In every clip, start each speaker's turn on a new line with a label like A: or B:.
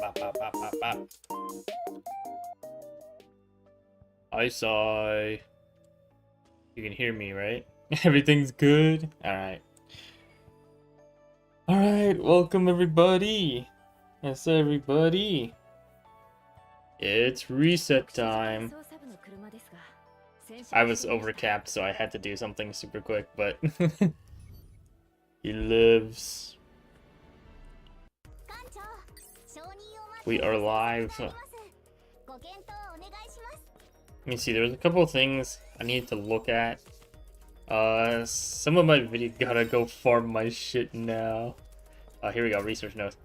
A: Pop, pop, pop, pop, pop. I saw. You can hear me, right? Everything's good? Alright. Alright, welcome everybody. Yes, everybody. It's reset time. I was overcapped, so I had to do something super quick, but he lives. We are live. Let me see, there's a couple of things I need to look at. Some of my video gotta go farm my shit now. Here we go, research notes.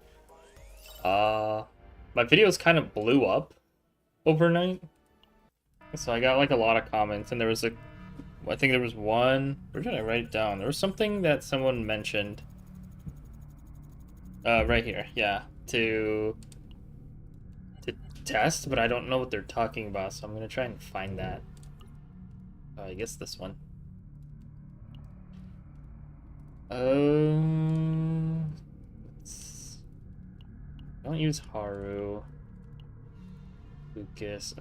A: My videos kind of blew up overnight. So I got like a lot of comments, and there was I think there was one, where did I write it down? There was something that someone mentioned. Right here, yeah, to test, but I don't know what they're talking about, so I'm gonna try and find that. I guess this one. Don't use Haru. Lucas.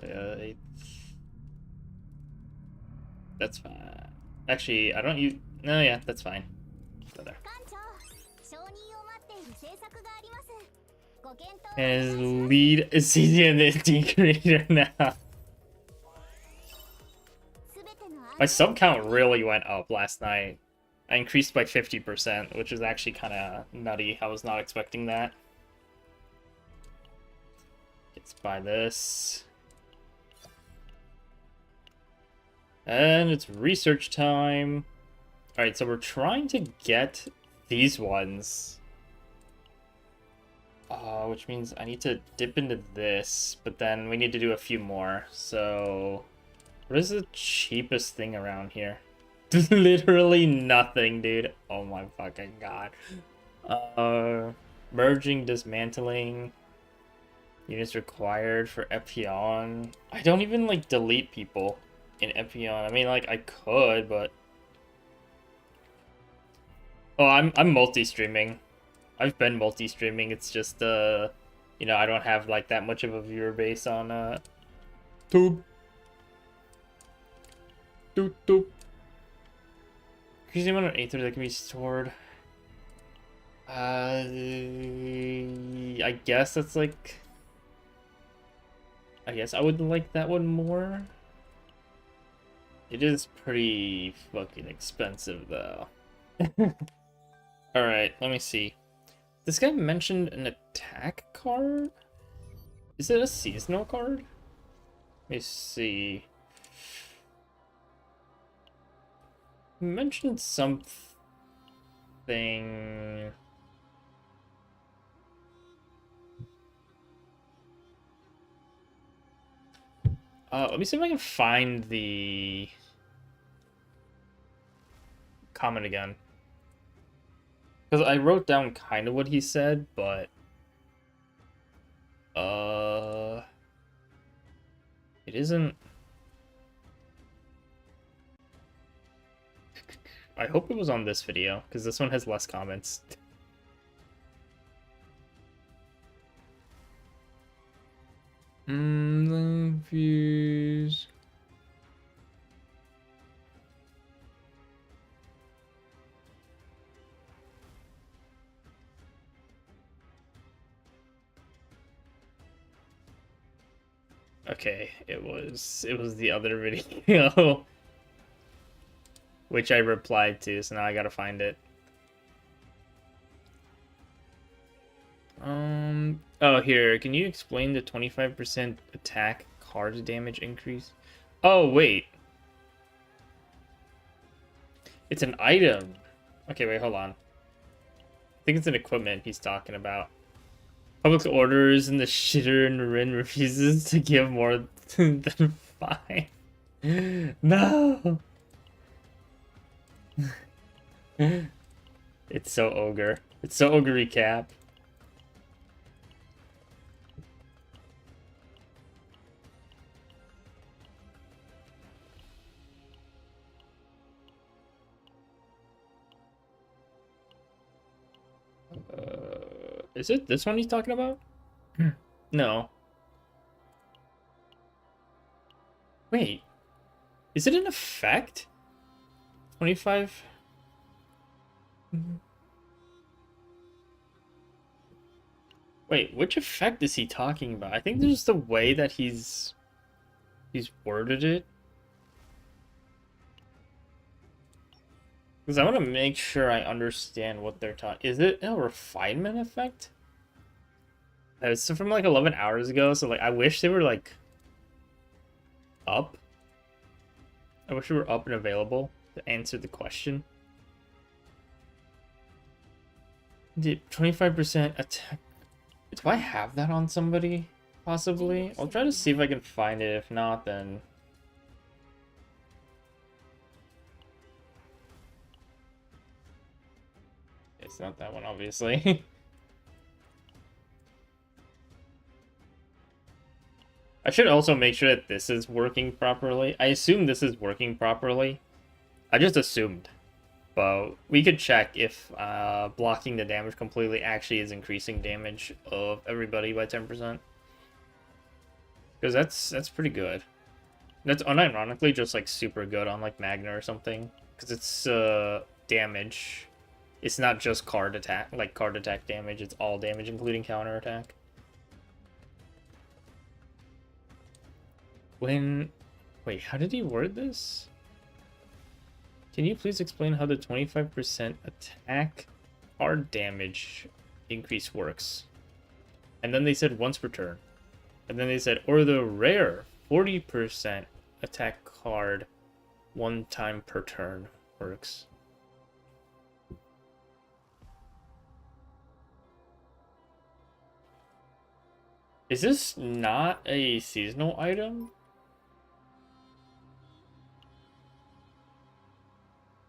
A: That's fine. Actually, I don't use. No, yeah, that's fine. Go there. And his lead is D creator now. My sub count really went up last night. I increased by 50%, which is actually kind of nutty. I was not expecting that. Let's buy this. And it's research time. Alright, so we're trying to get these ones. Which means I need to dip into this, but then we need to do a few more. So, what is the cheapest thing around here? Literally nothing, dude. Oh my fucking god. Merging, dismantling. Units required for Epion. I don't even, like, delete people in Epion. I mean, like, I could, but... Oh, I'm multi-streaming. I've been multi-streaming. It's just, you know, I don't have, like, that much of a viewer base on, Tube. Doop, doop. Increasing amount of Aether that can be stored. I guess that's, like... I guess I would like that one more. It is pretty fucking expensive, though. Alright, let me see. This guy mentioned an attack card? Is it a seasonal card? Let me see. He mentioned something... let me see if I can find the comment again. Because I wrote down kind of what he said, but... It isn't... I hope it was on this video, because this one has less comments. Views... Okay, it was the other video which I replied to, so now I gotta find it. Oh, here, can you explain the 25% attack card damage increase? Oh, wait. It's an item. Okay, wait, hold on. I think it's an equipment he's talking about. Public orders and the shitter and Rin refuses to give more than 5. No! It's so ogre. It's so ogre cap. Is it this one he's talking about? No. Wait, is it an effect? 25? Wait, which effect is he talking about? I think there's the way that he's worded it. Because I want to make sure I understand what they're talking. Is it a refinement effect? It's from like 11 hours ago, so like I wish they were like up. I wish they were up and available to answer the question. Did 25% attack? Do I have that on somebody? Possibly. I'll try to see if I can find it. If not, then it's not that one, obviously. I should also make sure that this is working properly. I assume this is working properly. I just assumed. But we could check if blocking the damage completely actually is increasing damage of everybody by 10%. Because that's pretty good. That's unironically just like super good on like Magna or something. Because it's damage. It's not just card attack, like card attack damage. It's all damage, including counter attack. When... Wait, how did he word this? Can you please explain how the 25% attack card damage increase works? And then they said once per turn. And then they said, or the rare 40% attack card one time per turn works. Is this not a seasonal item?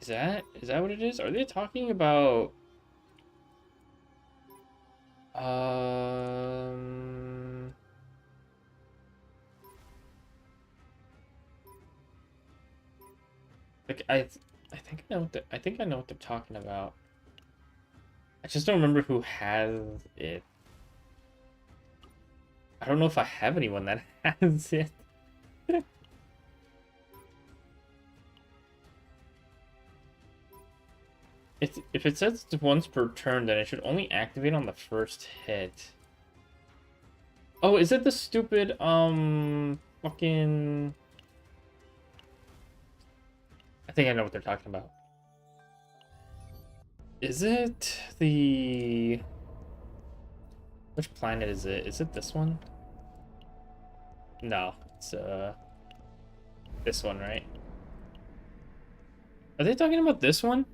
A: Is that what it is? Are they talking about like I think I know I think I know what they're talking about. I just don't remember who has it. I don't know if I have anyone that has it. If it says it's once per turn, then it should only activate on the first hit. Oh, is it the stupid, fucking... I think I know what they're talking about. Is it the... Which planet is it? Is it this one? No, it's, this one, right? Are they talking about this one?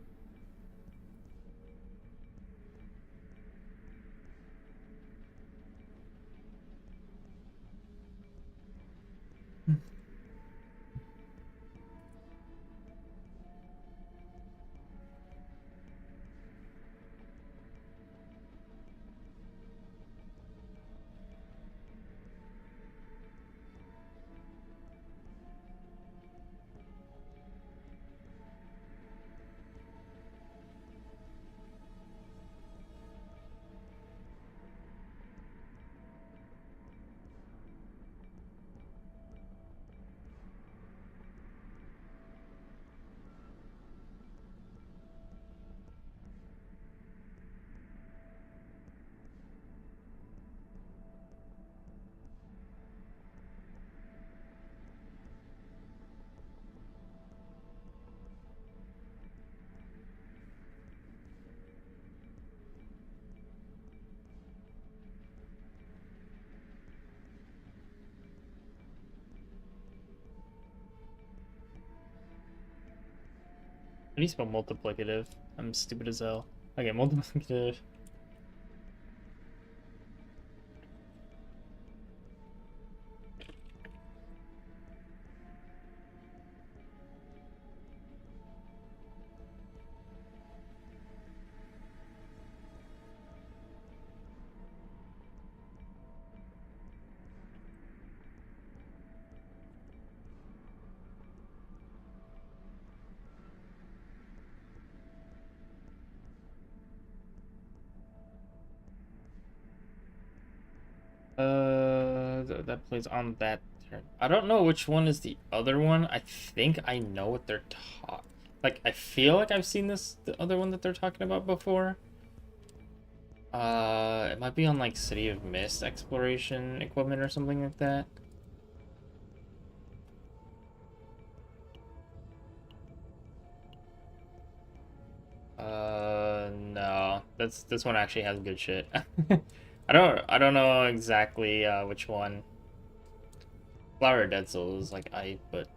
A: How do you spell multiplicative? I'm stupid as hell. Okay, multiplicative. that plays on that turn. I don't know which one is the other one. I think I know what they're talking. Like, I feel like I've seen the other one that they're talking about before. It might be on like City of Mist exploration equipment or something like that. No, this one actually has good shit. I don't know exactly which one. Flower of Dead Souls is like but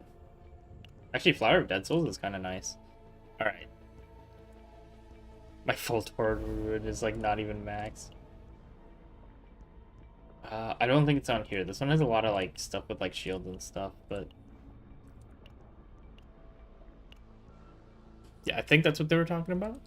A: actually Flower of Dead Souls is kind of nice. All right, my full Tord Ruin is like not even max. I don't think it's on here. This one has a lot of like stuff with like shields and stuff, but yeah, I think that's what they were talking about.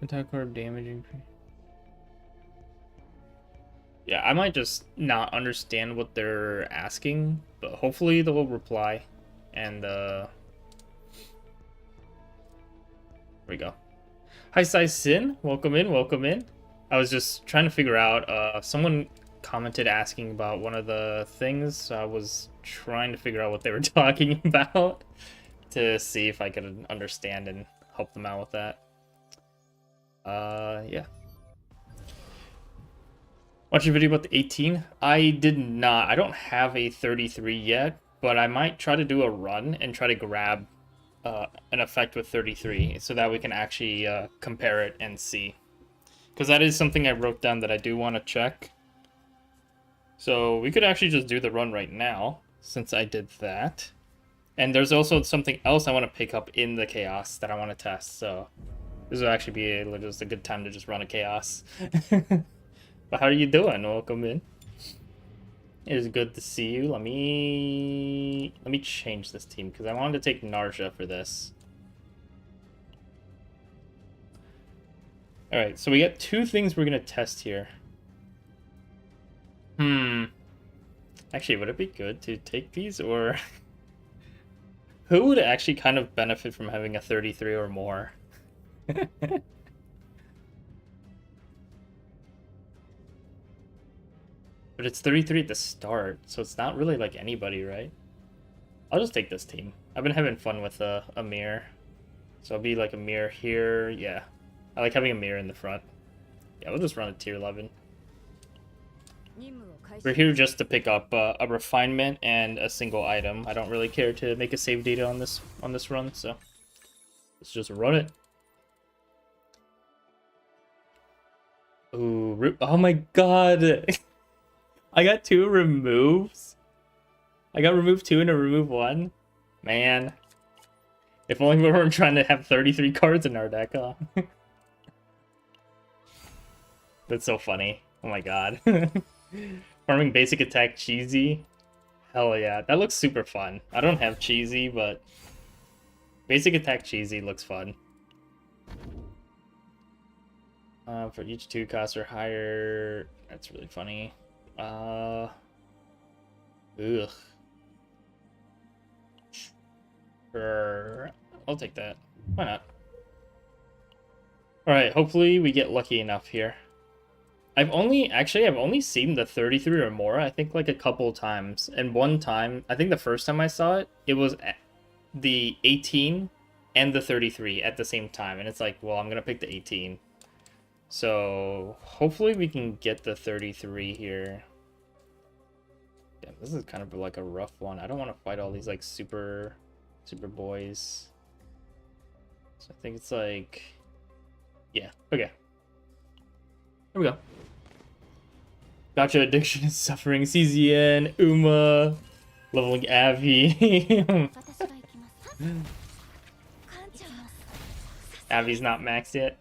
A: Attack orb damage increase. Yeah, I might just not understand what they're asking, but hopefully they'll reply. And here we go. Hi, Sai Sin. Welcome in, welcome in. I was just trying to figure out, someone commented asking about one of the things, so I was trying to figure out what they were talking about to see if I could understand and help them out with that. Yeah. Watch your video about the 18? I did not. I don't have a 33 yet, but I might try to do a run and try to grab an effect with 33 so that we can actually compare it and see. Because that is something I wrote down that I do want to check. So we could actually just do the run right now, since I did that. And there's also something else I want to pick up in the chaos that I want to test, so this will actually be just a good time to just run a chaos. But how are you doing? Welcome in. It is good to see you. Let me change this team because I wanted to take Narsha for this. All right, so we got two things we're gonna test here. Actually, would it be good to take these, or who would actually kind of benefit from having a 33 or more? But it's 33 at the start, so it's not really like anybody, right? I'll just take this team. I've been having fun with a mirror. So I'll be like a mirror here. Yeah. I like having a mirror in the front. Yeah, we'll just run a tier 11. We're here just to pick up a refinement and a single item. I don't really care to make a save data on this run, so let's just run it. Ooh, oh my god! I got 2 removes. I got remove 2 and a remove 1. Man. If only we weren't trying to have 33 cards in our deck, huh? That's so funny. Oh my god. Farming basic attack cheesy. Hell yeah. That looks super fun. I don't have cheesy, but basic attack cheesy looks fun. For each 2 costs or higher. That's really funny. Ugh. Sure. I'll take that. Why not? Alright, hopefully we get lucky enough here. I've only seen the 33 or more, I think like a couple times. And one time, I think the first time I saw it, it was the 18 and the 33 at the same time. And it's like, well, I'm going to pick the 18. So hopefully we can get the 33 here. Damn, this is kind of like a rough one. I don't want to fight all these like super boys. So I think it's like, yeah, okay. Here we go. Gotcha, addiction is suffering. CZN, Uma, leveling Avi. Avi's not maxed yet.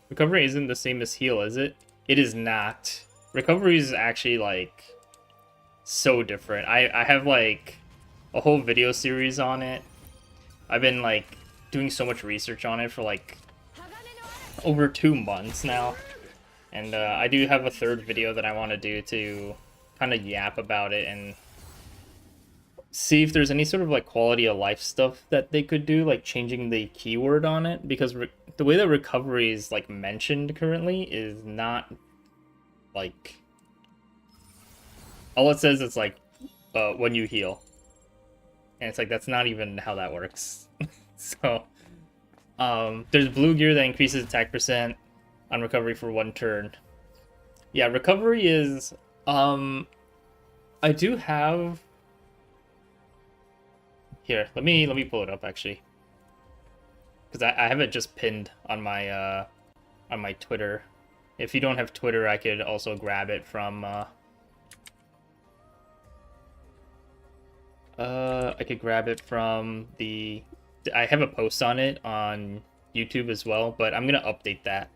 A: Recovery isn't the same as heal, is it? It is not. Recovery is actually like so different. I have like a whole video series on it. I've been like doing so much research on it for like over 2 months now, and I do have a third video that I want to do to kind of yap about it and see if there's any sort of like quality of life stuff that they could do, like changing the keyword on it, because the way that recovery is like mentioned currently is not like, all it says is like when you heal, and it's like that's not even how that works. So there's blue gear that increases attack percent on recovery for 1 turn. Yeah, recovery is I do have here. Let me pull it up actually, because I have it just pinned on my Twitter. If you don't have Twitter, I could also grab it from I could grab it from the. I have a post on it on YouTube as well, but I'm gonna update that.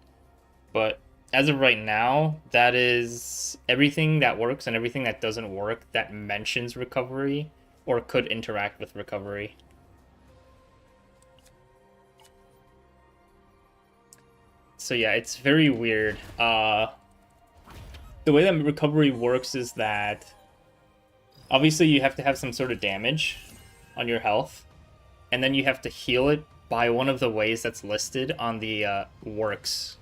A: But as of right now, that is everything that works and everything that doesn't work that mentions recovery or could interact with recovery. So yeah, it's very weird. The way that recovery works is that obviously you have to have some sort of damage on your health, and then you have to heal it by one of the ways that's listed on the works,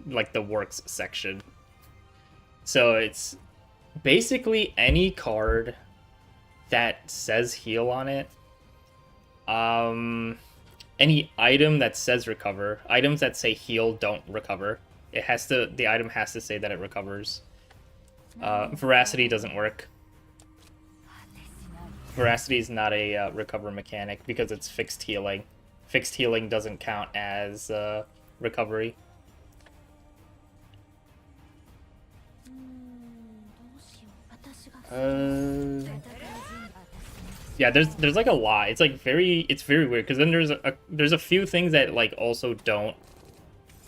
A: like the works section. So it's basically any card that says heal on it, any item that says recover. Items that say heal don't recover. It has to. The item has to say that it recovers. Veracity doesn't work. Veracity is not a recover mechanic because it's fixed healing. Fixed healing doesn't count as recovery. Yeah, there's like a lot. It's like it's very weird, because then there's a few things that like also don't,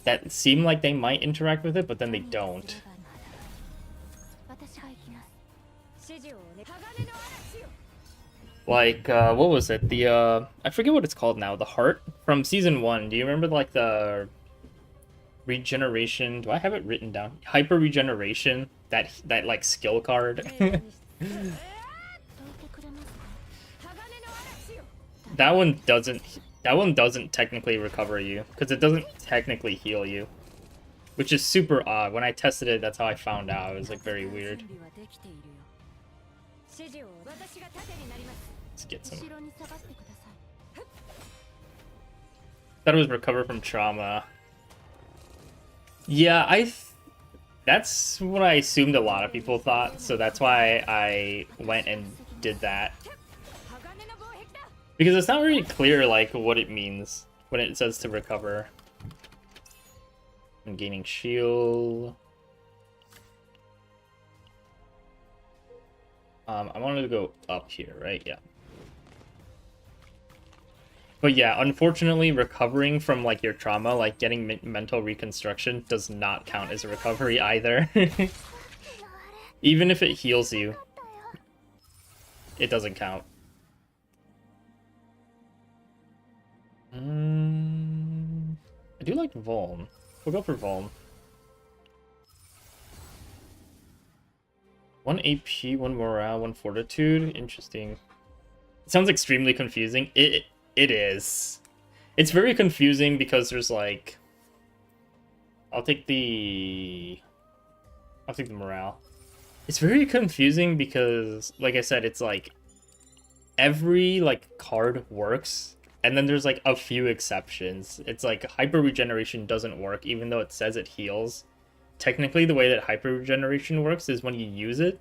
A: that seem like they might interact with it, but then they don't. Like what was it? The I forget what it's called now. The heart from season 1. Do you remember like the regeneration? Do I have it written down? Hyper regeneration. That like skill card. That one doesn't technically recover you, because it doesn't technically heal you, which is super odd. When I tested it, that's how I found out. It was like very weird. Let's get some. Thought it was recover from trauma. Yeah, that's what I assumed a lot of people thought, so that's why I went and did that. Because it's not really clear like what it means when it says to recover. I'm gaining shield. I wanted to go up here, right? Yeah. But yeah, unfortunately, recovering from like your trauma, like getting mental reconstruction, does not count as a recovery either. Even if it heals you, it doesn't count. I do like Vuln. We'll go for Vuln. 1 AP, 1 morale, 1 fortitude. Interesting. It sounds extremely confusing. It is. It's very confusing because there's like, I'll take the morale. It's very confusing because, like I said, it's like every like card works, and then there's like a few exceptions. It's like hyper regeneration doesn't work even though it says it heals. Technically, the way that hyper regeneration works is when you use it,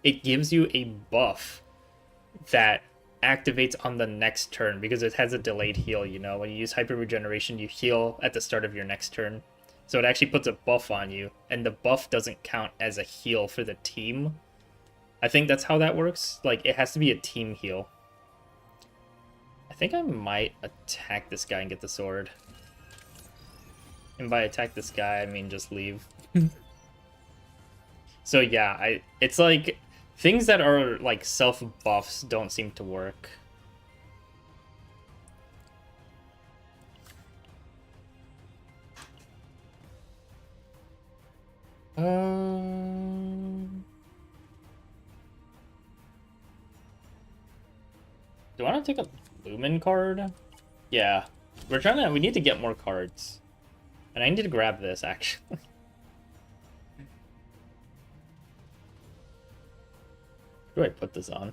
A: it gives you a buff that activates on the next turn because it has a delayed heal, you know? When you use hyper regeneration, you heal at the start of your next turn. So it actually puts a buff on you, and the buff doesn't count as a heal for the team. I think that's how that works. Like, it has to be a team heal. I think I might attack this guy and get the sword. And by attack this guy, I mean just leave. So yeah, it's like Things that are like self buffs don't seem to work. Do I want to take a Lumen card? Yeah. We need to get more cards. And I need to grab this, actually. Who do I put this on?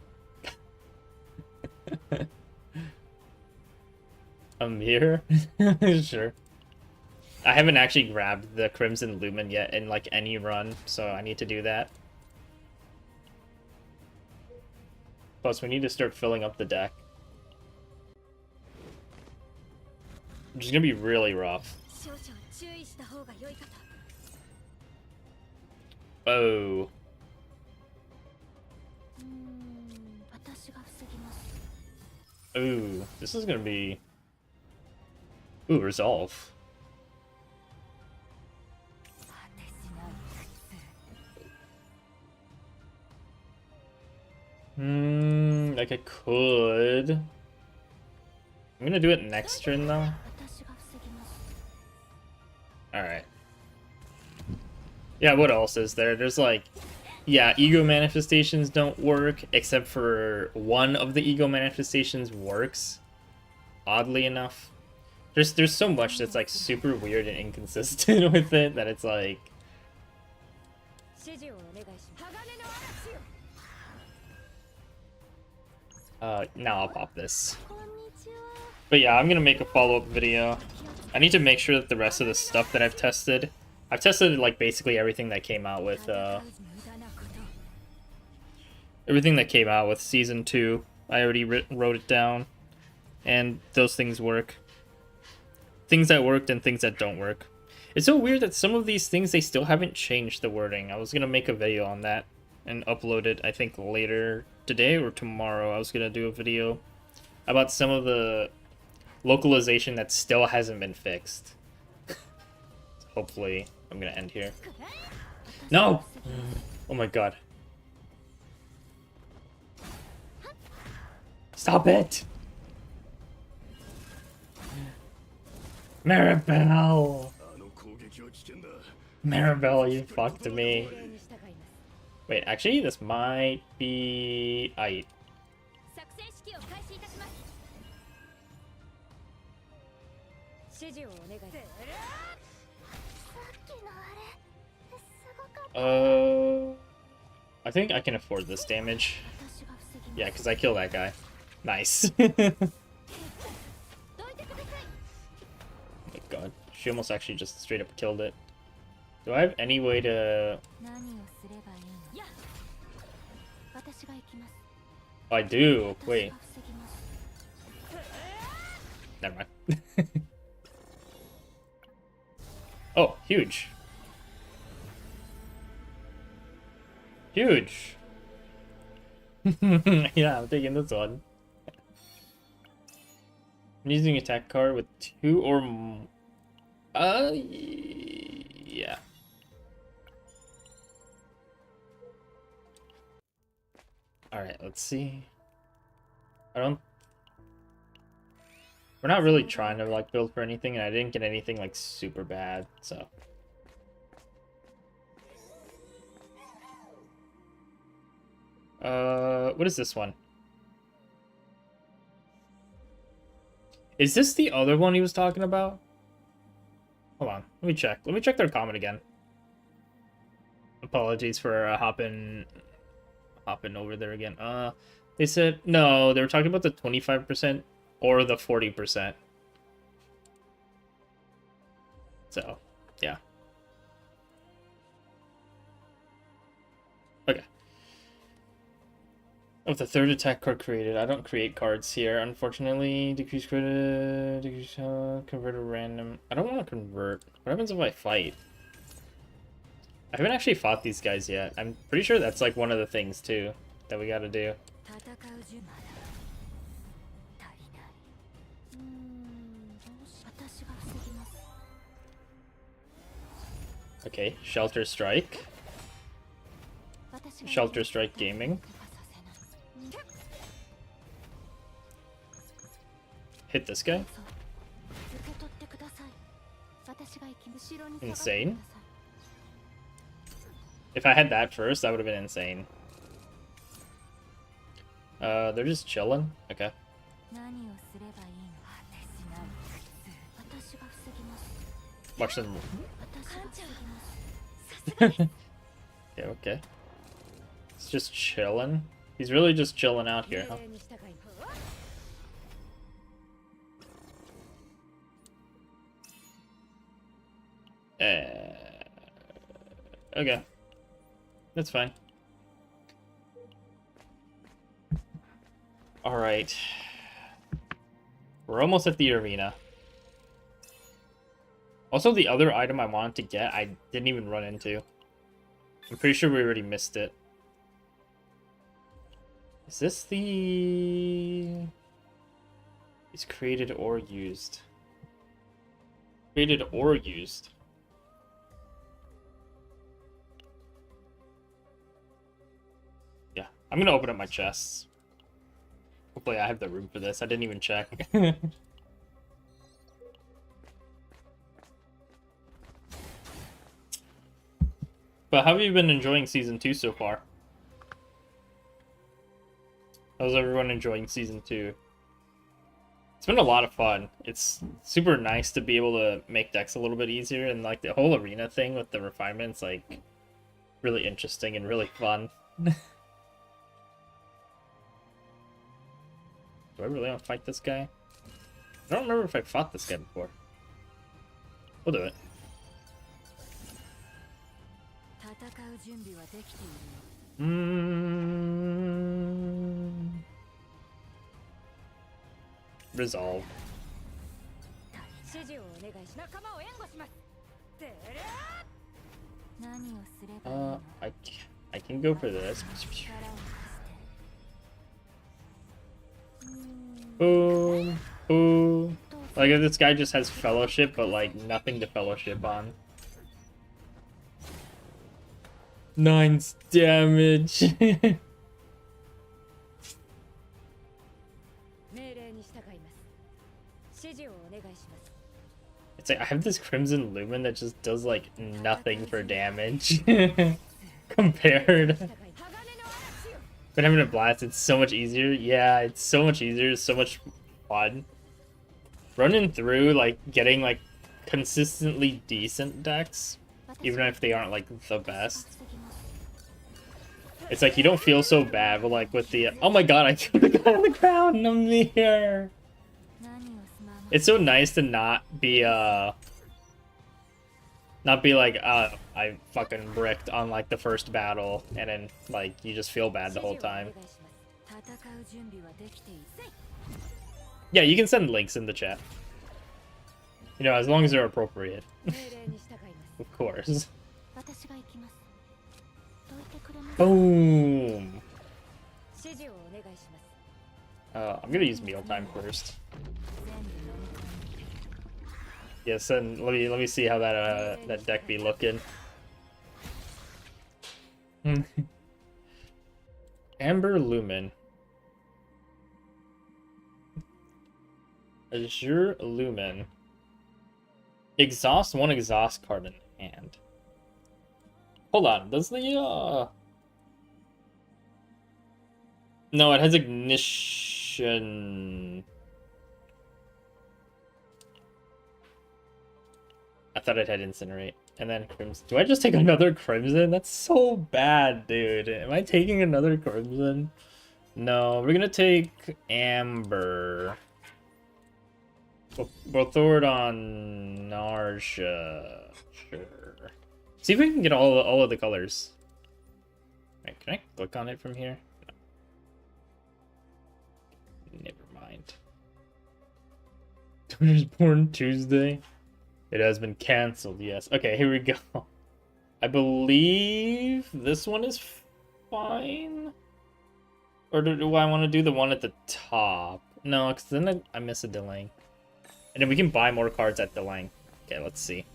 A: A mirror? Sure. I haven't actually grabbed the Crimson Lumen yet in, like, any run, so I need to do that. Plus, we need to start filling up the deck. Which is gonna be really rough. Oh. Ooh, this is gonna be... Ooh, resolve. Like I could. I'm gonna do it next turn though. Alright. Yeah, what else is there? There's like, yeah, ego manifestations don't work, except for one of the ego manifestations works. Oddly enough. There's so much that's like super weird and inconsistent with it that it's like... now I'll pop this. But yeah, I'm gonna make a follow-up video. I need to make sure that the rest of the stuff that I've tested like basically everything that came out with season 2. I already wrote it down, and those things work. Things that worked and things that don't work. It's so weird that some of these things, they still haven't changed the wording. I was gonna make a video on that and upload it, I think, later today or tomorrow. I was gonna do a video about some of the localization that still hasn't been fixed. Hopefully, I'm gonna end here. No! Oh my god. Stop it! Maribel! Maribel, you fucked me. Wait, actually, this might be... I think I can afford this damage. Yeah, because I kill that guy. Nice. Oh my god. She almost actually just straight up killed it. Do I have any way to... Oh, I do. Wait. Never mind. Oh, huge. Huge. Yeah, I'm taking this one. I'm using attack card with 2 or more. Yeah. Alright, let's see. We're not really trying to like build for anything, and I didn't get anything like super bad, so. What is this one? Is this the other one he was talking about? Hold on, let me check. Let me check their comment again. Apologies for hopping over there again. They said no, they were talking about the 25% or the 40%. So, yeah. Okay. Of the third attack card created. I don't create cards here, unfortunately. Decrease credit, decrease convert a random. I don't want to convert. What happens if I fight? I haven't actually fought these guys yet. I'm pretty sure that's like one of the things too that we gotta do. Okay, Shelter Strike. Shelter Strike Gaming. Hit this guy. Insane. If I had that first, that would have been insane. They're just chilling. Okay. Watch them. Yeah, okay. It's just chilling. He's really just chilling out here, huh? Okay. That's fine. Alright. We're almost at the arena. Also, the other item I wanted to get, I didn't even run into. I'm pretty sure we already missed it. Is this the... It's created or used. Created or used. Yeah, I'm gonna open up my chests. Hopefully I have the room for this. I didn't even check. But how have you been enjoying Season 2 so far? How's everyone enjoying Season 2? It's been a lot of fun. It's super nice to be able to make decks a little bit easier, and like the whole arena thing with the refinements, like really interesting and really fun. Do I really want to fight this guy? I don't remember if I fought this guy before. We'll do it. Resolve. I can go for this. Boom. Boom. Like, if this guy just has fellowship, but like nothing to fellowship on. 9 damage. It's like I have this Crimson Lumen that just does like nothing for damage compared. But having a blast, it's so much easier. Yeah, it's so much easier. It's so much fun. Running through, like, getting like consistently decent decks, even if they aren't like the best. It's like you don't feel so bad, but like with the oh my god, I killed the guy on the ground and I'm here. It's so nice to not be like I fucking bricked on like the first battle and then like you just feel bad the whole time. Yeah, you can send links in the chat. You know, as long as they're appropriate. Of course. Boom. I'm gonna use mealtime first. Yes, and let me see how that that deck be looking. Amber Lumen. Azure Lumen. Exhaust one exhaust card in hand. Hold on, does the no, it has ignition. I thought it had incinerate. And then Crimson. Do I just take another Crimson? That's so bad, dude. Am I taking another Crimson? No, we're gonna take Amber. We'll throw it on Narsha. Sure. See if we can get all of the colors. Wait, can I click on it from here? No. Never mind. Twitter's born Tuesday. It has been cancelled, yes. Okay, here we go. I believe this one is fine. Or do I want to do the one at the top? No, because then I miss a Delang. And then we can buy more cards at Delang. Okay, let's see.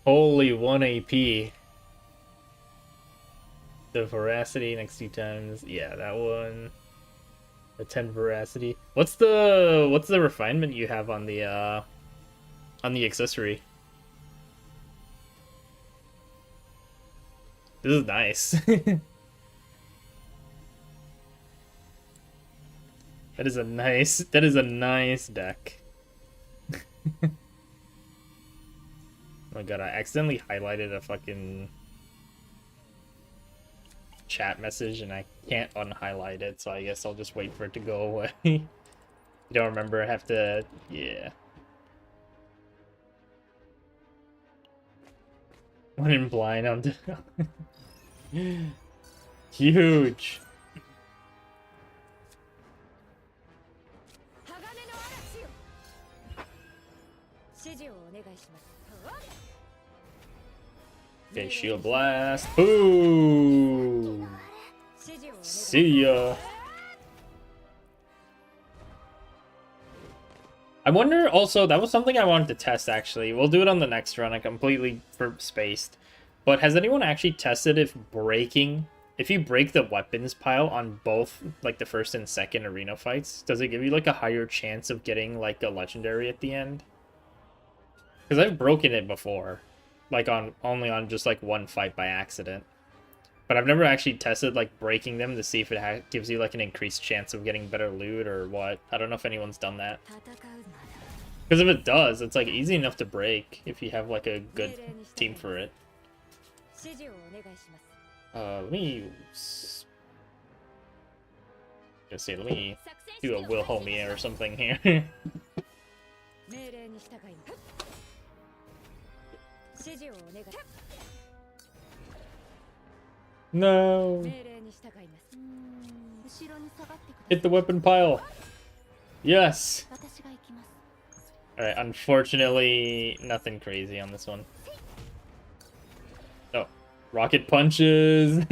A: Holy 1 AP. The veracity next 2 times. Yeah, that one. The 10 veracity. What's the refinement you have on the accessory? This is nice. That is a nice deck. Oh my god, I accidentally highlighted a fucking chat message and I can't unhighlight it, so I guess I'll just wait for it to go away. You don't remember, I have to, yeah. One in blind on huge. Okay, shield blast. Boom. See ya. I wonder also, that was something I wanted to test actually. We'll do it on the next run. I completely spaced. But has anyone actually tested if you break the weapons pile on both like the first and second arena fights, does it give you like a higher chance of getting like a legendary at the end? Because I've broken it before. Like only on just like one fight by accident. But I've never actually tested like breaking them to see if it gives you like an increased chance of getting better loot or what. I don't know if anyone's done that. Because if it does, it's like easy enough to break if you have like a good team for it. Let me do a Wilhelmia or something here. No. Hit the weapon pile. Yes. Alright, unfortunately, nothing crazy on this one. Oh, rocket punches.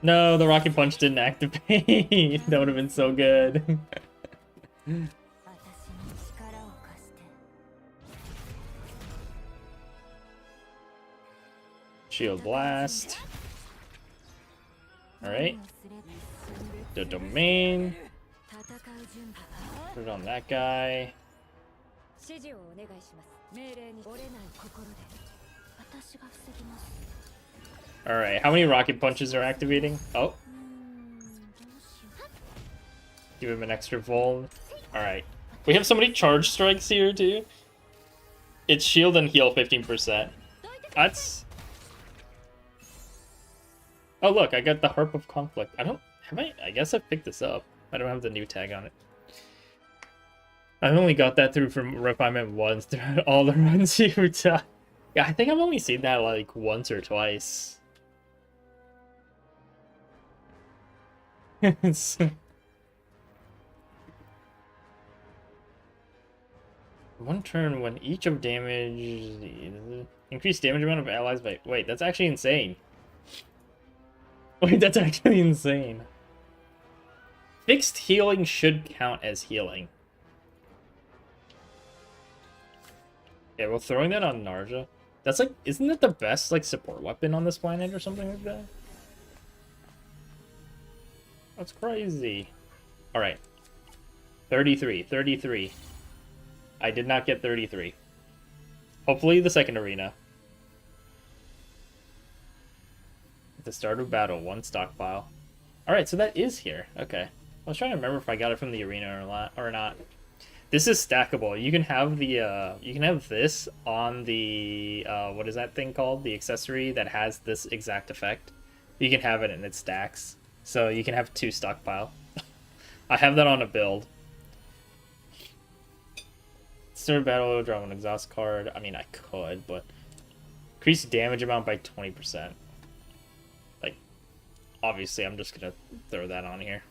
A: No, the rocket punch didn't activate. That would have been so good. Shield blast. Alright. The domain. Put it on that guy. Alright, how many rocket punches are activating? Oh. Give him an extra volt. Alright. We have so many charge strikes here, too. It's shield and heal 15%. That's... Oh, look, I got the Harp of Conflict. I guess I've picked this up. I don't have the new tag on it. I've only got that through from Refinement once throughout all the runs you've done. Yeah, I think I've only seen that like once or twice. One turn when each of damage... Increase damage amount of allies by... Wait, that's actually insane. Wait, that's actually insane. Fixed healing should count as healing. Yeah, well, throwing that on Narja. That's like... Isn't that the best like support weapon on this planet or something like that? That's crazy. Alright. 33. I did not get 33. Hopefully the second arena. At the start of battle, 1 stockpile. Alright, so that is here. Okay. I was trying to remember if I got it from the arena or not. This is stackable. You can have the you can have this on the what is that thing called? The accessory that has this exact effect. You can have it and it stacks. So you can have 2 stockpile. I have that on a build. Start battle, draw an exhaust card. I mean, I could, but increase damage amount by 20%. Like, obviously, I'm just gonna throw that on here.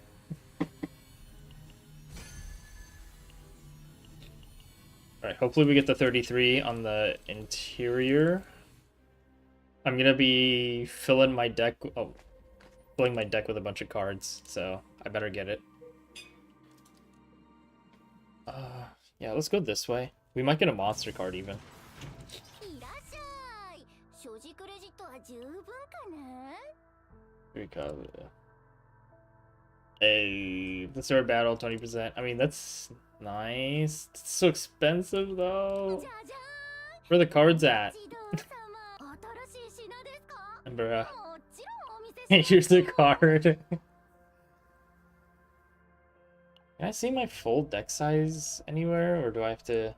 A: Alright, hopefully we get the 33 on the interior. I'm gonna be filling my deck... Oh. filling my deck with a bunch of cards, so I better get it. Yeah, let's go this way. We might get a monster card even. Hey, the sword battle 20%. I mean, that's nice. It's so expensive though. Where are the cards at? Bruh. Here's the card. Can I see my full deck size anywhere, or do I have to...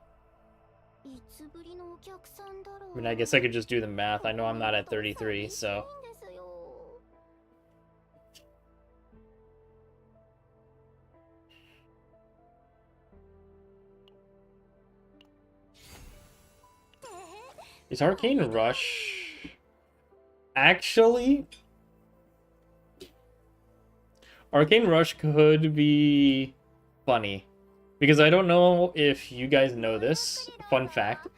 A: I mean, I guess I could just do the math. I know I'm not at 33, so... Is Arcane Rush... Actually... Arcane Rush could be funny. Because I don't know if you guys know this. Fun fact.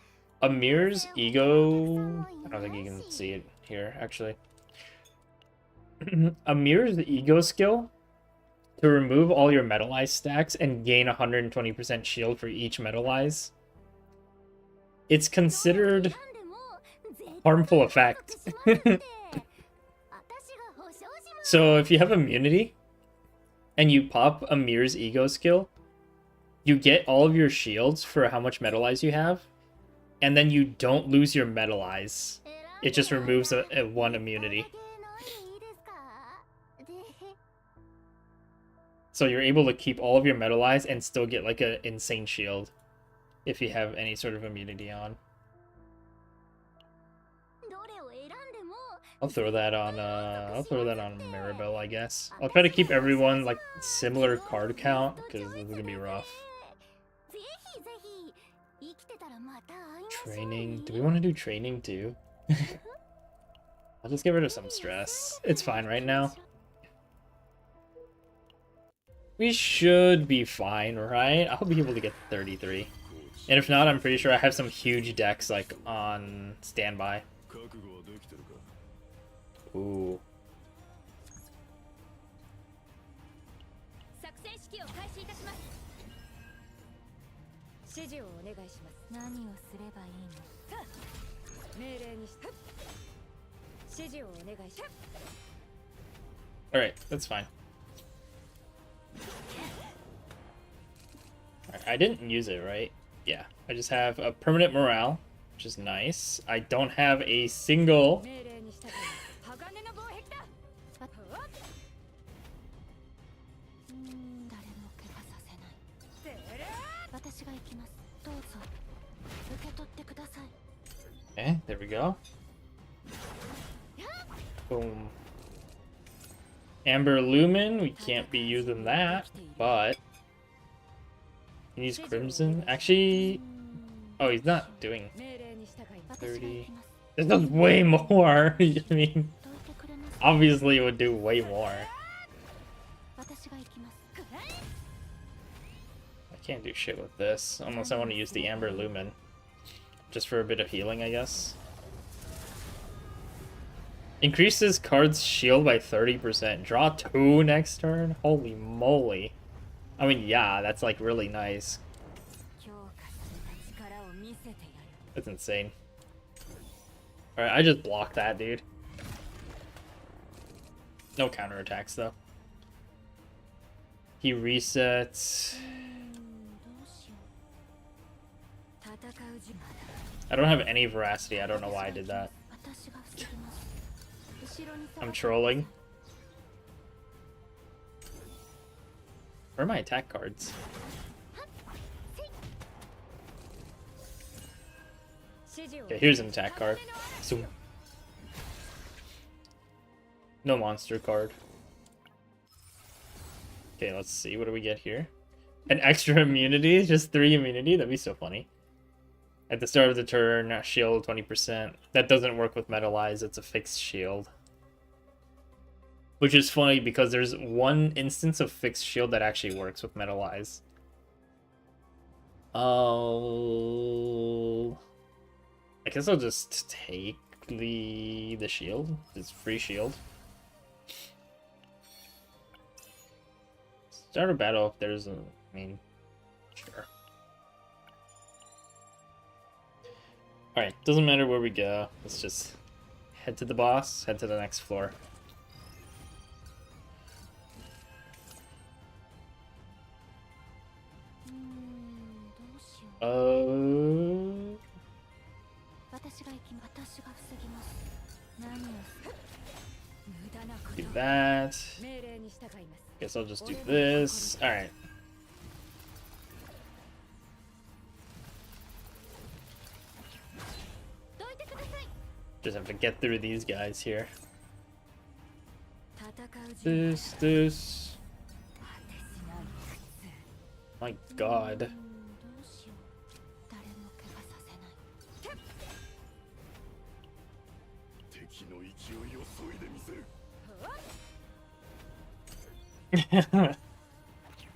A: Amir's ego... I don't think you can see it here, actually. Amir's ego skill to remove all your Metalize stacks and gain 120% shield for each Metalize. It's considered harmful effect. So if you have immunity and you pop Amir's ego skill, you get all of your shields for how much Metalize you have, and then you don't lose your Metalize. It just removes a one immunity. So you're able to keep all of your Metalize and still get like an insane shield if you have any sort of immunity on. I'll throw that on Maribel, I guess. I'll try to keep everyone like similar card count because this is gonna be rough. Training. Do we want to do training too? I'll just get rid of some stress. It's fine right now. We should be fine, right? I'll be able to get 33. And if not, I'm pretty sure I have some huge decks like on standby. Ooh. Alright, that's fine. Alright, I didn't use it, right? Yeah, I just have a permanent morale, which is nice. I don't have a single... Okay, there we go. Boom. Amber Lumen, we can't be using that, but... He needs Crimson. Actually... Oh, he's not doing 30. This does way more! I mean... Obviously it would do way more. I can't do shit with this, unless I want to use the Amber Lumen. Just for a bit of healing, I guess. Increases card's shield by 30%. Draw 2 next turn? Holy moly. I mean, yeah, that's like really nice. That's insane. Alright, I just blocked that, dude. No counterattacks, though. He resets. I don't have any veracity. I don't know why I did that. I'm trolling. Where are my attack cards? Okay, here's an attack card. Zoom. No monster card. Okay, let's see. What do we get here? An extra immunity? Just 3 immunity? That'd be so funny. At the start of the turn, shield 20%. That doesn't work with Metalize. It's a fixed shield. Which is funny because there's one instance of fixed shield that actually works with Metalize. Oh, I guess I'll just take the shield. It's free shield. Start a battle if there's a... I mean, sure. Alright, doesn't matter where we go. Let's just head to the boss, head to the next floor. Do that. Guess I'll just do this. Alright. Just have to get through these guys here. This. My god.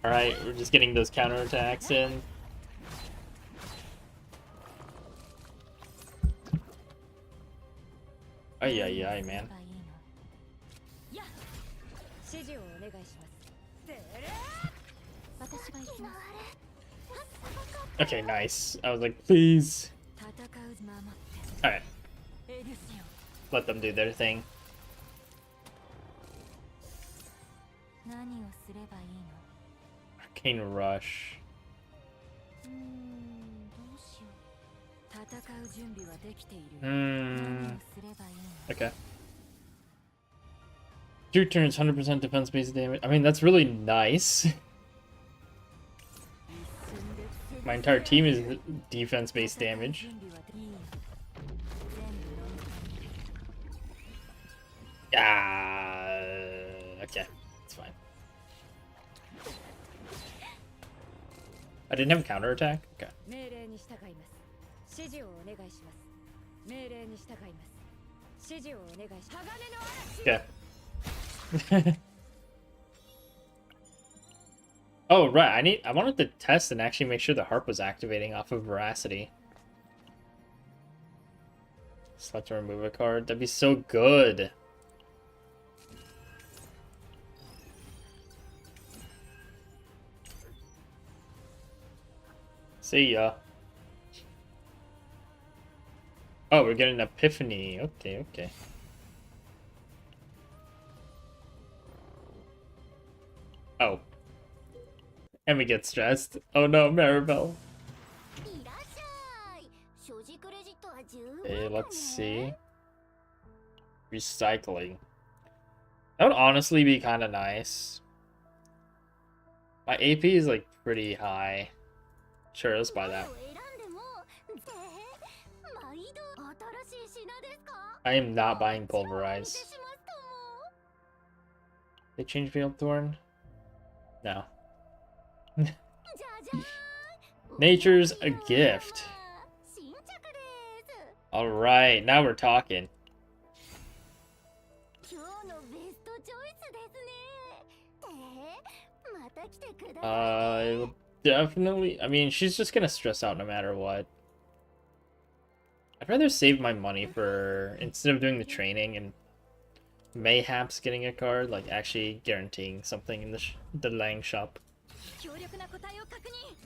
A: Alright, we're just getting those counterattacks in. Ay, ay, ay, man. Okay, nice. I was like, please. Alright. Let them do their thing. Arcane Rush. Okay. 2 turns, 100% defense-based damage. I mean, that's really nice. My entire team is defense-based damage. Okay, it's fine. I didn't have a counterattack? Okay. Okay. Oh, right. I wanted to test and actually make sure the harp was activating off of Veracity. Select and remove a card. That'd be so good. See ya. Oh, we're getting an epiphany. Okay, okay. Oh. And we get stressed. Oh no, Maribel. Okay, let's see. Recycling. That would honestly be kind of nice. My AP is like pretty high. Sure, let's buy that. I am not buying Pulverize. They changed Veiled Thorn? No. Nature's a gift. Alright, now we're talking. Definitely. I mean, she's just gonna stress out no matter what. I'd rather save my money for, instead of doing the training and mayhaps getting a card, like actually guaranteeing something in the Lang shop.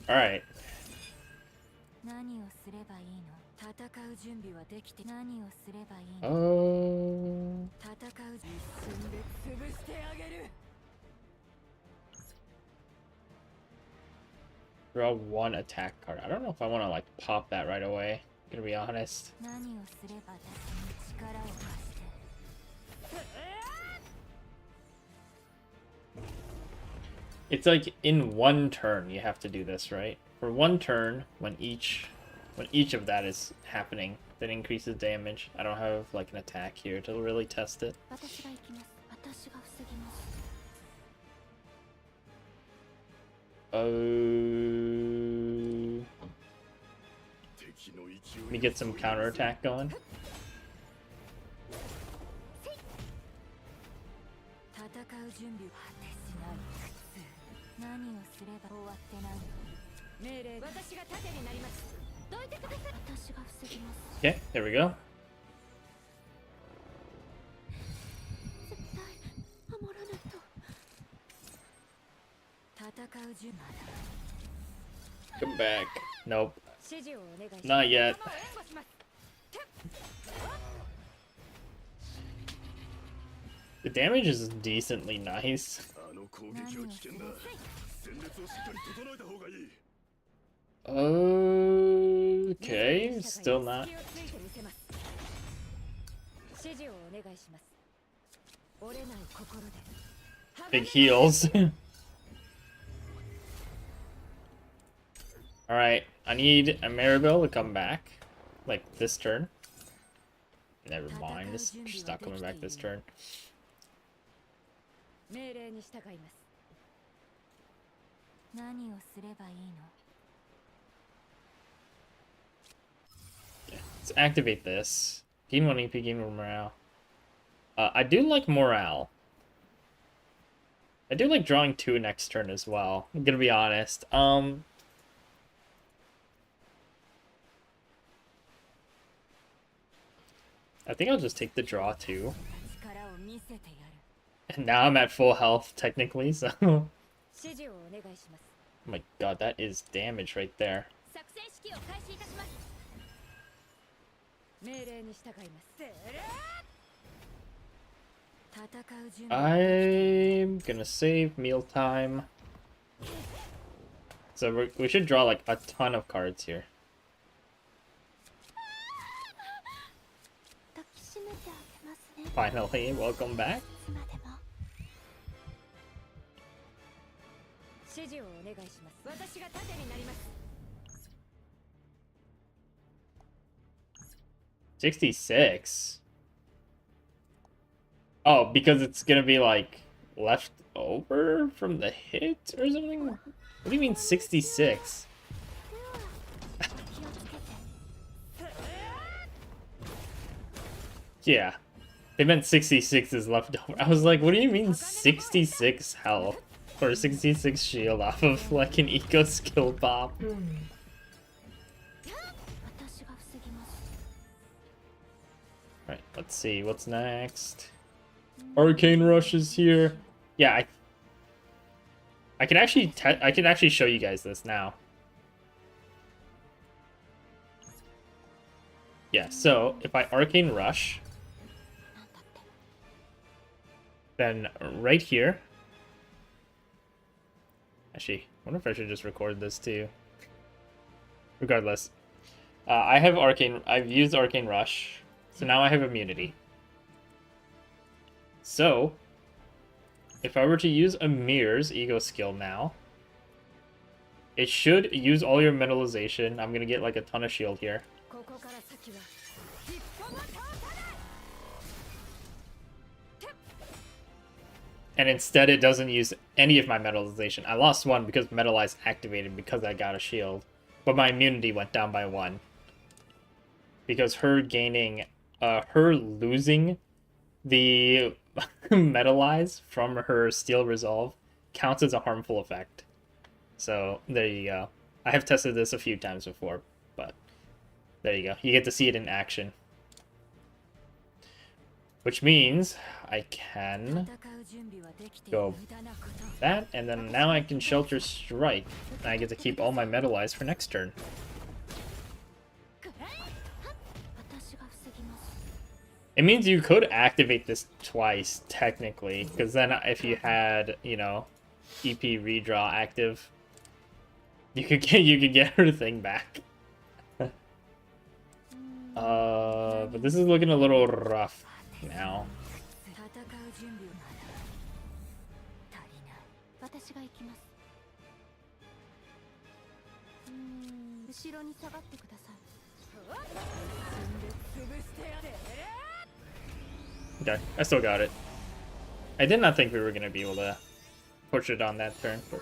A: Alright. Oh. Draw 1 attack card. I don't know if I want to like pop that right away. Gonna be honest. It's like in 1 turn you have to do this, right? For 1 turn, when each of that is happening, that increases damage. I don't have like an attack here to really test it. Let me get some counterattack going. Okay, there we go. Come back. Nope. Not yet. The damage is decently nice. Okay, still not. Big heals. Alright, I need a Maribel to come back. Like this turn. Never mind, she's not coming back this turn. Let's activate this. Gain 1 EP, gain 1 morale. I do like morale. I do like drawing 2 next turn as well. I'm gonna be honest. I think I'll just take the draw 2. And now I'm at full health technically, so. Oh my god, that is damage right there. I'm gonna save mealtime. So we should draw like a ton of cards here. Finally, welcome back. $66. Oh, because it's gonna be like left over from the hit or something? What do you mean 66? Yeah. They meant 66 is left over. I was like, what do you mean 66 health? Or 66 shield off of like an eco skill pop? Alright, let's see, what's next? Arcane Rush is here. Yeah, I can actually show you guys this now. Yeah, so if I Arcane Rush, then right here. Actually, I wonder if I should just record this too. Regardless, I've used Arcane Rush, so now I have immunity. So, if I were to use a Mirror's Ego skill now, it should use all your metallization. I'm gonna get like a ton of shield here. And instead it doesn't use any of my metallization. I lost 1 because Metallize activated because I got a shield. But my immunity went down by 1. Because her losing the Metallize from her Steel Resolve counts as a harmful effect. So, there you go. I have tested this a few times before, but there you go. You get to see it in action. Which means I can go that, and then now I can Shelter Strike. And I get to keep all my Metallize for next turn. It means you could activate this twice, technically, because then if you had, you know, EP redraw active, you could get her thing back. But this is looking a little rough now. Okay, I still got it. I did not think we were gonna be able to push it on that turn. But...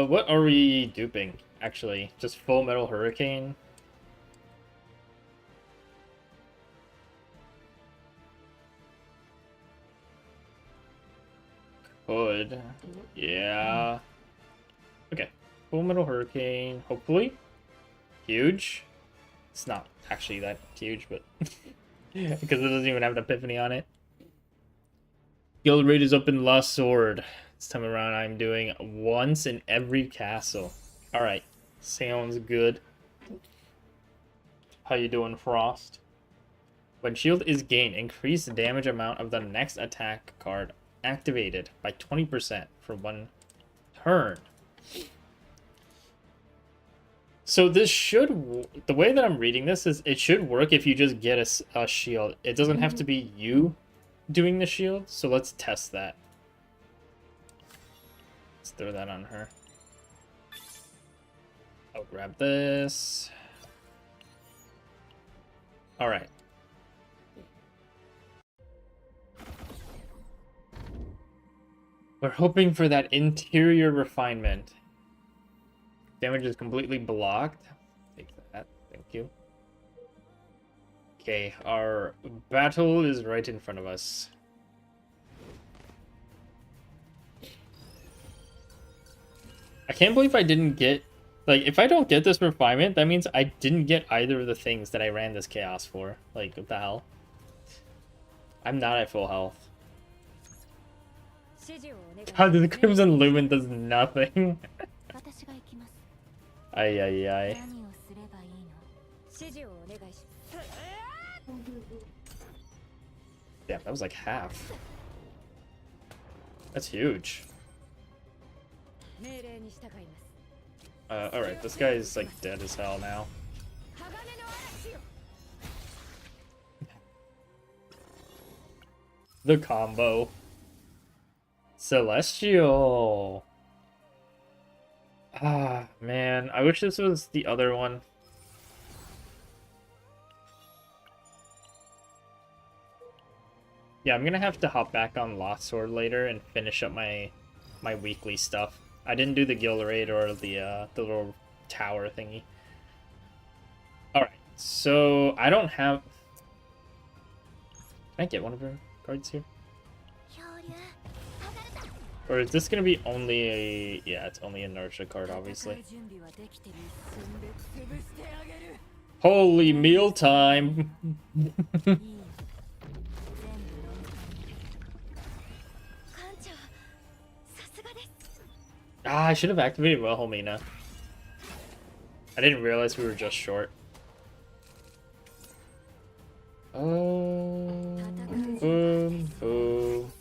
A: what are we duping, actually? Just Full Metal Hurricane? Could. Yeah. Okay. Full Metal Hurricane, hopefully. Huge. It's not actually that huge, but... because it doesn't even have an Epiphany on it. Guild raid is open Lost Sword. This time around I'm doing once in every castle. Alright. Sounds good. How you doing, Frost? When shield is gained, increase the damage amount of the next attack card activated by 20% for 1 turn. So this should, the way that I'm reading this is it should work if you just get a shield. It doesn't have to be you doing the shield, so let's test that. Let's throw that on her. I'll grab this. Alright. We're hoping for that interior refinement. Damage is completely blocked. Take that. Thank you. Okay, our battle is right in front of us. I can't believe I didn't get... Like, if I don't get this refinement, that means I didn't get either of the things that I ran this chaos for. Like, what the hell? I'm not at full health. God, the Crimson Lumen does nothing. Ay, ay, ay. Damn, that was like half. That's huge. Alright, this guy is like dead as hell now. The combo. Celestial. Ah, man. I wish this was the other one. Yeah, I'm gonna have to hop back on Lost Sword later and finish up my weekly stuff. I didn't do the guild raid or the little tower thingy. Alright, so I don't have... Can I get one of her cards here? Or is this gonna be only a... Yeah, it's only a Narsha card, obviously. Holy meal time! Ah, I should have activated Wilhelmina. I didn't realize we were just short. Boom, boom.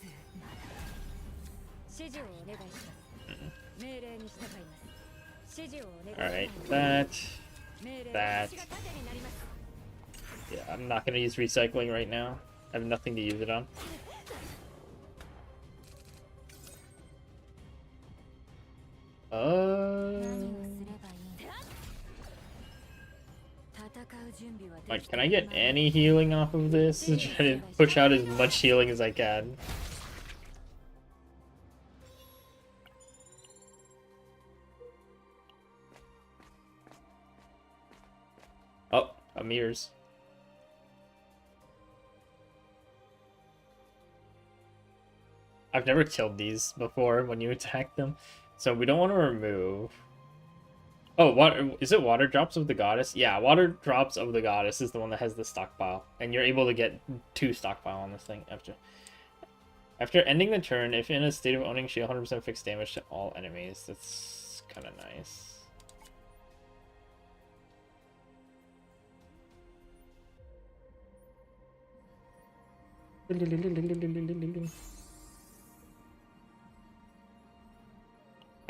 A: Alright, that. Yeah, I'm not gonna use recycling right now. I have nothing to use it on. Like, can I get any healing off of this? Try to push out as much healing as I can. Oh, Amirs. I've never killed these before when you attack them, so we don't want to remove. Oh, water, is it Water Drops of the Goddess? Yeah, Water Drops of the Goddess is the one that has the stockpile. And you're able to get 2 stockpile on this thing after. After ending the turn, if in a state of owning shield, 100% fixed damage to all enemies. That's kind of nice.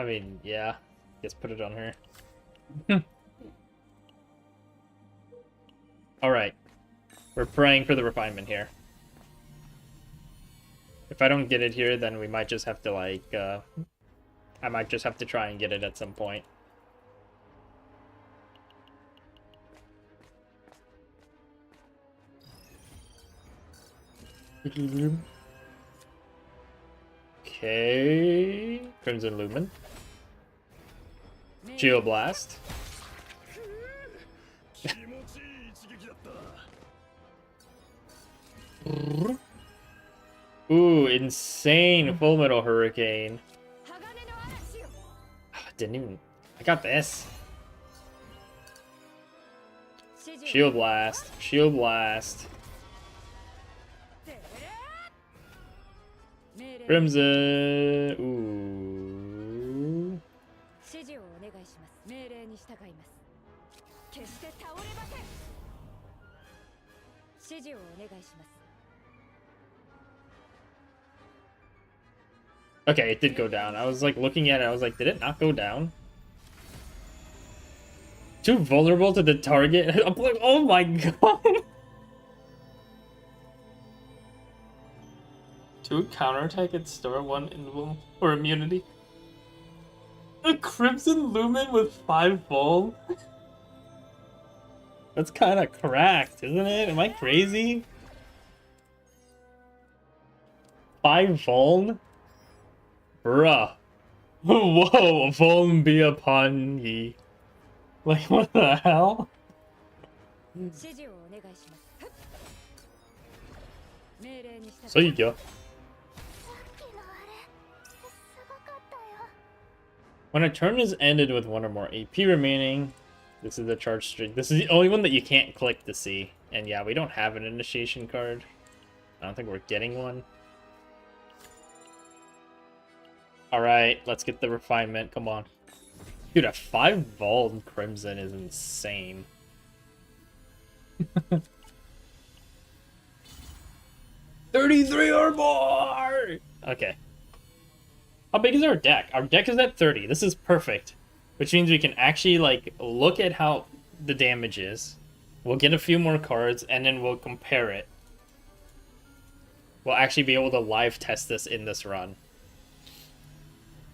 A: I mean, yeah. Just put it on her. Alright. We're praying for the refinement here. If I don't get it here, then we might just have to, like, I might just have to try and get it at some point. Okay. Crimson Lumen. Geoblast. Ooh, insane Full Metal Hurricane. Didn't even... I got this. Shield Blast. Shield Blast. Crimson. Ooh. Okay, it did go down. I was like looking at it, I was like, did it not go down? Too vulnerable to the target? I'm like, oh my god! To counterattack its store 1 invuln or immunity. A Crimson Lumen with 5 Vol? That's kind of cracked, isn't it? Am I crazy? 5 Vuln? Bruh. Whoa, Vuln be upon ye. Like, what the hell? So you go. When a turn is ended with 1 or more AP remaining, this is the charge string. This is the only one that you can't click to see. And yeah, we don't have an initiation card. I don't think we're getting one. Alright, let's get the refinement. Come on. Dude, a 5 Vault Crimson is insane. 33 or more! Okay. How big is our deck? Our deck is at 30. This is perfect. Which means we can actually, like, look at how the damage is. We'll get a few more cards, and then we'll compare it. We'll actually be able to live test this in this run.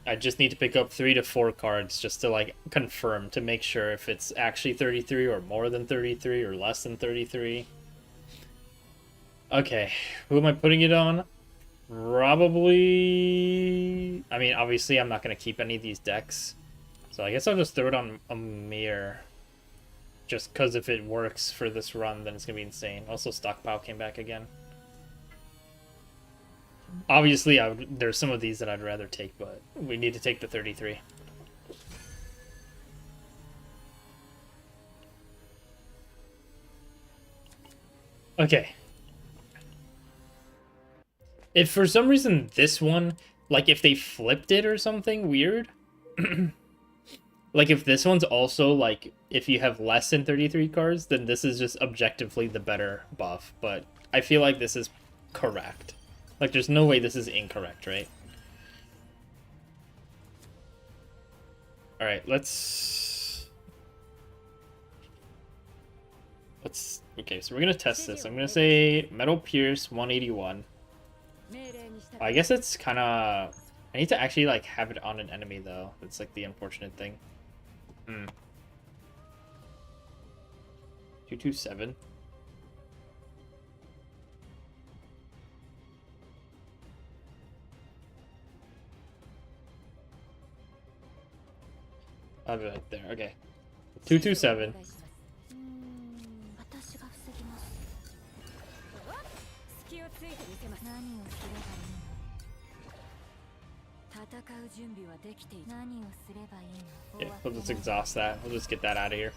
A: I just need to pick up 3 to 4 cards just to, like, confirm, to make sure if it's actually 33 or more than 33 or less than 33. Okay, who am I putting it on? Probably... I mean, obviously I'm not going to keep any of these decks. So I guess I'll just throw it on Amir. Just because if it works for this run, then it's going to be insane. Also, Stockpile came back again. Obviously, there's some of these that I'd rather take, but we need to take the 33. Okay. If for some reason this one, like if they flipped it or something weird, like if this one's also like, if you have less than 33 cards, then this is just objectively the better buff. But I feel like this is correct. Like there's no way this is incorrect, right? Alright, okay, so we're gonna test this. I'm gonna say Metal Pierce 181. I guess it's kind of... I need to actually, like, have it on an enemy, though. That's, like, the unfortunate thing. 227. I'll be right there. Okay. 227. Yeah, we'll just exhaust that. We'll just get that out of here.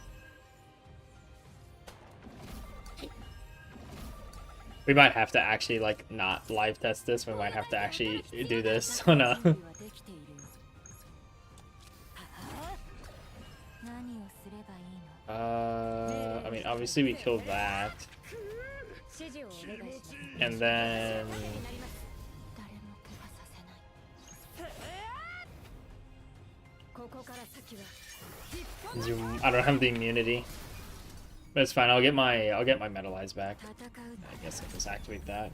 A: We might have to actually, like, not live test this. We might have to actually do this. Oh, no. I mean, obviously we killed that. And then... Zoom. I don't have the immunity. But it's fine, I'll get my Metalize back. I guess I'll just activate that.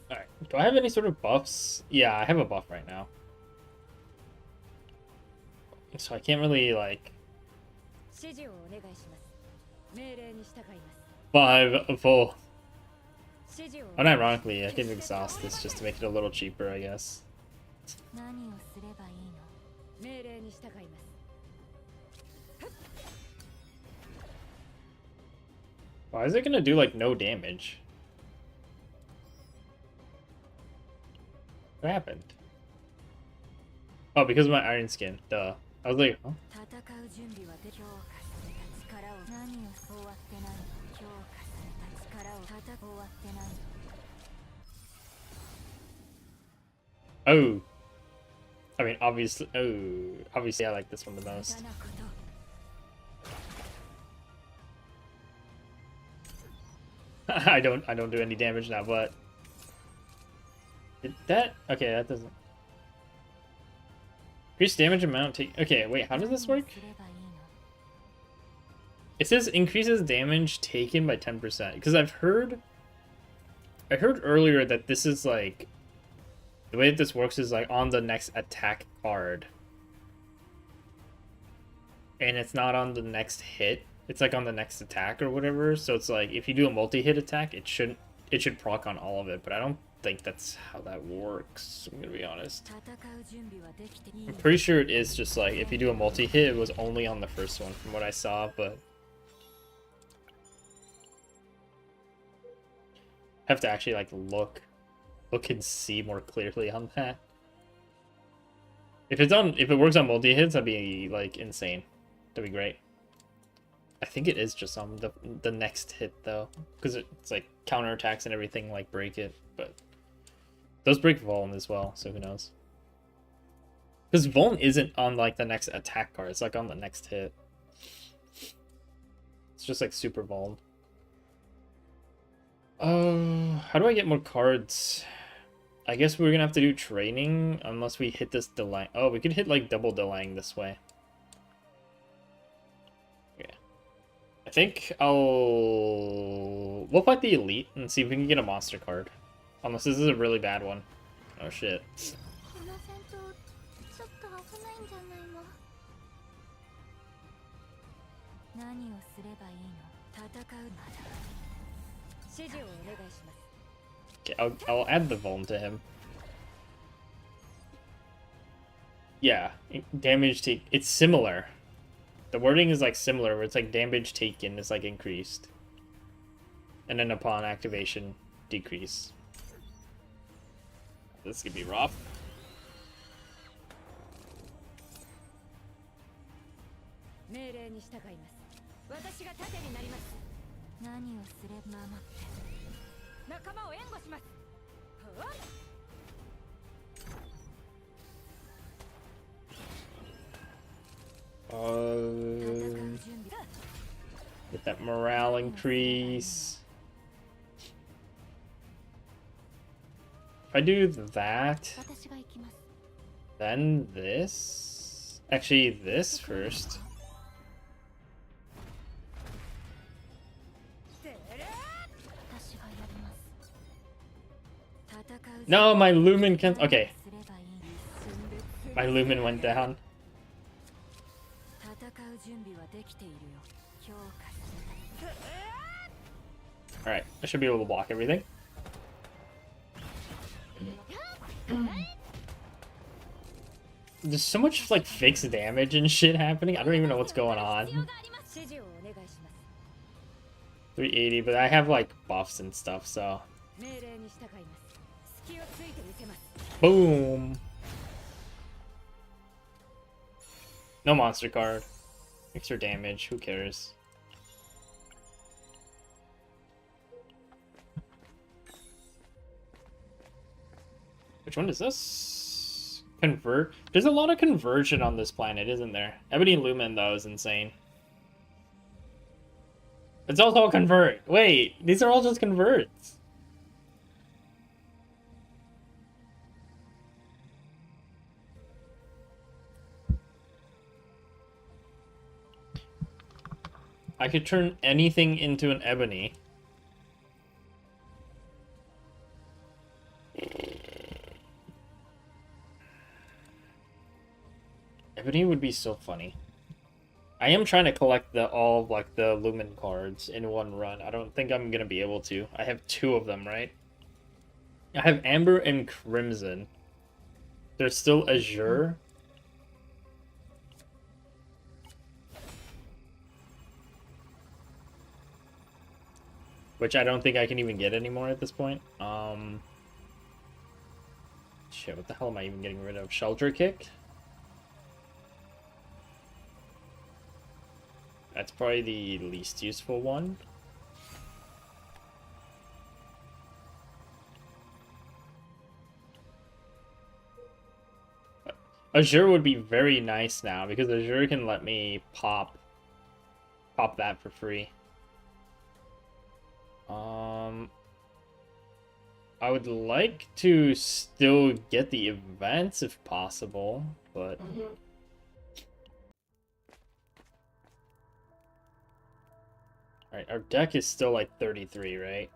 A: Alright, do I have any sort of buffs? Yeah, I have a buff right now. So I can't really, like... 5 full. Unironically, I can exhaust this just to make it a little cheaper, I guess. Why is it gonna do, like, no damage? What happened? Oh, because of my iron skin. Duh. I was like, huh? Oh. I mean, obviously. Oh. Obviously, I like this one the most. I don't do any damage now, but did that okay, that doesn't increase damage amount take. Okay, wait, how does this work? It says increases damage taken by 10%. Because I heard earlier that this is like the way that this works is like on the next attack card. And it's not on the next hit. It's like on the next attack or whatever. So it's like if you do a multi-hit attack, it should proc on all of it, but I don't think that's how that works, I'm gonna be honest. I'm pretty sure it is just like if you do a multi-hit, it was only on the first one from what I saw, but I have to actually like look and see more clearly on that. If it works on multi-hits, that'd be like insane. That'd be great. I think it is just on the next hit though, because it's like counterattacks and everything like break it, but those break Vuln as well, so who knows? Because Vuln isn't on like the next attack card, it's like on the next hit. It's just like super Vuln. How do I get more cards? I guess we're gonna have to do training unless we hit this Delang. Oh, we could hit like double Delang this way. I think we'll fight the elite and see if we can get a monster card. Unless this is a really bad one. Oh shit. Okay, I'll add the Vuln to him. Yeah, damage take. It's similar. The wording is like similar, where it's like damage taken is like increased. And then upon activation, decrease. This could be rough. Get that morale increase. If I do that, then this. Actually, this first. No, my lumen can't. Okay. My lumen went down. Alright, I should be able to block everything. There's so much like fixed damage and shit happening. I don't even know what's going on. 380, but I have like buffs and stuff, so. Boom. No monster card. Extra damage, who cares? Which one is this? Convert? There's a lot of conversion on this planet, isn't there? Ebony Lumen, though, is insane. It's also a convert. Wait, these are all just converts. I could turn anything into an ebony. Ebony would be so funny. I am trying to collect all of like the Lumen cards in one run. I don't think I'm gonna be able to. I have 2 of them, right? I have Amber and Crimson. There's still Azure. Which I don't think I can even get anymore at this point. Shit, what the hell am I even getting rid of? Shelter Kick? That's probably the least useful one. Azure would be very nice now because Azure can let me pop that for free. I would like to still get the events if possible, but alright, our deck is still like 33, right?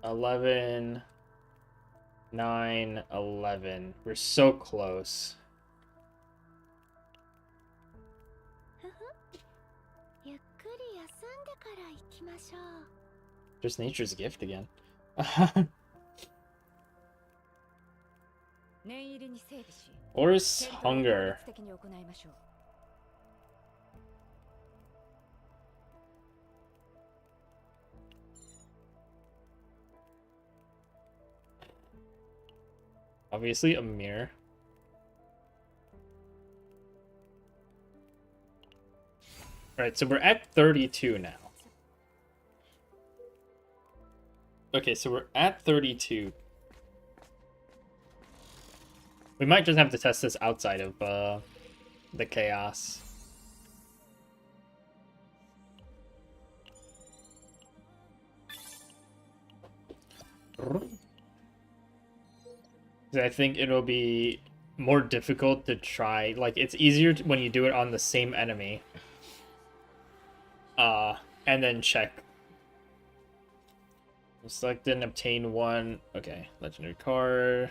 A: 11, 9, 11. We're so close. Just nature's gift again. Horse hunger. Obviously a mirror. Alright, so we're at 32 now. Okay, so we're at 32. We might just have to test this outside of the chaos. I think it'll be more difficult to try. Like, it's easier when you do it on the same enemy. And then check. Select and obtain one. Okay, legendary card.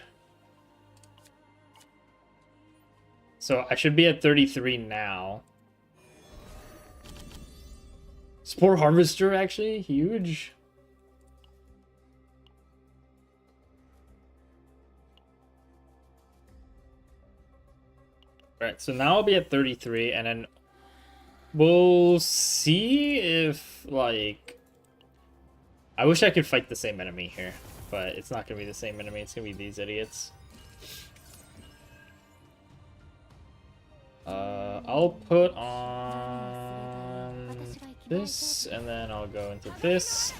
A: So I should be at 33 now. Spore Harvester, actually, huge. Alright, so now I'll be at 33, and then we'll see if, like... I wish I could fight the same enemy here, but it's not going to be the same enemy. It's going to be these idiots. I'll put on this, and then I'll go into this.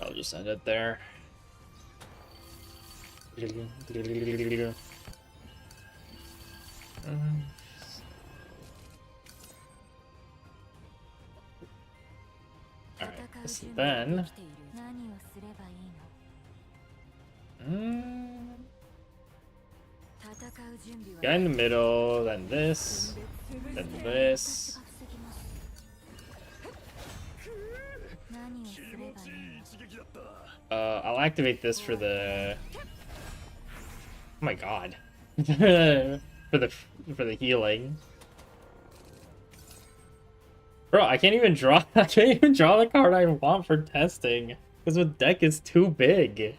A: I'll just end it there. Alright, so then... Guy in the middle, then this, then this. I'll activate this for the... Oh my god. for the healing. Bro, I can't even draw the card I want for testing. Because the deck is too big.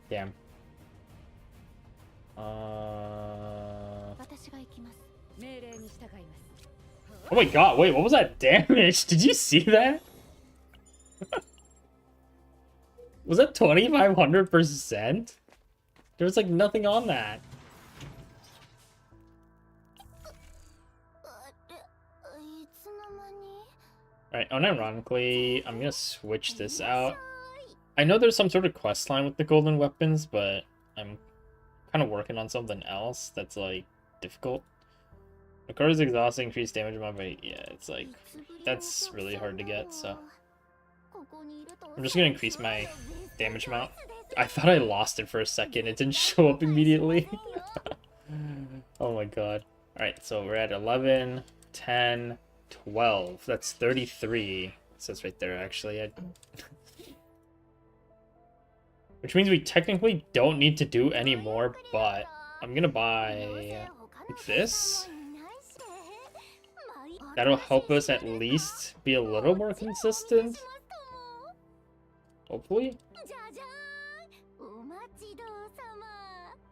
A: Damn. Oh my god, wait, what was that damage? Did you see that? Was that 2,500%? There was like nothing on that. Alright, unironically, I'm gonna switch this out. I know there's some sort of quest line with the golden weapons, but I'm kind of working on something else that's, like, difficult. The card is exhausting, increased damage amount, but yeah, it's like, that's really hard to get, so. I'm just gonna increase my damage amount. I thought I lost it for a second, it didn't show up immediately. Oh my god. Alright, so we're at 11, 10, 12. That's 33. It says right there, actually. Which means we technically don't need to do any more, but I'm gonna buy this. That'll help us at least be a little more consistent. Hopefully.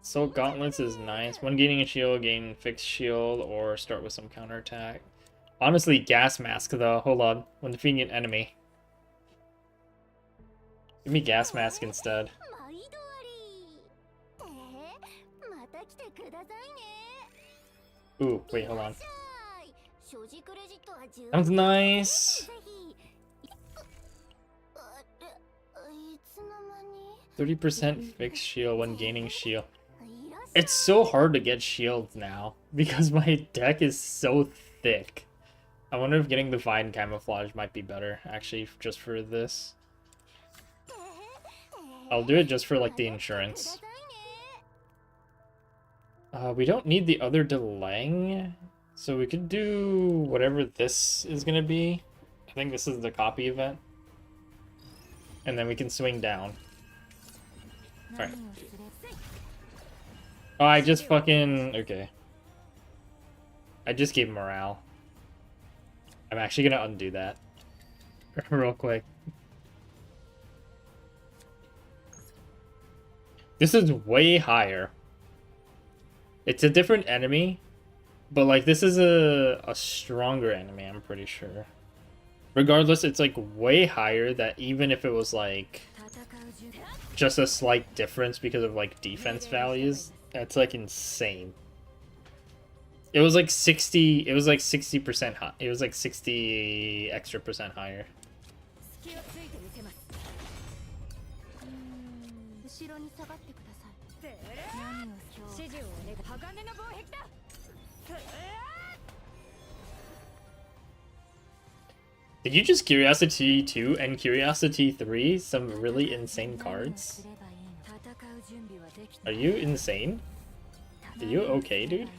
A: Soul Gauntlets is nice. When gaining a shield, gain fixed shield, or start with some counterattack. Honestly, Gas Mask though. Hold on. When defeating an enemy. Give me gas mask instead. Ooh, wait, hold on. Sounds nice. 30% fixed shield when gaining shield. It's so hard to get shields now because my deck is so thick. I wonder if getting the Vine Camouflage might be better, actually, just for this. I'll do it just for, like, the insurance. We don't need the other Delang, so we could do whatever this is gonna be. I think this is the copy event. And then we can swing down. Alright. Oh, I just fucking... Okay. I just gave morale. I'm actually gonna undo that. Real quick. This is way higher. It's a different enemy, but like this is a stronger enemy, I'm pretty sure. Regardless, it's like way higher that even if it was like just a slight difference because of like defense values, that's like insane. It was like 60, it was like 60% high. It was like 60 extra percent higher. Did you just Curiosity 2 and Curiosity 3 some really insane cards? Are you insane? Are you okay, dude?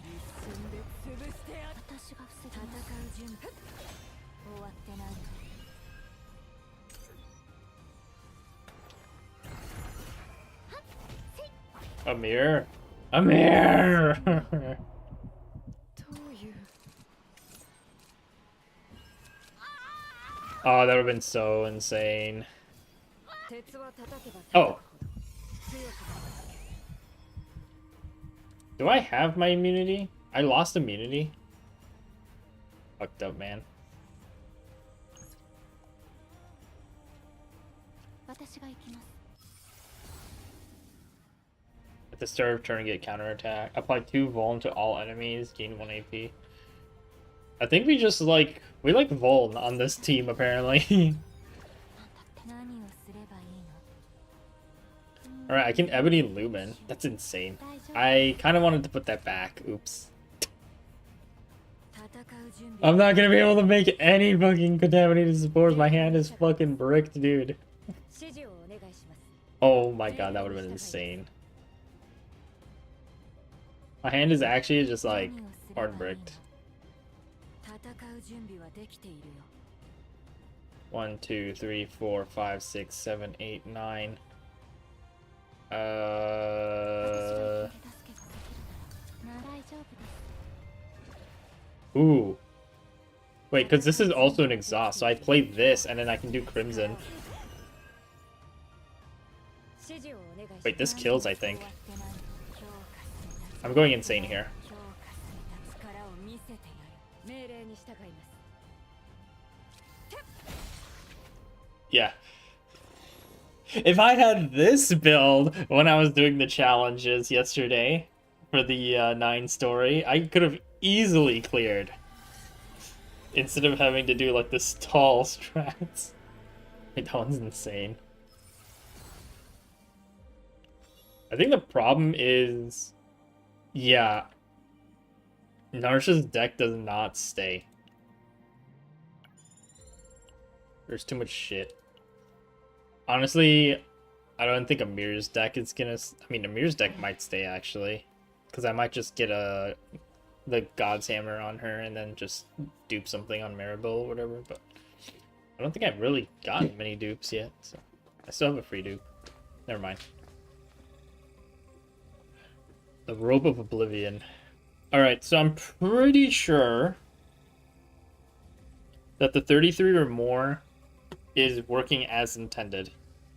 A: A mirror? A mirror! Oh, that would have been so insane. Oh. Do I have my immunity? I lost immunity. Fucked up, man. At the start of turn, get counterattack. Apply 2 Vuln to all enemies, gain 1 AP. I think we just like Vuln on this team apparently. Alright, I can Ebony Lumen. That's insane. I kind of wanted to put that back. Oops. I'm not gonna be able to make any fucking contaminated spores. My hand is fucking bricked, dude. Oh my god, that would have been insane. My hand is actually just like hard bricked. 1, 2, 3, 4, 5, 6, 7, 8, 9. Ooh. Wait, because this is also an exhaust, so I play this and then I can do Crimson. Wait, this kills, I think. I'm going insane here. Yeah. If I had this build when I was doing the challenges yesterday for the 9 story, I could have easily cleared. Instead of having to do like this tall strats. Like, that one's insane. I think the problem is... Yeah. Narsha's deck does not stay. There's too much shit. Honestly, I don't think Amir's deck is gonna... I mean, Amir's deck might stay, actually. Because I might just get the God's Hammer on her and then just dupe something on Maribel or whatever, but... I don't think I've really gotten many dupes yet, so... I still have a free dupe. Never mind. The Rope of Oblivion. Alright, so I'm pretty sure that the 33 or more is working as intended.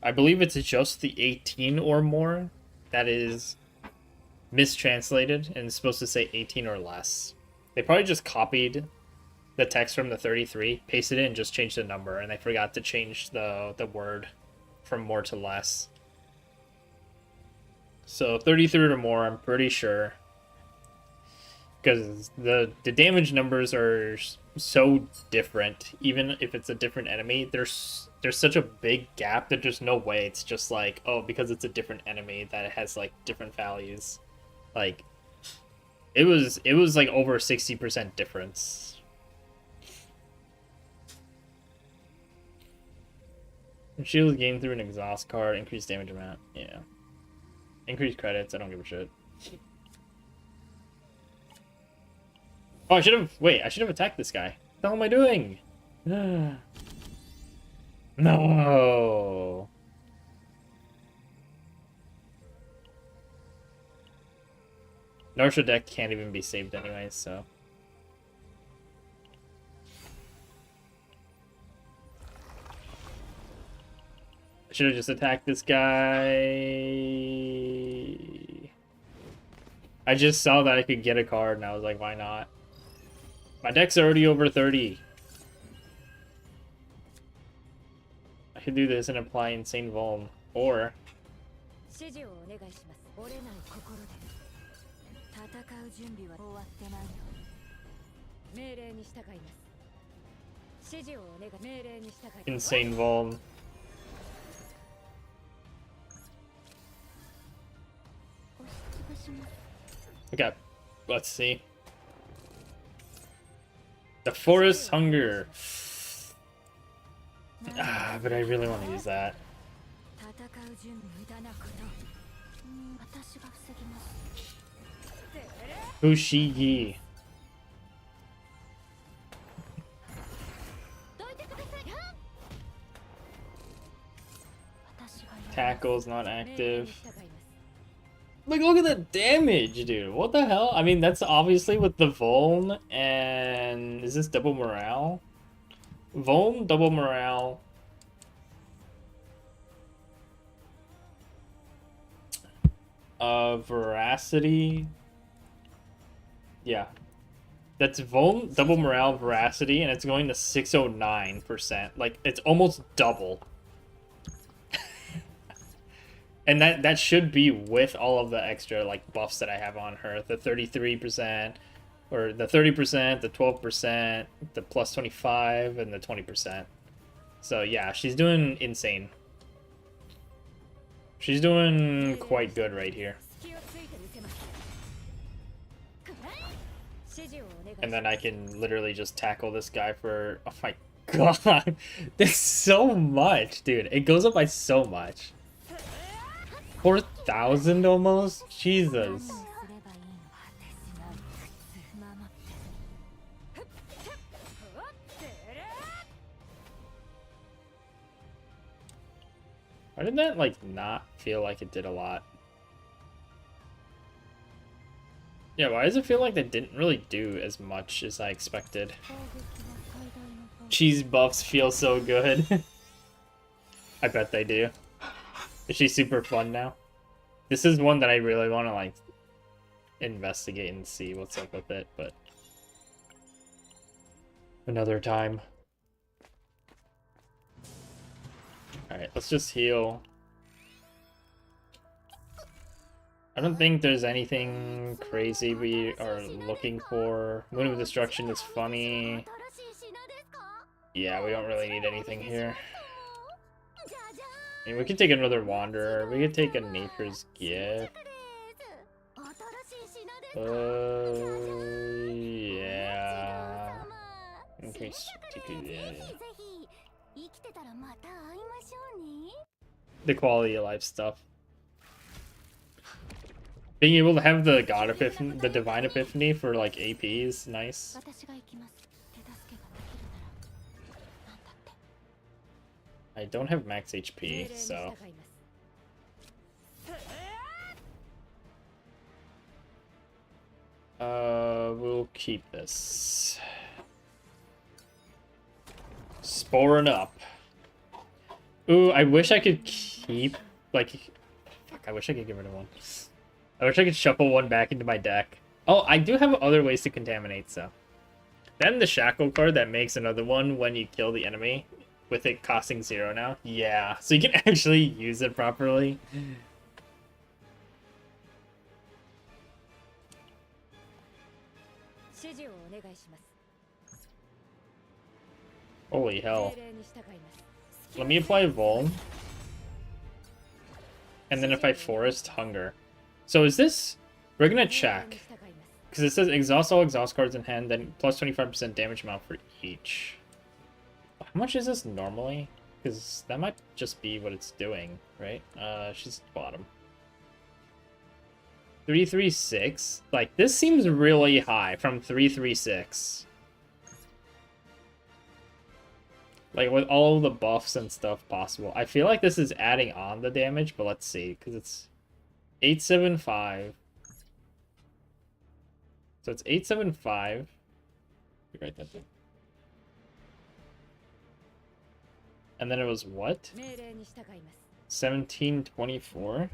A: I believe it's just the 18 or more that is mistranslated and is supposed to say 18 or less. They probably just copied the text from the 33, pasted it, and just changed the number, and they forgot to change the word from more to less. So 33 or more, I'm pretty sure. Because the damage numbers are so different, even if it's a different enemy. There's such a big gap that there's no way it's just like, oh, because it's a different enemy that it has like different values. Like it was like over 60% difference. Shield gained through an exhaust card, increased damage amount. Yeah. Increased credits, I don't give a shit. Oh, I should have attacked this guy. What the hell am I doing? No. Narsha deck can't even be saved anyways, so. I should have just attacked this guy. I just saw that I could get a card and I was like, why not? My deck's already over 30. I could do this and apply Insane Vuln. Or... Insane Vuln. Okay, let's see. The Forest Hunger. Ah, but I really want to use that. Ushigi. Tackle's not active. Like, look at the damage, dude. What the hell? I mean, that's obviously with the Vuln, and... Is this double morale? Vuln, double morale. Veracity. Yeah. That's Vuln, double morale, veracity, and it's going to 609%. Like, it's almost double. And that should be with all of the extra like buffs that I have on her. The 33%, or the 30%, the 12%, the plus 25, and the 20%. So yeah, she's doing insane. She's doing quite good right here. And then I can literally just tackle this guy for... Oh my god! There's so much, dude. It goes up by so much. 4,000 almost? Jesus. Why did that, like, not feel like it did a lot? Yeah, why does it feel like that didn't really do as much as I expected? Cheese buffs feel so good. I bet they do. Is she super fun now? This is one that I really want to, like, investigate and see what's up with it, but... another time. Alright, let's just heal. I don't think there's anything crazy we are looking for. Moon of Destruction is funny. Yeah, we don't really need anything here. I mean, we could take another Wanderer. We could take a Nature's Gift. Yeah. Okay, yeah. The quality of life stuff. Being able to have the God Epiphany, the Divine Epiphany for like AP is nice. I don't have max HP, so... we'll keep this. Sporing up. Ooh, I wish I could keep, like... Fuck, I wish I could get rid of one. I wish I could shuffle one back into my deck. Oh, I do have other ways to contaminate, so... Then the Shackle card that makes another one when you kill the enemy with it costing 0 now. Yeah, so you can actually use it properly. Holy hell. Let me apply Vuln. And then if I Forest, Hunger. So is this... We're gonna check. Because it says exhaust all exhaust cards in hand, then plus 25% damage amount for each. How much is this normally? Because that might just be what it's doing, right? She's bottom. 336? Like, this seems really high from 336. Like, with all the buffs and stuff possible. I feel like this is adding on the damage, but let's see. Because it's 875. So it's 875. Write that down. And then it was what? 1724?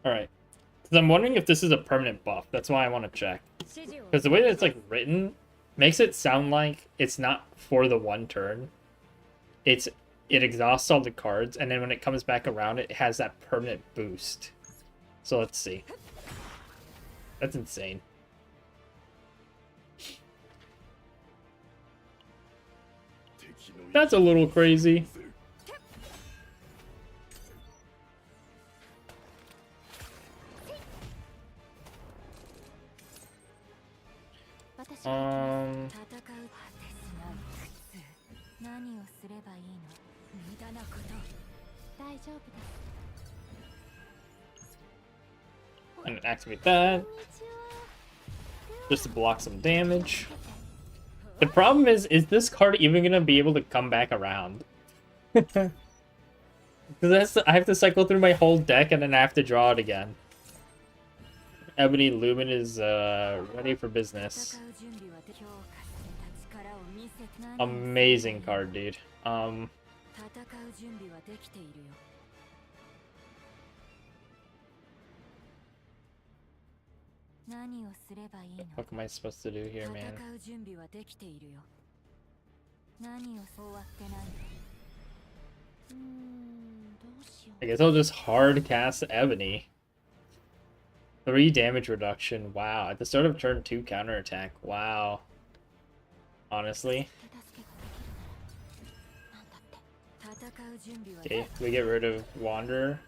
A: Alright. Because I'm wondering if this is a permanent buff. That's why I want to check. Because the way that it's like written makes it sound like it's not for the one turn. It exhausts all the cards, and then when it comes back around, it has that permanent boost. So let's see. That's insane. That's a little crazy. And activate that. Just to block some damage. The problem is this card even gonna be able to come back around? Because I have to cycle through my whole deck and then I have to draw it again. Ebony Lumen is ready for business. Amazing card, dude. What the fuck am I supposed to do here, man? I guess I'll just hard cast Ebony. 3 damage reduction. Wow. At the start of turn 2 counterattack. Wow. Honestly. Okay, we get rid of Wanderer.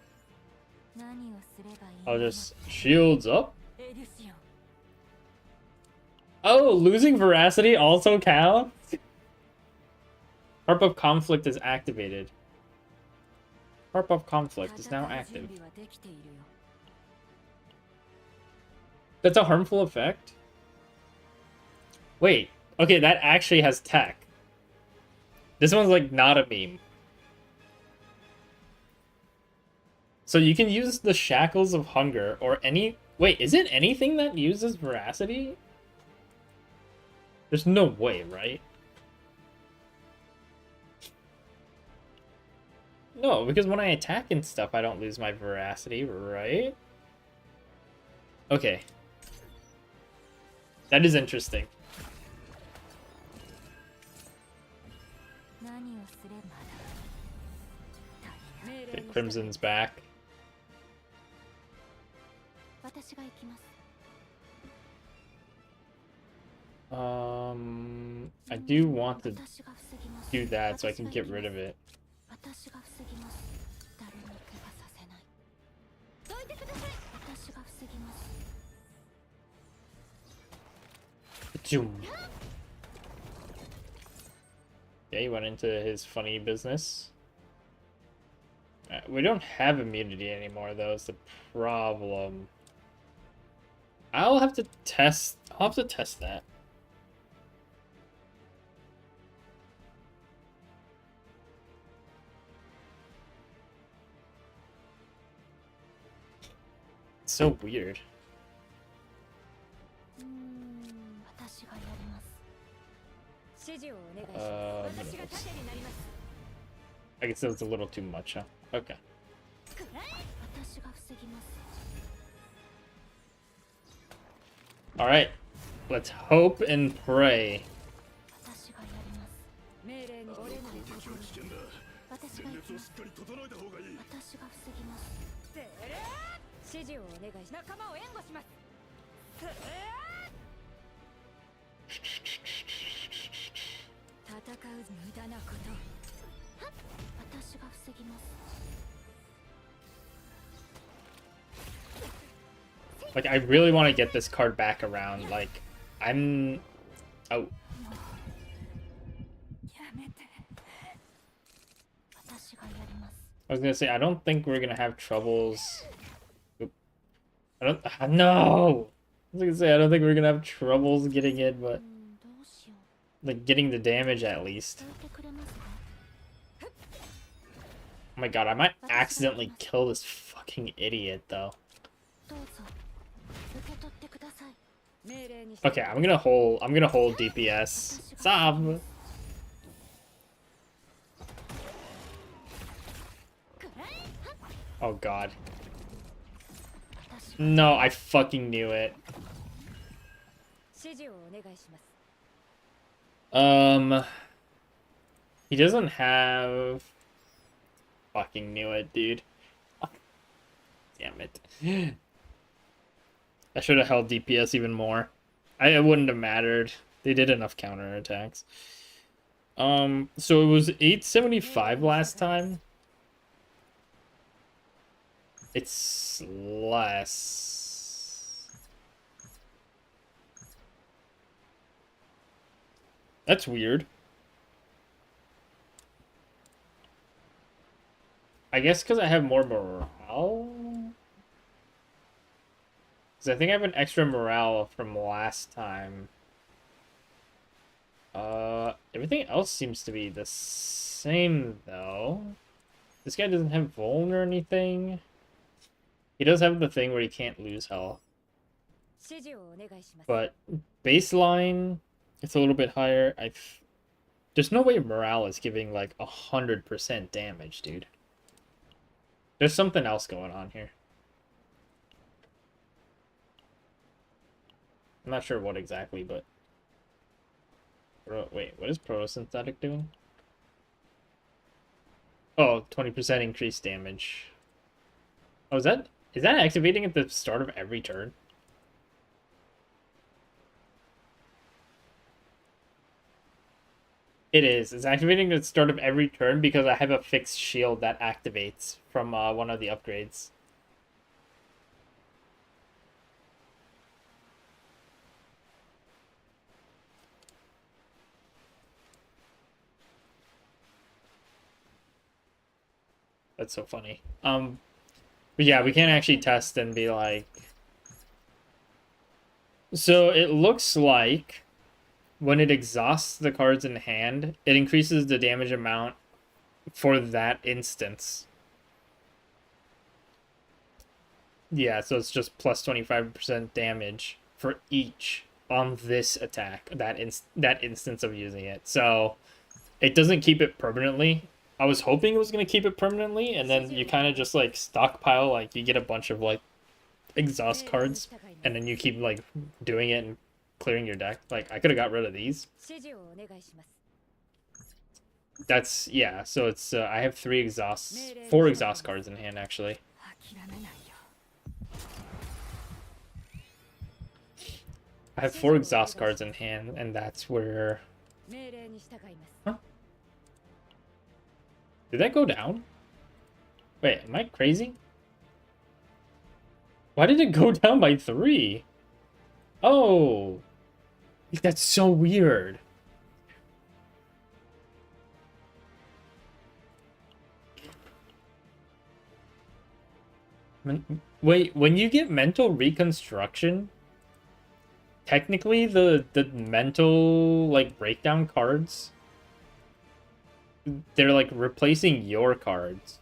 A: I'll just shields up. Oh, losing Veracity also counts? Harp of Conflict is activated. Harp of Conflict is now active. That's a harmful effect? Wait, okay, that actually has tech. This one's like not a meme. So you can use the Shackles of Hunger or any... Wait, is it anything that uses Veracity? There's no way, right? No, because when I attack and stuff, I don't lose my Veracity, right? Okay. That is interesting. Okay, Crimson's back. I do want to do that so I can get rid of it. Yeah, he went into his funny business. We don't have immunity anymore, though, is the problem. I'll have to test that. It's so weird. I guess that was a little too much, huh? Okay. Alright. Let's hope and pray. Like, I really want to get this card back around. Like, I'm... Oh. I was gonna say, I don't think we're gonna have troubles. Oop. I don't... No! I was gonna say, I don't think we're gonna have troubles getting it, but... Like, getting the damage at least. Oh my god, I might accidentally kill this fucking idiot, though. Okay, I'm gonna hold DPS. Stop! Oh god. No, I fucking knew it. He doesn't have... Fucking knew it, dude. Damn it. I should have held DPS even more. It wouldn't have mattered. They did enough counterattacks. So it was 875 last time. It's less. That's weird. I guess because I have more morale? Because I think I have an extra morale from last time. Everything else seems to be the same, though. This guy doesn't have vuln or anything. He does have the thing where he can't lose health. But baseline, it's a little bit higher. There's no way morale is giving like 100% damage, dude. There's something else going on here. I'm not sure what exactly, but... Wait, what is Protosynthetic doing? Oh, 20% increased damage. Oh, is that activating at the start of every turn? It is. It's activating at the start of every turn because I have a fixed shield that activates from one of the upgrades. That's so funny. But yeah, we can't actually test and be like... So it looks like when it exhausts the cards in hand, it increases the damage amount for that instance. Yeah, so it's just plus 25% damage for each on this attack, that instance of using it. So it doesn't keep it permanently. I was hoping it was going to keep it permanently, and then you kind of just like stockpile, like you get a bunch of like exhaust cards, and then you keep like doing it and clearing your deck. Like I could have got rid of these. That's, yeah, so it's I have 4 exhaust cards in hand actually. I have 4 exhaust cards in hand, and that's where... Huh? Did that go down? Wait, am I crazy? Why did it go down by 3? Oh! That's so weird. Wait, when you get mental reconstruction, technically the mental like breakdown cards, they're like replacing your cards.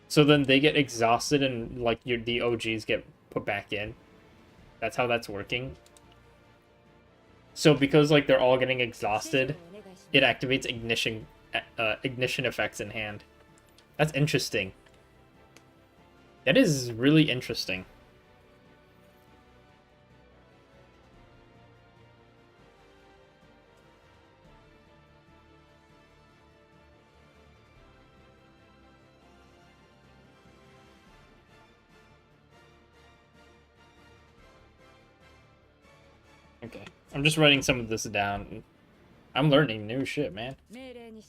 A: So then they get exhausted and like the OGs get put back in. That's how that's working. So because like they're all getting exhausted, it activates ignition effects in hand. That's interesting. That is really interesting. Okay. I'm just writing some of this down. I'm learning new shit, man.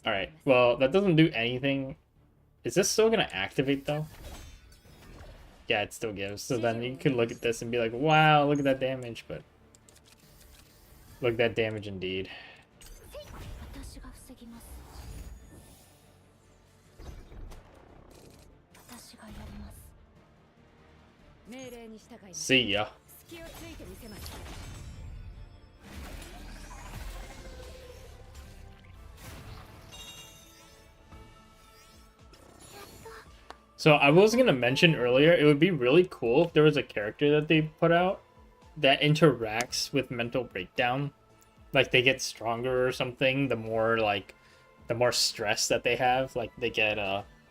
A: Alright, well, that doesn't do anything. Is this still gonna activate, though? Yeah, it still gives. So then you can look at this and be like, wow, look at that damage, but... Look at that damage indeed. See ya. So I was gonna mention earlier, it would be really cool if there was a character that they put out that interacts with mental breakdown. Like they get stronger or something, the more stress that they have. Like they get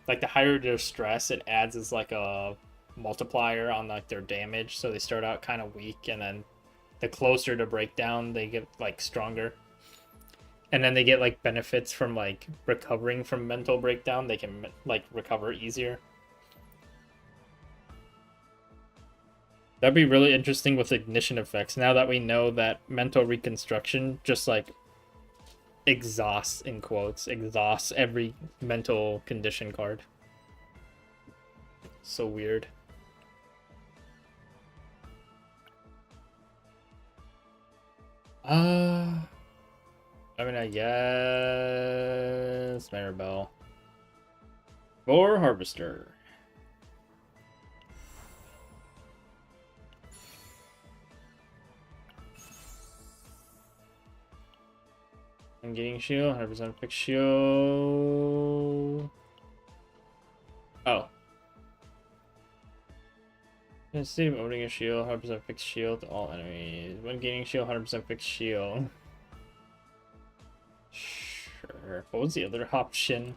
A: like the higher their stress, it adds as like a multiplier on like their damage. So they start out kind of weak, and then the closer to breakdown, they get like stronger. And then they get like benefits from like recovering from mental breakdown. They can like recover easier. That'd be really interesting with ignition effects. Now that we know that mental reconstruction just like exhausts, in quotes, exhausts every mental condition card. So weird. I mean, I guess Maribel. Or Harvester. I'm getting shield, 100% fixed shield. Oh. Instead of opening a shield, 100% fixed shield to all enemies. When gaining shield, 100% fixed shield. Sure. What was the other option?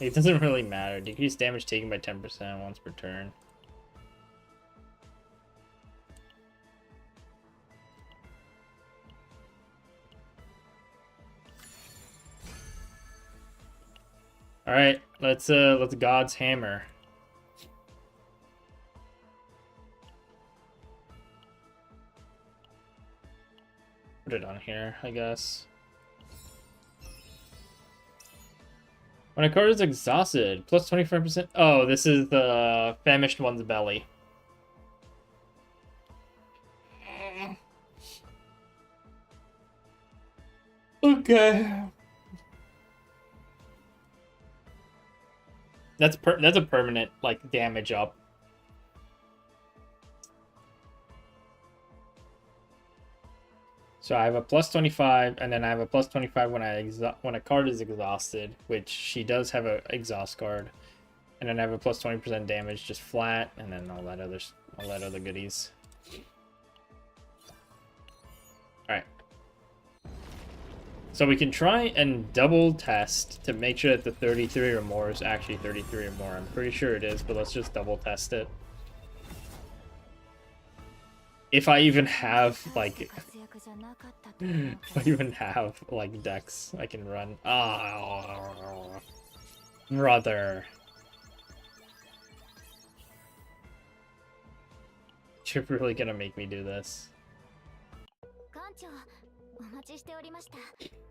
A: It doesn't really matter. Decrease damage taken by 10% once per turn. Alright, let's God's Hammer. Put it on here, I guess. When a card is exhausted, plus 25%. Oh, this is the famished one's belly. Okay. That's a permanent like damage up. So I have a plus 25, and then I have a plus 25 when when a card is exhausted, which she does have a exhaust card, and then I have a plus 20% damage just flat, and then all that other goodies. All right. So we can try and double test to make sure that the 33 or more is actually 33 or more. I'm pretty sure it is, but let's just double test it. If I even have like if I even have like decks I can run. Oh, brother. You're really gonna make me do this.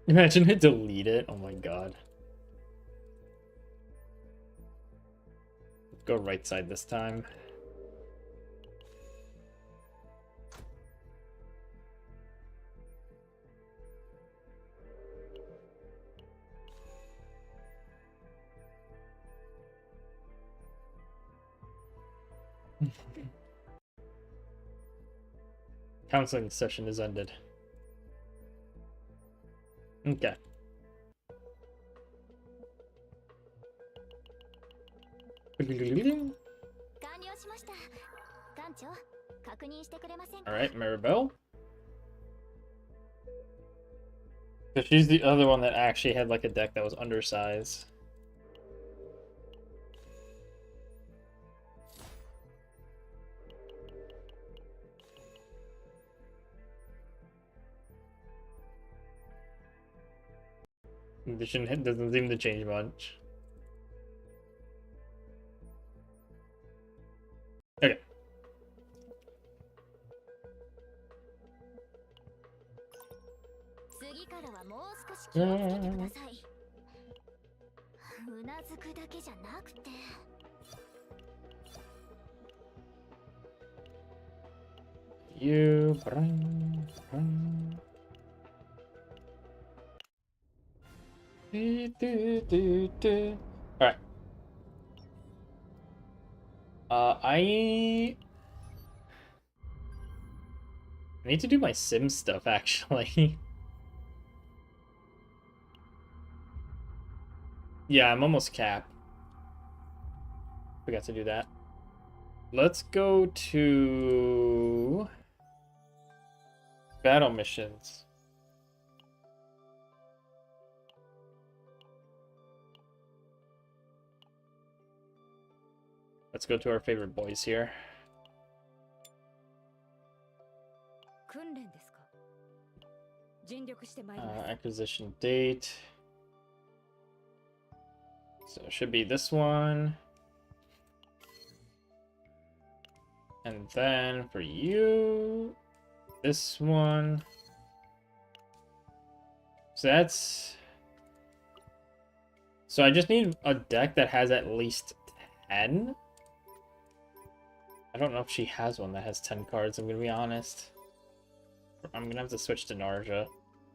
A: Imagine I delete it. Oh my god. Go right side this time. Counseling session is ended. Okay. Alright, Maribel. So she's the other one that actually had like a deck that was undersized. Condition doesn't seem to change much. Okay. You. Brang, brang. Alright. I need to do my sim stuff, actually. Yeah, I'm almost capped. Forgot to do that. Let's go to battle missions. Let's go to our favorite boys here. Acquisition date. So it should be this one. And then for you, this one. So that's... So I just need a deck that has at least 10. I don't know if she has one that has 10 cards, I'm gonna be honest. I'm gonna have to switch to Narja.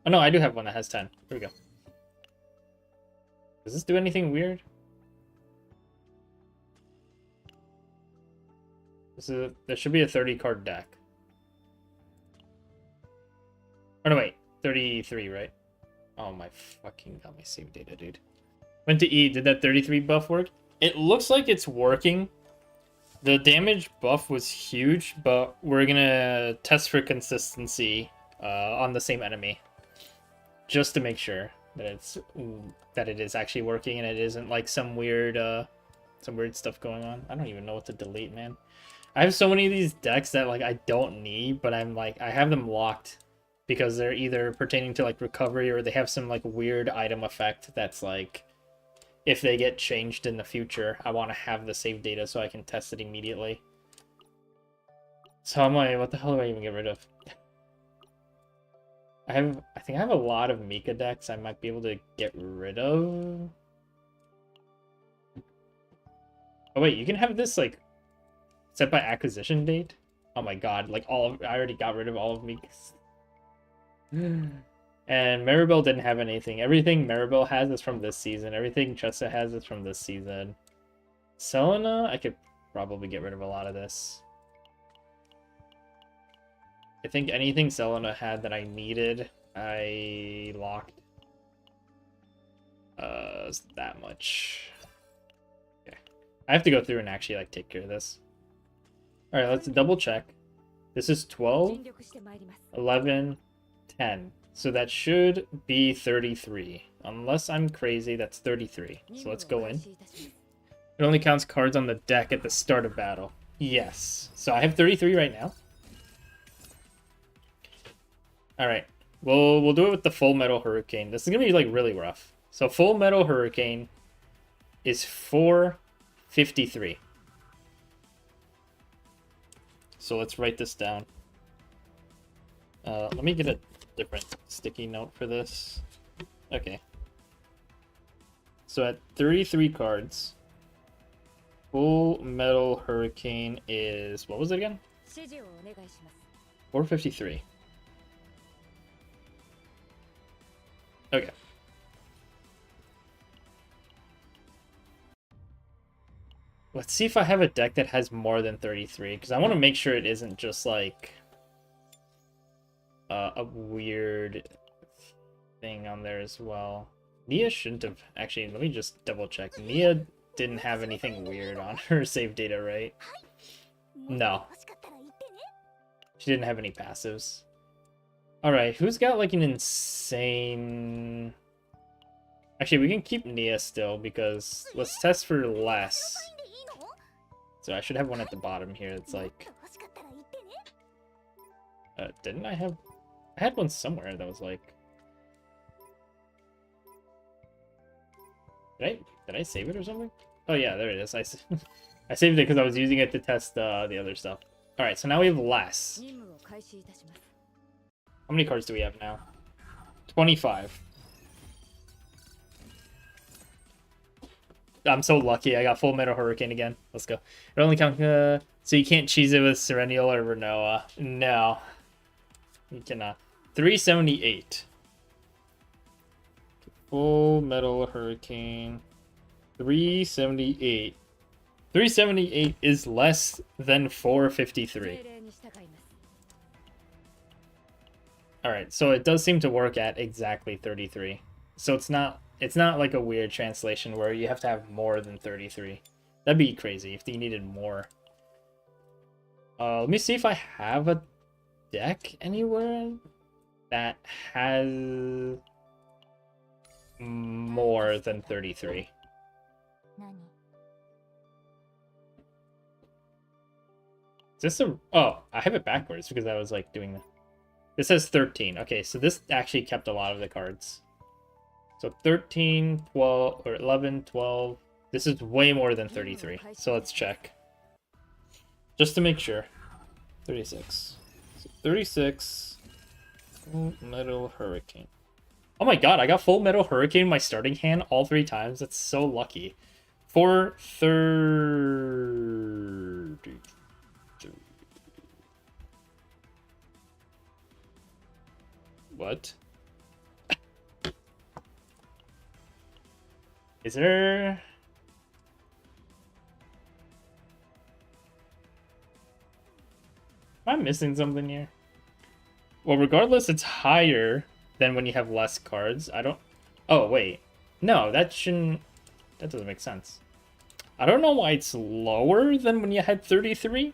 A: Oh no, I do have one that has 10. Here we go. Does this do anything weird? There should be a 30 card deck. Oh no, wait. 33, right? Oh my fucking god, my save data, dude. Went to E. Did that 33 buff work? It looks like it's working. The damage buff was huge, but we're gonna test for consistency on the same enemy, just to make sure that it is actually working and it isn't like some weird stuff going on. I don't even know what to delete, man. I have so many of these decks that like I don't need, but I'm like I have them locked because they're either pertaining to like recovery or they have some like weird item effect that's like, if they get changed in the future, I want to have the save data so I can test it immediately. So I'm like, what the hell do I even get rid of? I think I have a lot of Mika decks I might be able to get rid of. Oh wait, you can have this like set by acquisition date? Oh my god, like I already got rid of all of Mika's. And Maribel didn't have anything. Everything Maribel has is from this season. Everything Chessa has is from this season. Selena, I could probably get rid of a lot of this. I think anything Selena had that I needed, I locked. That much. Okay. I have to go through and actually like take care of this. Alright, let's double check. This is 12, 11, 10. So that should be 33. Unless I'm crazy, that's 33. So let's go in. It only counts cards on the deck at the start of battle. Yes. So I have 33 right now. Alright. We'll do it with the Full Metal Hurricane. This is going to be like really rough. So Full Metal Hurricane is 453. So let's write this down. Let me get a different sticky note for this. Okay. So at 33 cards, Full Metal Hurricane is, what was it again? 453. Okay. Let's see if I have a deck that has more than 33, because I want to make sure it isn't just like a weird thing on there as well. Nia shouldn't have... Actually, let me just double check. Nia didn't have anything weird on her save data, right? No. She didn't have any passives. Alright, who's got like an insane... Actually, we can keep Nia still, because let's test for less. So I should have one at the bottom here that's like... didn't I have... I had one somewhere that was like... Did I save it or something? Oh yeah, there it is. I saved it because I was using it to test the other stuff. Alright, so now we have less. How many cards do we have now? 25. I'm so lucky. I got Full Metal Hurricane again. Let's go. It only counts. So you can't cheese it with Serennial or Renoa. No. You cannot. 378. Full Metal Hurricane. 378. 378 is less than 453. Alright, so it does seem to work at exactly 33. So it's not like a weird translation where you have to have more than 33. That'd be crazy if you needed more. Let me see if I have a deck anywhere that has more than 33. Is this a... Oh, I have it backwards because I was like doing that. This says 13. Okay, so this actually kept a lot of the cards. So 13, 12, or 11, 12. This is way more than 33. So let's check. Just to make sure. 36. So 36. Full Metal Hurricane. Oh my god, I got Full Metal Hurricane in my starting hand all 3 times. That's so lucky. 430. What? Is there... Am I missing something here? Well, regardless, it's higher than when you have less cards. I don't... Oh, wait. No, that shouldn't... That doesn't make sense. I don't know why it's lower than when you had 33.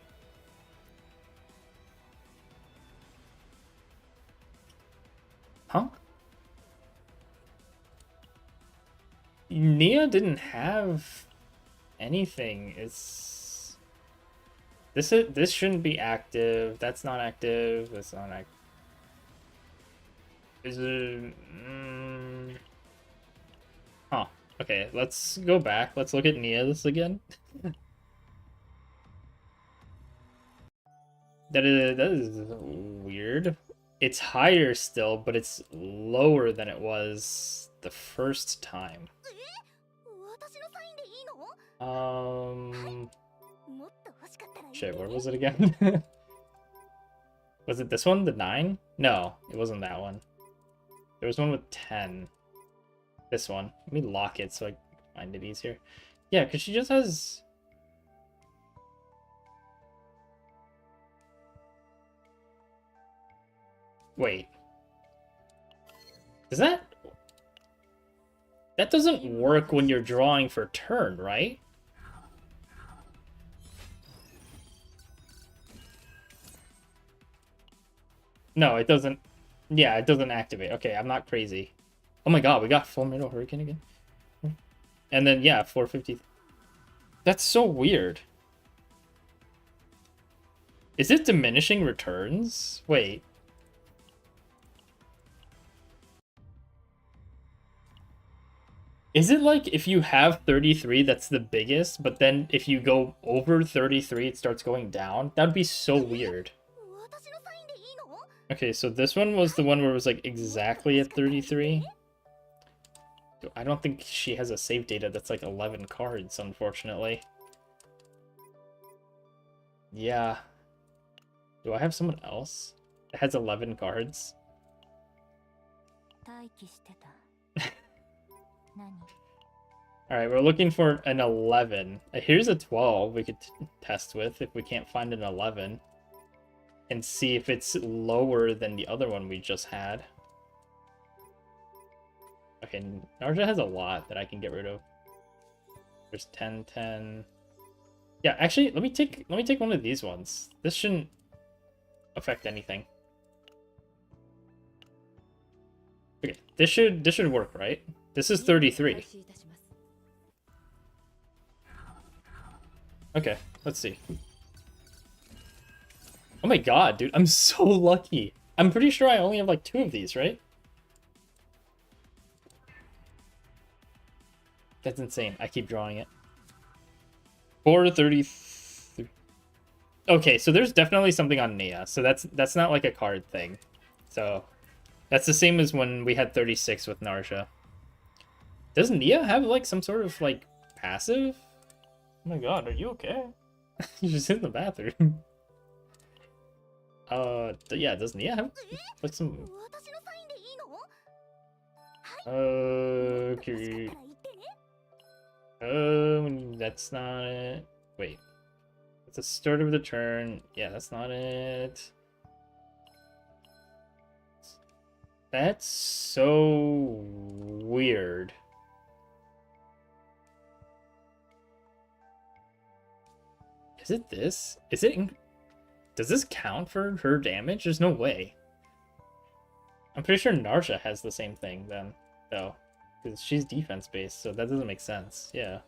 A: Huh? Nia didn't have anything. It's... This shouldn't be active. That's not active. That's not active. Is it... Huh. Okay, let's go back. Let's look at Nia's again. That is weird. It's higher still, but it's lower than it was the first time. Shit, where was it again? Was it this one, the 9? No, it wasn't that one. There was one with 10. This one. Let me lock it so I can find it easier. Yeah, because she just has... Wait. Does that... That doesn't work when you're drawing for turn, right? No, it doesn't... Yeah, it doesn't activate. Okay, I'm not crazy. Oh my god, we got Full Metal Hurricane again. And then, yeah, 450. That's so weird. Is it diminishing returns? Wait. Is it like if you have 33, that's the biggest, but then if you go over 33, it starts going down? That'd be so weird. Okay, so this one was the one where it was like exactly at 33. I don't think she has a save data that's like 11 cards, unfortunately. Yeah. Do I have someone else that has 11 cards? Alright, we're looking for an 11. Here's a 12 we could test with if we can't find an 11. And see if it's lower than the other one we just had. Okay, Narja has a lot that I can get rid of. There's 10, 10. Yeah, actually, let me take one of these ones. This shouldn't affect anything. Okay, this should work, right? This is 33. Okay, let's see. Oh my god, dude, I'm so lucky. I'm pretty sure I only have like 2 of these, right? That's insane. I keep drawing it. 433. Okay, so there's definitely something on Nia. So that's not like a card thing. So That's the same as when we had 36 with Narsha. Does Nia have like some sort of like passive? Oh my god, are you okay? You just in the bathroom. Yeah, does Nia have like some... Okay. That's not it. Wait. It's the start of the turn. Yeah, that's not it. That's so weird. Is it this? Is it... Does this count for her damage? There's no way. I'm pretty sure Narsha has the same thing then, though. Because she's defense-based, so that doesn't make sense. Yeah.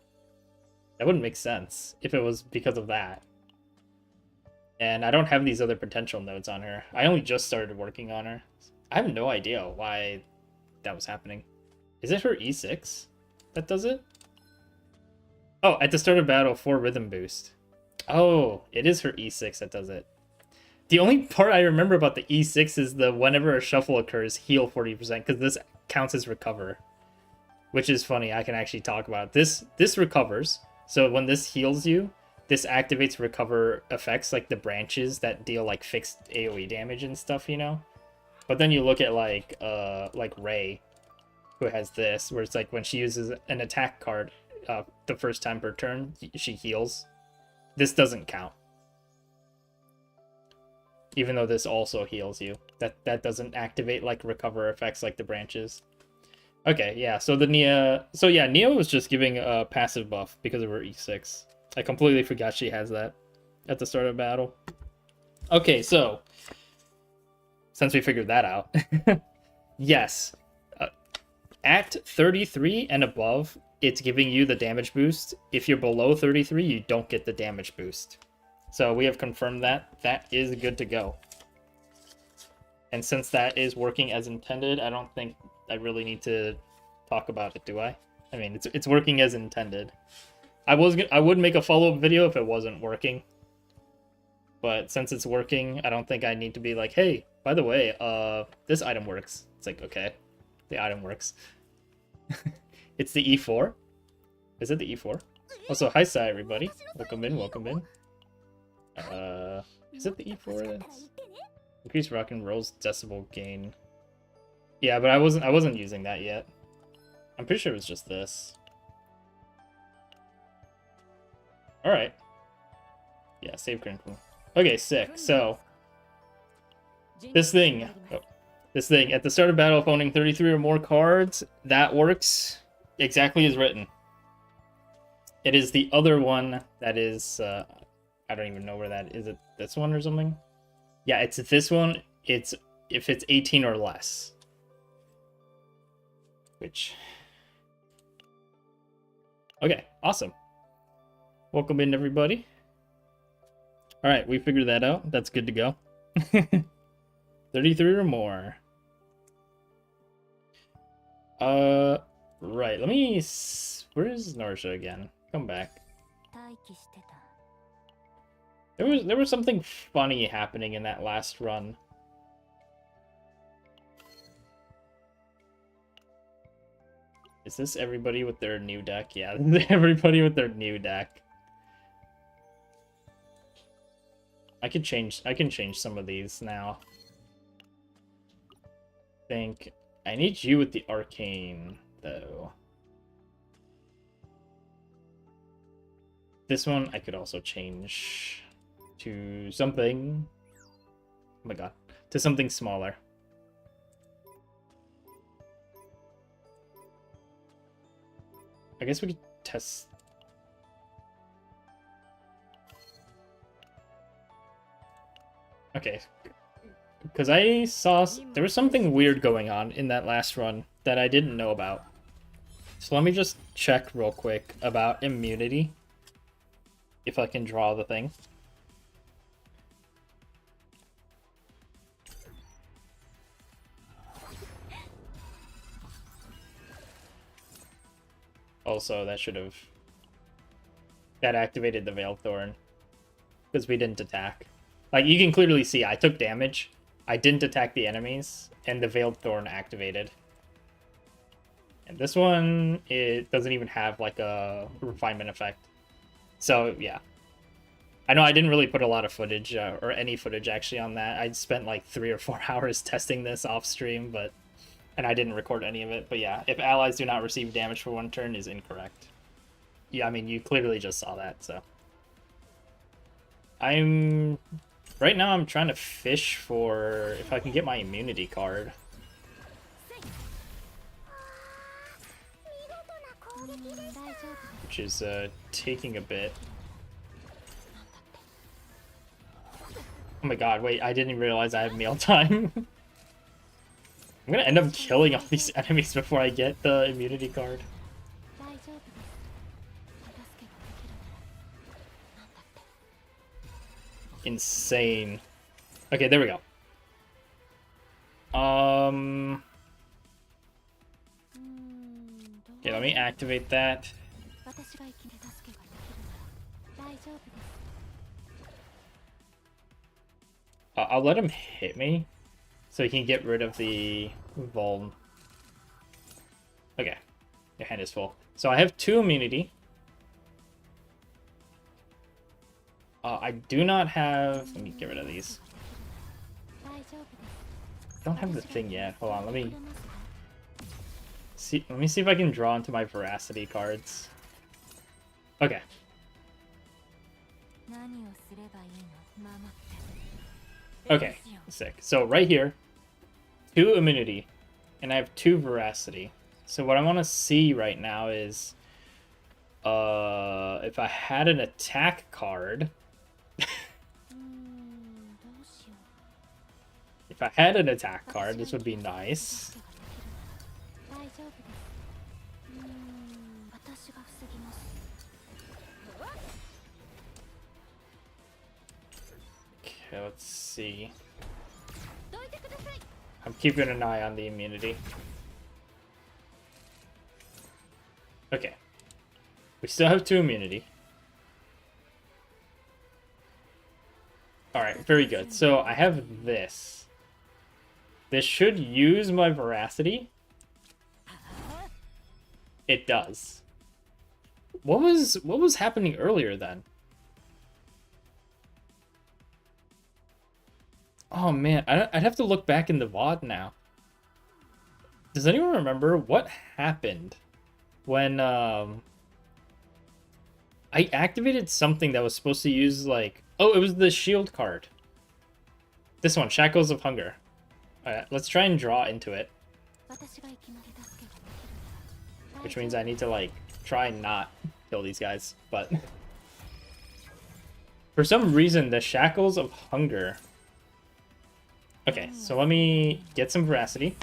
A: That wouldn't make sense if it was because of that. And I don't have these other potential nodes on her. I only just started working on her. I have no idea why that was happening. Is it her E6 that does it? Oh, at the start of battle, 4 rhythm boost. Oh, it is her E6 that does it. The only part I remember about the E6 is the whenever a shuffle occurs, heal 40%, because this counts as recover. Which is funny, I can actually talk about it. This recovers, so when this heals you, this activates recover effects, like the branches that deal like fixed AoE damage and stuff, you know? But then you look at like Ray, who has this, where it's like when she uses an attack card the first time per turn, she heals. This doesn't count. Even though this also heals you. That doesn't activate like recover effects like the branches. Okay, yeah, so the Nia... So yeah, Nia was just giving a passive buff because of her E6. I completely forgot she has that at the start of battle. Okay, so... Since we figured that out... yes. At 33 and above, it's giving you the damage boost. If you're below 33, you don't get the damage boost. So we have confirmed that. That is good to go. And since that is working as intended, I don't think I really need to talk about it, do I? I mean, it's working as intended. I would make a follow-up video if it wasn't working. But since it's working, I don't think I need to be like, hey, by the way, this item works. It's like, okay, the item works. It's the E4. Is it the E4? Also, hi, Sai, everybody. Welcome in, welcome in. Is it the E4 that's... Increase rock and roll's decibel gain. Yeah, but I wasn't using that yet. I'm pretty sure it was just this. Alright. Yeah, save critical. Okay, sick. So this thing at the start of battle, if owning 33 or more cards, that works exactly as written. It is the other one that is I don't even know where that is. It this one or something? Yeah, it's this one. It's if it's 18 or less. Which... Okay, awesome. Welcome in, everybody. Alright, we figured that out. That's good to go. 33 or more. Right, let me... Where is Narsha again? Come back. There was something funny happening in that last run. Is this everybody with their new deck? Yeah, everybody with their new deck. I can change some of these now. I need you with the arcane though. This one I could also change to something. Oh my god, to something smaller. I guess we could test. Okay, because I saw there was something weird going on in that last run that I didn't know about. So let me just check real quick about immunity. If I can draw the thing. Also, that activated the Veiled Thorn because we didn't attack. Like, you can clearly see I took damage. I didn't attack the enemies, and the Veiled Thorn activated. And this one, it doesn't even have like a refinement effect. So yeah. I know I didn't really put a lot of footage, or any footage actually on that. I spent like 3 or 4 hours testing this off stream, and I didn't record any of it. But yeah, if allies do not receive damage for 1 turn is incorrect. Yeah, I mean, you clearly just saw that, so. Right now I'm trying to fish for if I can get my immunity card. Which is taking a bit. Oh my god, wait, I didn't even realize I have meal time. I'm gonna end up killing all these enemies before I get the immunity card. Insane. Okay, there we go. Okay, let me activate that. I'll let him hit me so he can get rid of the vuln. Okay, your hand is full. So I have 2 immunity. I do not have... Let me get rid of these. Don't have the thing yet. Hold on, let me see if I can draw into my veracity cards. Okay. Okay, sick. So right here, 2 immunity, and I have 2 veracity. So what I want to see right now is if I had an attack card. If I had an attack card, this would be nice. Okay, let's see. I'm keeping an eye on the immunity. Okay. We still have 2 immunity. Alright, very good. So I have this. This should use my veracity. It does. What was happening earlier then? Oh man, I'd have to look back in the VOD now. Does anyone remember what happened when I activated something that was supposed to use like... Oh, it was the shield card. This one, Shackles of Hunger. Alright, let's try and draw into it. Which means I need to, like, try and not kill these guys, but... For some reason, the Shackles of Hunger... Okay, so let me get some veracity.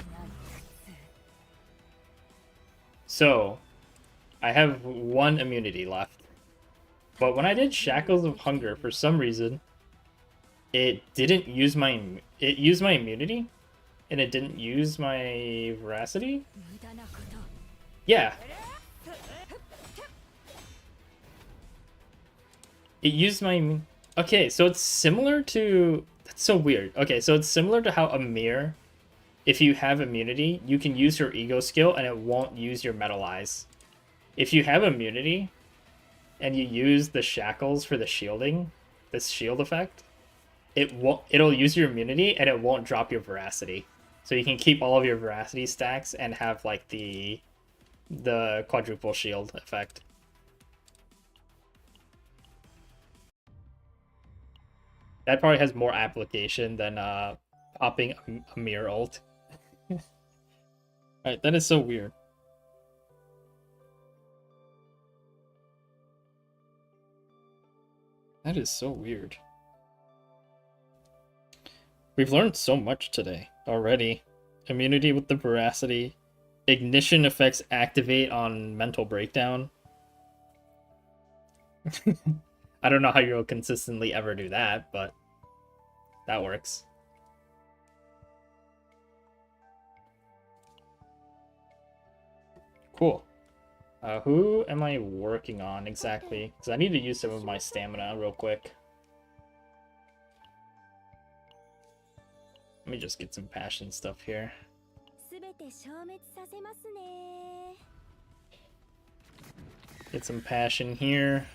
A: So, I have 1 immunity left. But when I did Shackles of Hunger, for some reason, it didn't use my... It used my immunity, and it didn't use my veracity? Yeah. It used my... Okay, so it's similar to... That's so weird. Okay, so it's similar to how Amir, if you have immunity, you can use your ego skill and it won't use your metal eyes. If you have immunity, and you use the shackles for the shielding, this shield effect, it'll use your immunity and it won't drop your veracity. So you can keep all of your veracity stacks and have like the quadruple shield effect. That probably has more application than popping a mirror ult. Alright, that is so weird. That is so weird. We've learned so much today already. Immunity with the veracity. Ignition effects activate on mental breakdown. I don't know how you'll consistently ever do that, but that works. Cool. Who am I working on exactly? Because I need to use some of my stamina real quick. Let me just get some passion stuff here. Get some passion here.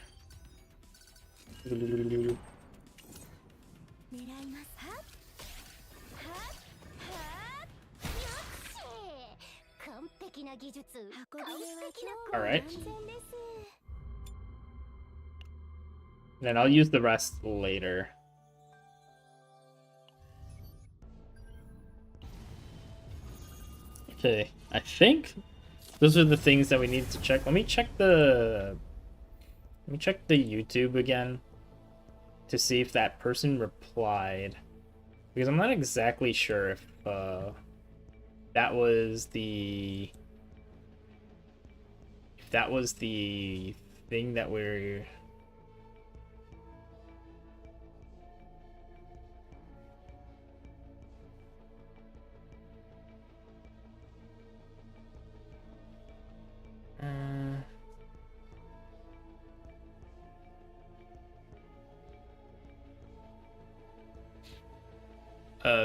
A: Alright. Then I'll use the rest later. Okay, I think those are the things that we need to check. Let me check the YouTube again to see if that person replied, because I'm not exactly sure if that was the thing that we're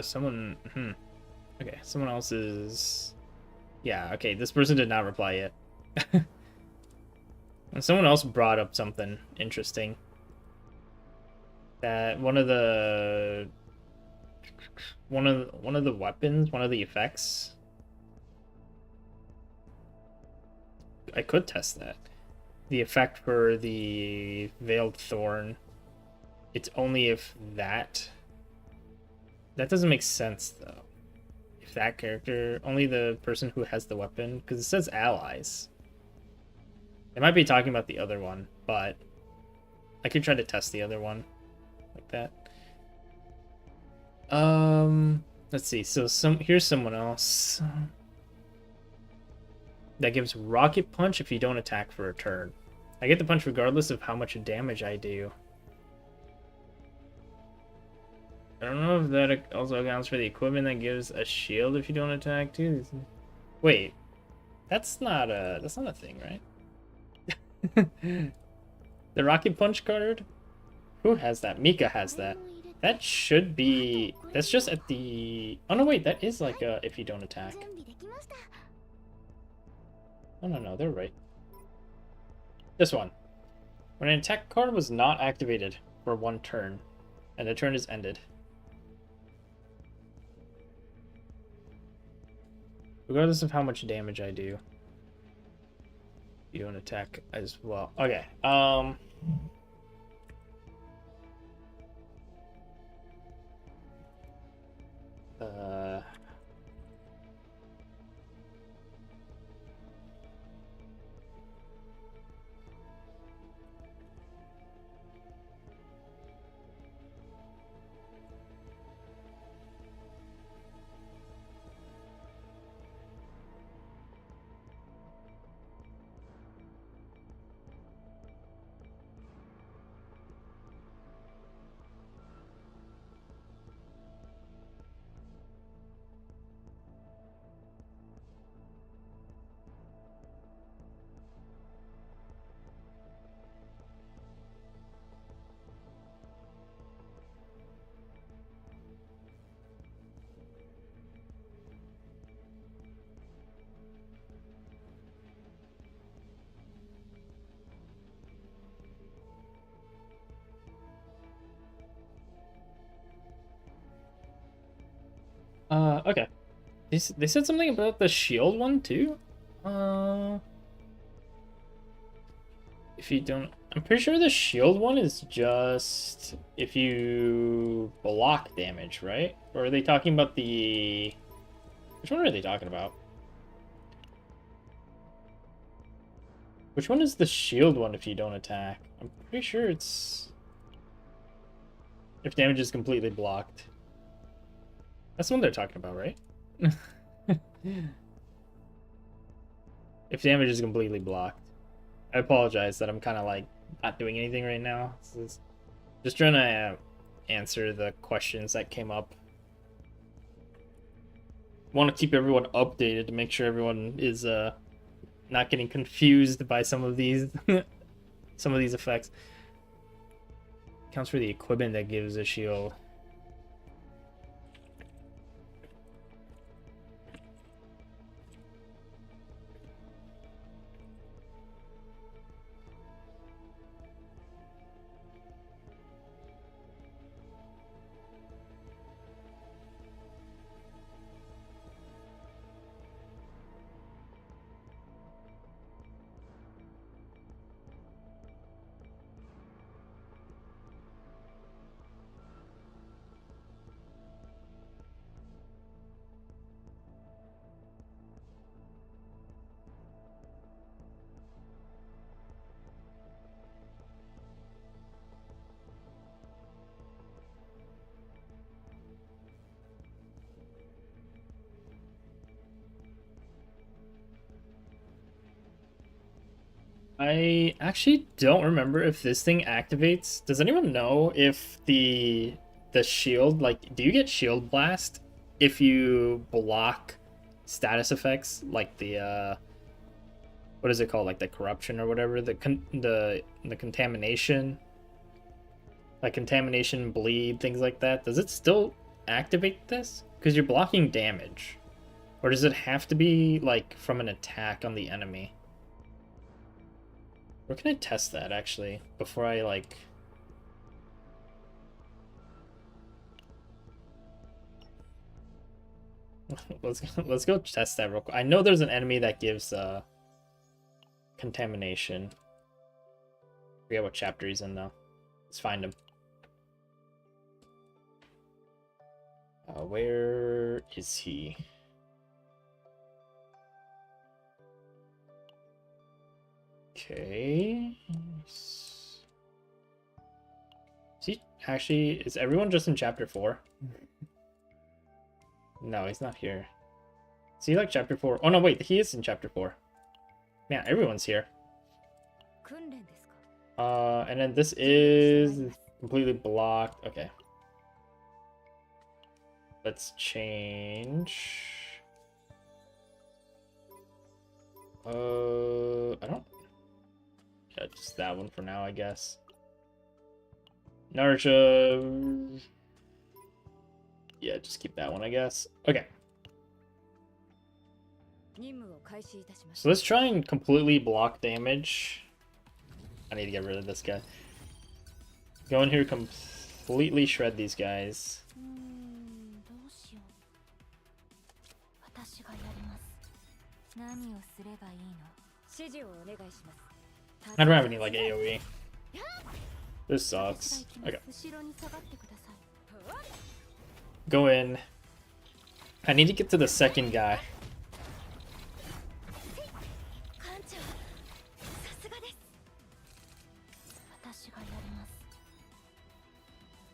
A: someone okay, someone else is, yeah, okay, this person did not reply yet. And someone else brought up something interesting, that one of the weapons, one of the effects, I could test that. The effect for the Veiled Thorn, it's only if that doesn't make sense though. If that character, only the person who has the weapon, because it says allies. They might be talking about the other one, but I could try to test the other one like that. Let's see. So here's someone else. That gives rocket punch if you don't attack for a turn. I get the punch regardless of how much damage I do. I don't know if that also accounts for the equipment that gives a shield if you don't attack too. Wait, that's not a thing, right? The rocket punch card? Who has that? Mika has that. That should be, that's just at the, oh no wait, that is like if you don't attack. Oh no, they're right. This one. When an attack card was not activated for one turn, and the turn is ended. Regardless of how much damage I do. You don't attack as well. Okay, okay. They said something about the shield one too? If you don't, I'm pretty sure the shield one is just if you block damage, right? Or are they talking about the, which one are they talking about? Which one is the shield one if you don't attack? I'm pretty sure it's if damage is completely blocked. That's the one they're talking about, right? If damage is completely blocked. I apologize that I'm kind of like not doing anything right now. Just trying to answer the questions that came up. Want to keep everyone updated to make sure everyone is not getting confused by some of these effects. Counts for the equipment that gives a shield. I actually don't remember if this thing activates. Does anyone know if the shield, like, do you get shield blast if you block status effects like the what is it called, like the corruption or whatever, the contamination, like contamination, bleed, things like that? Does it still activate this? Because you're blocking damage, or does it have to be like from an attack on the enemy? Where can I test that actually before I like? Let's go test that real quick. I know there's an enemy that gives contamination. I forget what chapter he's in though. Let's find him. Where is he? Okay. Is he actually? Is everyone just in chapter 4? No, he's not here. Is he like chapter 4? Oh no, wait, he is in chapter 4. Yeah, everyone's here. And then this is completely blocked. Okay. Let's change. I don't. Yeah, just that one for now, I guess. Naruto. Yeah, just keep that one, I guess. Okay. So let's try and completely block damage. I need to get rid of this guy. Go in here, completely shred these guys. I don't have any like AoE. This sucks. Okay. Go in. I need to get to the second guy.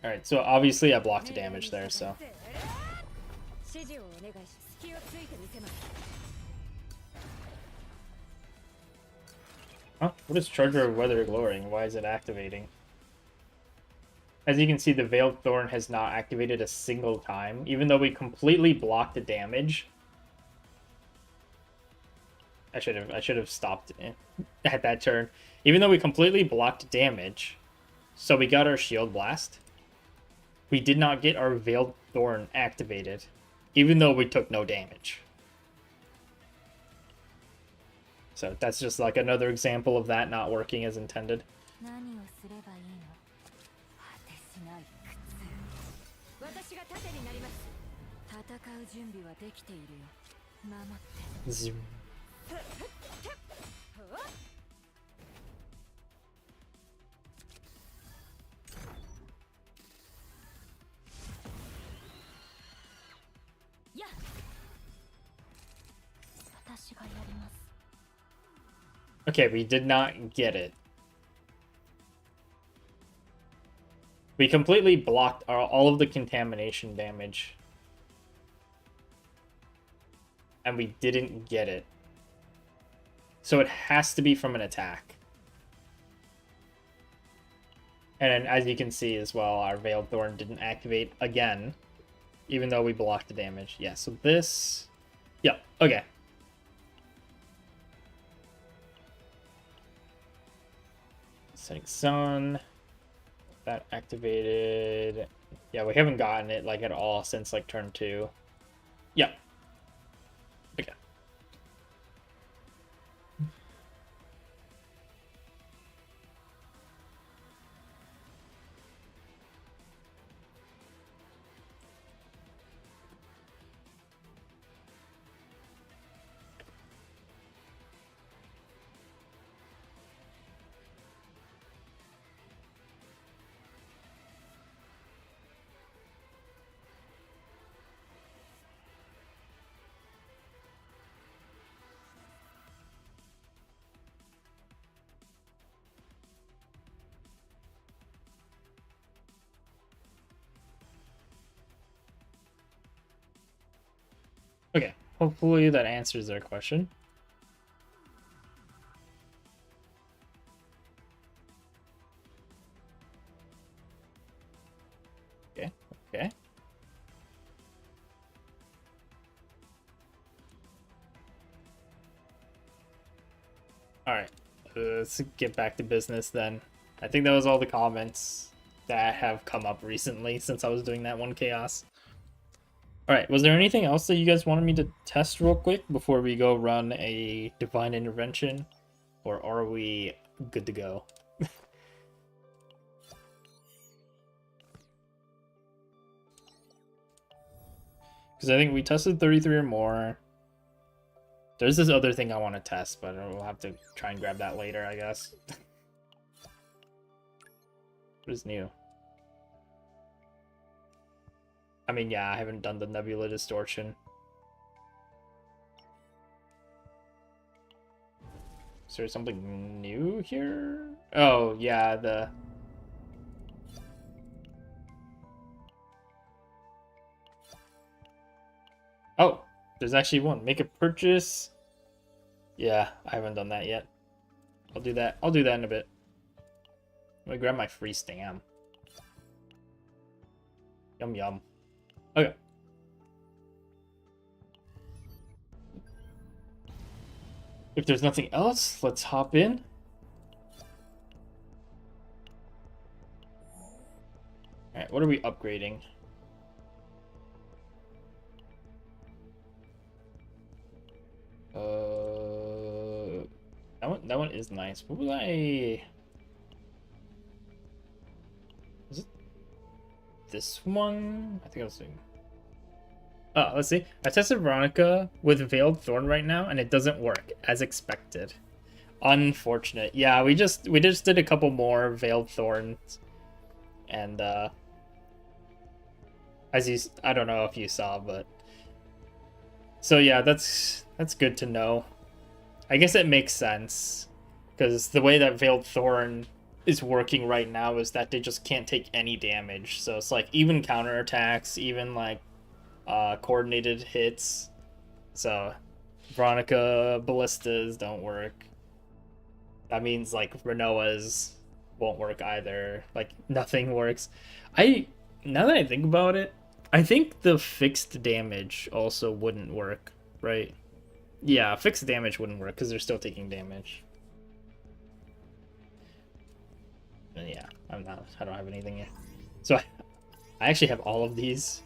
A: Alright, so obviously I blocked the damage there, so. Huh? What is Charger of Weather Glorying? Why is it activating? As you can see, the Veiled Thorn has not activated a single time, even though we completely blocked the damage. I should have stopped at that turn. Even though we completely blocked damage, so we got our Shield Blast, we did not get our Veiled Thorn activated, even though we took no damage. So that's just like another example of that not working as intended. Zoom. Okay, we did not get it. We completely blocked all of the contamination damage. And we didn't get it. So it has to be from an attack. And then, as you can see as well, our Veiled Thorn didn't activate again, even though we blocked the damage. Yeah, so this... Yeah, okay. Setting Sun. That activated. Yeah, we haven't gotten it like at all since like turn 2. Yeah. Okay. Okay, hopefully that answers their question. Alright, let's get back to business then. I think that was all the comments that have come up recently since I was doing that one chaos. Alright, was there anything else that you guys wanted me to test real quick before we go run a divine intervention? Or are we good to go? Because I think we tested 33 or more. There's this other thing I want to test, but we'll have to try and grab that later, I guess. What is new? I mean, yeah, I haven't done the nebula distortion. Is there something new here? Oh, yeah, the... Oh, there's actually one. Make a purchase. Yeah, I haven't done that yet. I'll do that. I'll do that in a bit. Let me grab my free stamp. Yum yum. Okay. If there's nothing else, let's hop in. Alright, what are we upgrading? That one is nice. What was I... Was it this one? I think I was doing... Oh, let's see. I tested Veronica with Veiled Thorn right now, and it doesn't work, as expected. Unfortunate. Yeah, we just did a couple more Veiled Thorns. And, as you... I don't know if you saw, but... So yeah, that's good to know. I guess it makes sense, because the way that Veiled Thorn is working right now is that they just can't take any damage. So it's like even counterattacks, even like coordinated hits. So Veronica ballistas don't work. That means like Renoa's won't work either. Like nothing works. Now that I think about it, I think the fixed damage also wouldn't work, right? Yeah, fixed damage wouldn't work because they're still taking damage. And yeah, I don't have anything yet. So I actually have all of these.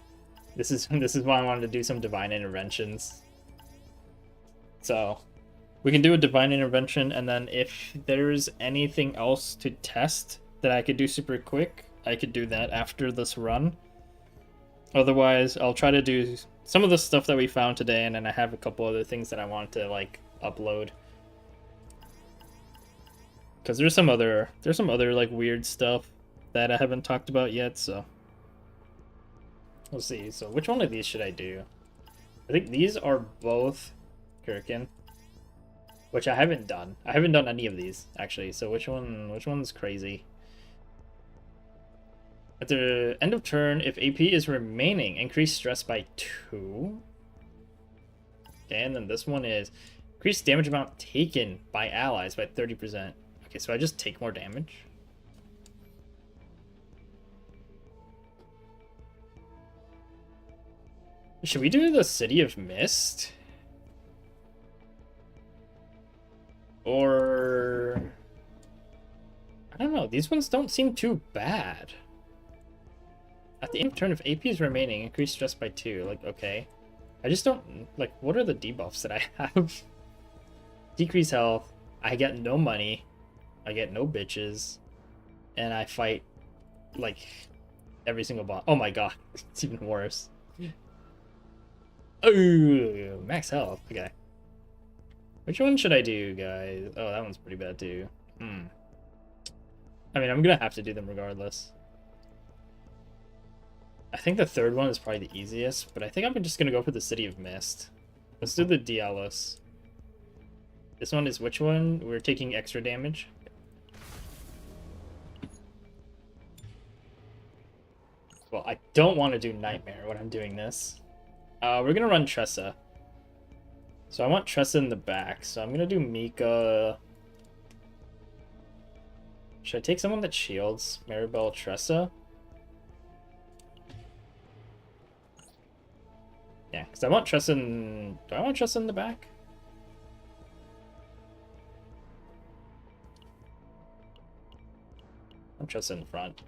A: This is why I wanted to do some divine interventions. So we can do a divine intervention, and then if there's anything else to test that I could do super quick, I could do that after this run. Otherwise, I'll try to do some of the stuff that we found today, and then I have a couple other things that I want to like upload. Because there's some other like weird stuff that I haven't talked about yet, so we'll see. So which one of these should I do? I think these are both Gherkin, which I haven't done. I haven't done any of these actually. So which one's crazy? At the end of turn, if AP is remaining, increase stress by 2. Okay, and then this one is increase damage amount taken by allies by 30%. Okay, so I just take more damage. Should we do the City of Mist? Or... I don't know, these ones don't seem too bad. At the end of turn, if AP is remaining, increase stress by 2. Like, okay. I just don't... Like, what are the debuffs that I have? Decrease health. I get no money. I get no bitches. And I fight, like, every single boss. Oh my god. It's even worse. Oh, max health. Okay. Which one should I do, guys? Oh, that one's pretty bad, too. I mean, I'm gonna have to do them regardless. I think the third one is probably the easiest, but I think I'm just gonna go for the City of Mist. Let's do the Dialos. This one is which one? We're taking extra damage. Well, I don't want to do Nightmare when I'm doing this. We're gonna run Tressa. So I want Tressa in the back, so I'm gonna do Mika. Should I take someone that shields? Maribel, Tressa? Yeah, because I want Tressa in... Do I want Tressa in the back? Trust in front.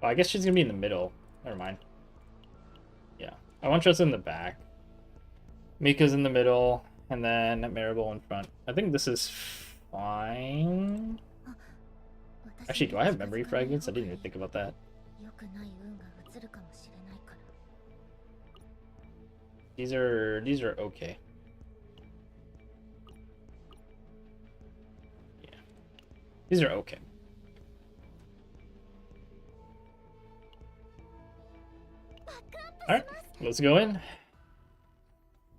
A: Oh, I guess she's gonna be in the middle. Never mind. Yeah, I want Trust in the back. Mika's in the middle, and then Maribel in front. I think this is fine. Actually, do I have memory fragments? I didn't even think about that. These are okay. Yeah. These are okay. Alright, let's go in.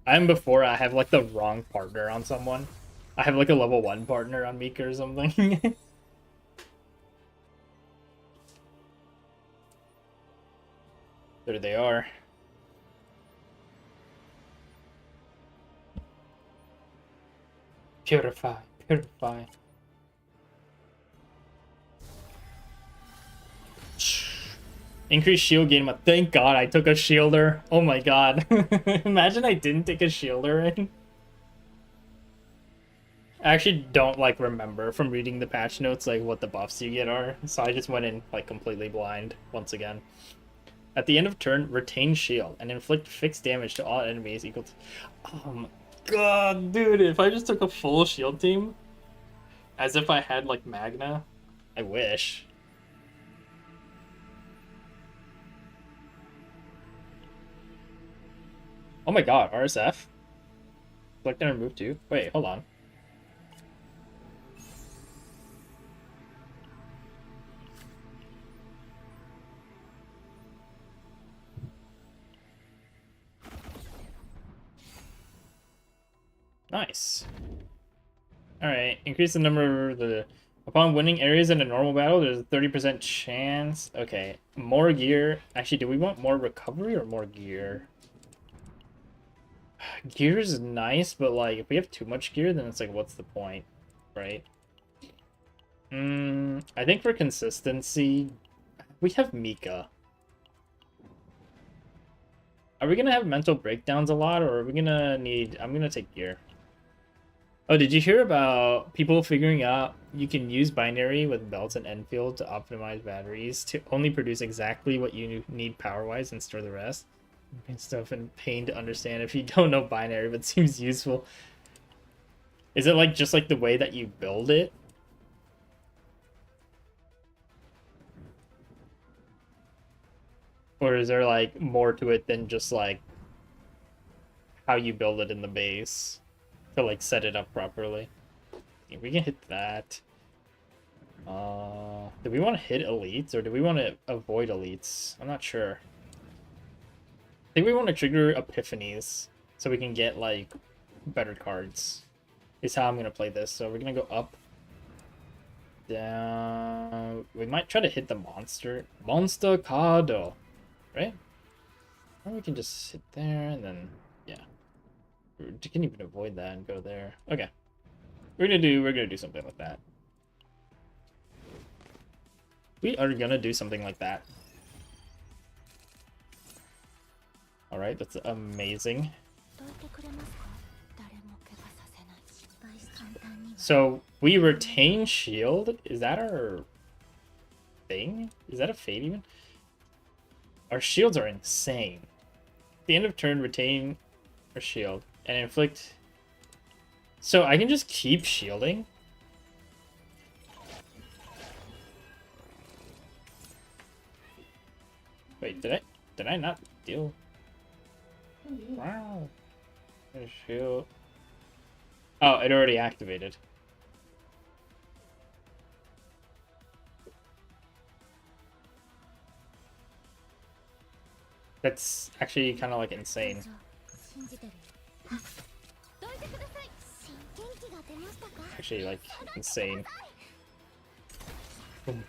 A: I'm before I have like the wrong partner on someone. I have like a level 1 partner on Mika or something. There they are. Purify, purify. Increase shield gain. Thank God I took a shielder. Oh my God. Imagine I didn't take a shielder in. I actually don't like remember from reading the patch notes like what the buffs you get are, so I just went in like completely blind once again. At the end of turn, retain shield and inflict fixed damage to all enemies equal to... Oh my God, dude, if I just took a full shield team, as if I had like Magna, I wish. Oh my God, RSF? Select and remove too? Wait, hold on. Nice. Alright, increase the number of the... Upon winning areas in a normal battle, there's a 30% chance. Okay, more gear. Actually, do we want more recovery or more gear? Gear is nice, but like, if we have too much gear, then it's like, what's the point, right? I think for consistency, we have Mika. Are we gonna have mental breakdowns a lot, or are we gonna need... I'm gonna take gear. Oh, did you hear about people figuring out you can use binary with belts and Enfield to optimize batteries to only produce exactly what you need power-wise and store the rest? Stuff and pain to understand if you don't know binary, but seems useful. Is it like just like the way that you build it? Or is there like more to it than just like how you build it in the base to like set it up properly? We can hit that. Do we want to hit elites or do we want to avoid elites? I'm not sure. I think we want to trigger epiphanies so we can get like better cards. Is how I'm gonna play this. So we're gonna go up, down. We might try to hit the monster cardo, right? Or we can just sit there and then yeah, we can even avoid that and go there. Okay, we're gonna do something like that. We are gonna do something like that. All right, that's amazing. So we retain shield. Is that our thing? Is that a fate even? Our shields are insane. At the end of turn, retain our shield and inflict. So I can just keep shielding. Wait, did I not deal? Wow. Shield. Oh, it already activated. That's actually kind of like insane. Actually, like, insane. Boom.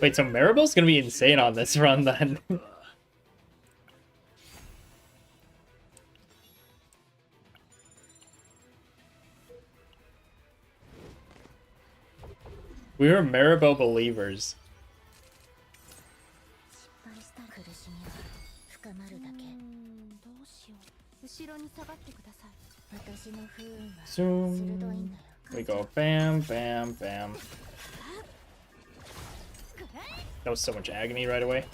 A: Wait, so Maribel's gonna be insane on this run then. We were Maribel believers. Zoom. We go bam, bam, bam. That was so much agony right away.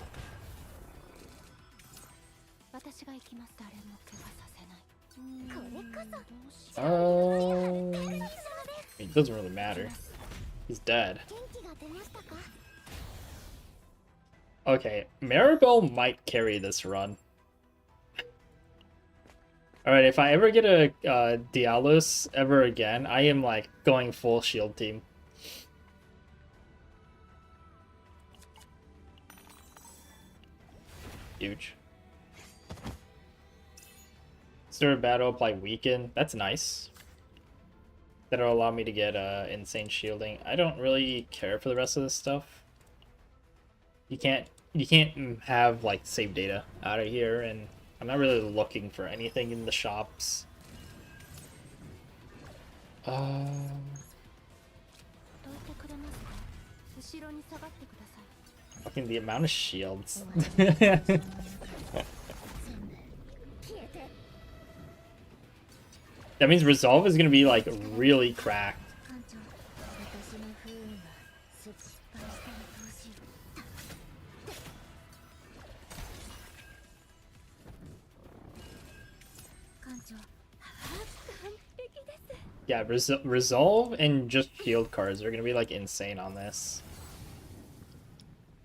A: It doesn't really matter. He's dead. Okay, Maribel might carry this run. Alright, if I ever get a Dialos ever again, I am like going full shield team. Huge. Stir of battle, apply weaken. That's nice. That'll allow me to get insane shielding. I don't really care for the rest of this stuff. You can't have like save data out of here, and I'm not really looking for anything in the shops. Fucking the amount of shields. That means Resolve is gonna be like really cracked. Yeah, Resolve and just shield cards are gonna be like insane on this.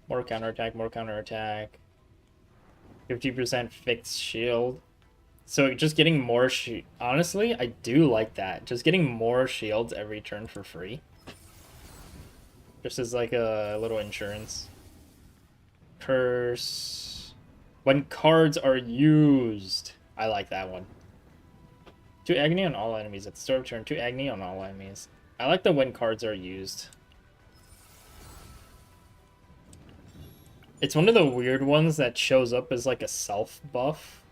A: More counterattack, more counterattack. 50% fixed shield. So just getting more honestly, I do like that. Just getting more shields every turn for free. Just as like a little insurance. Curse. When cards are used. I like that one. 2 agony on all enemies at the start of turn. 2 agony on all enemies. I like the when cards are used. It's one of the weird ones that shows up as like a self buff.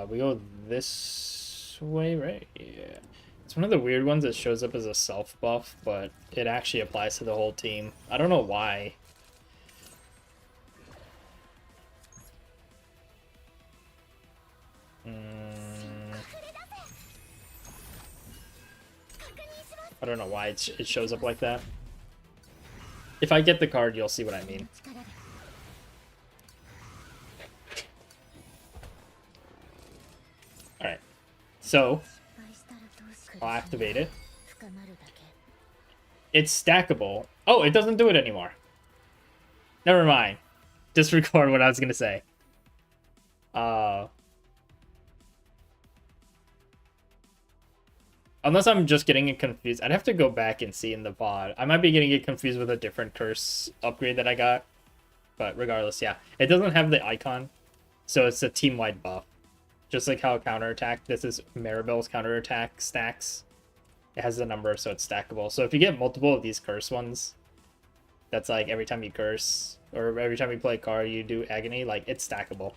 A: We go this way, right? Yeah. It's one of the weird ones that shows up as a self buff, but it actually applies to the whole team. I don't know why. I don't know why it shows up like that. If I get the card, you'll see what I mean. Alright. So, I'll activate it. It's stackable. Oh, it doesn't do it anymore. Never mind. Disregard what I was going to say. Unless I'm just getting it confused. I'd have to go back and see in the VOD. I might be getting it confused with a different curse upgrade that I got. But regardless, yeah. It doesn't have the icon. So it's a team-wide buff. Just like how counterattack, this is Maribel's counterattack stacks. It has the number, so it's stackable. So if you get multiple of these curse ones, that's like every time you curse, or every time you play a card, you do agony, like it's stackable.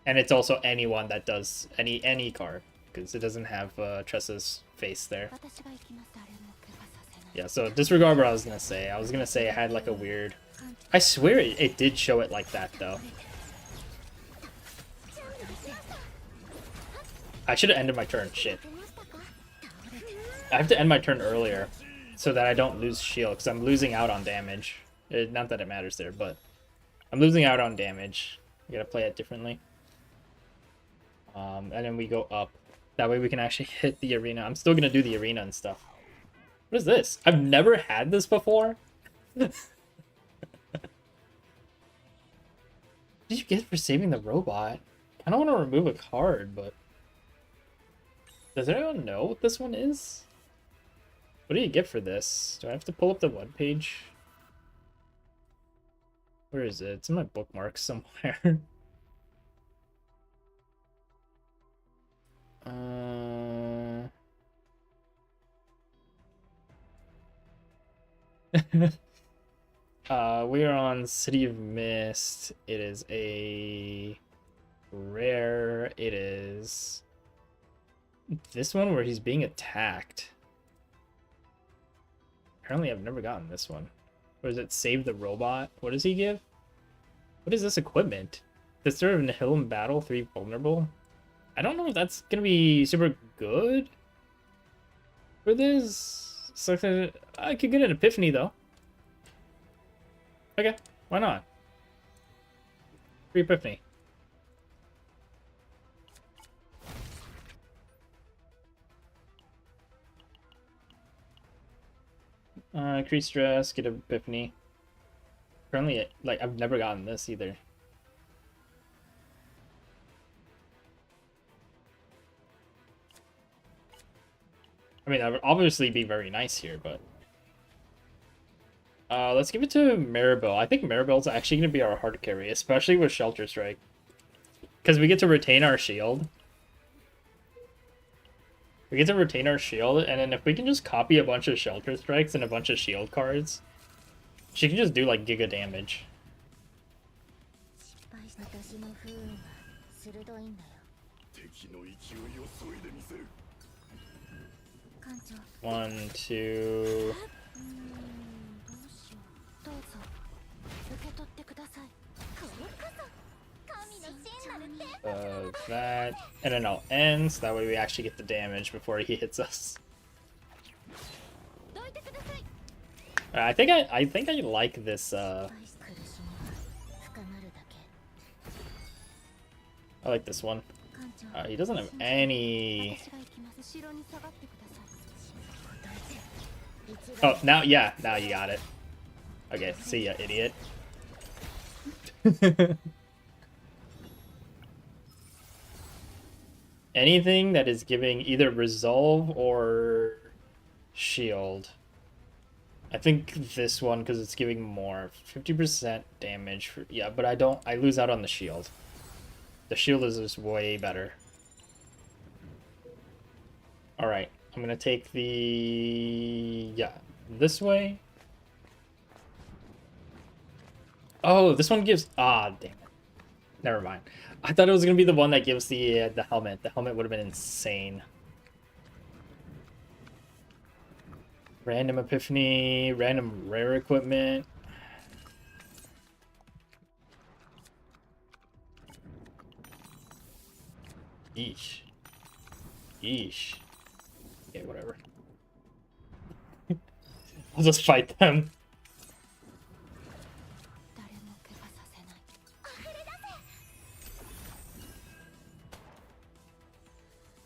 A: And it's also anyone that does any card, because it doesn't have Tressa's face there. Yeah, so disregard what I was gonna say. I was gonna say it had like a weird. I swear it did show it like that though. I should have ended my turn. Shit. I have to end my turn earlier so that I don't lose shield, because I'm losing out on damage. Not that it matters there, but I'm losing out on damage. I gotta play it differently. And then we go up. That way we can actually hit the arena. I'm still gonna do the arena and stuff. What is this? I've never had this before. What did you get for saving the robot? I don't want to remove a card, but... Does anyone know what this one is? What do you get for this? Do I have to pull up the webpage? Where is it? It's in my bookmarks somewhere. We are on City of Mist. It is a rare. It is this one where he's being attacked. Apparently I've never gotten this one. What is it? Save the robot? What does he give? What is this equipment? The serve in hill and battle, 3 vulnerable. I don't know if that's gonna be super good for this. So I could get an epiphany though. Okay, why not? Free epiphany. Increase stress, get an epiphany. Currently, like, I've never gotten this either. I mean, that would obviously be very nice here, but... let's give it to Maribel. I think Maribel's actually going to be our hard carry, especially with Shelter Strike. Because we get to retain our shield. We get to retain our shield, and then if we can just copy a bunch of Shelter Strikes and a bunch of shield cards, she can just do, like, giga damage. 1, 2... that, and then I'll end, so that way we actually get the damage before he hits us. I think I like this. I like this one. He doesn't have any. Oh, now yeah, now you got it. Okay, see ya, idiot. Anything that is giving either resolve or shield. I think this one, because it's giving more. 50% damage. Yeah, but I lose out on the shield. The shield is just way better. Alright, I'm going to take the... yeah, this way. Oh, this one gives... ah, damn it. Never mind. I thought it was going to be the one that gives the helmet. The helmet would have been insane. Random epiphany, random rare equipment. Yeesh. Yeesh. Okay, whatever. I'll just fight them.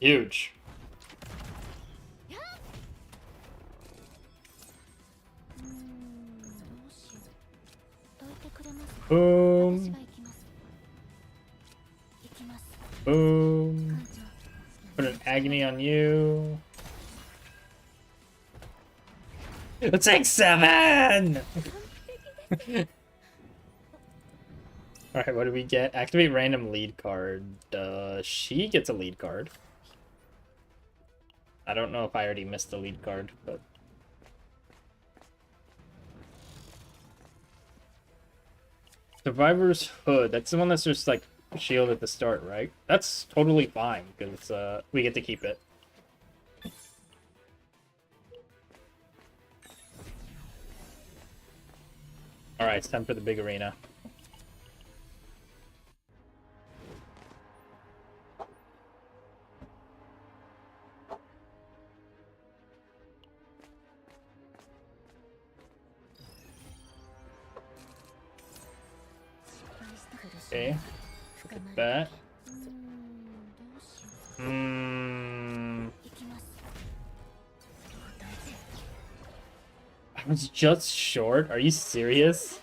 A: Huge. Boom. Boom. Put an agony on you. Let's take 7! Alright, what do we get? Activate random lead card. She gets a lead card. I don't know if I already missed the lead card, but... Survivor's Hood. That's the one that's just, like, shield at the start, right? That's totally fine, because we get to keep it. Alright, it's time for the big arena. Okay, look at that. I was just short? Are you serious?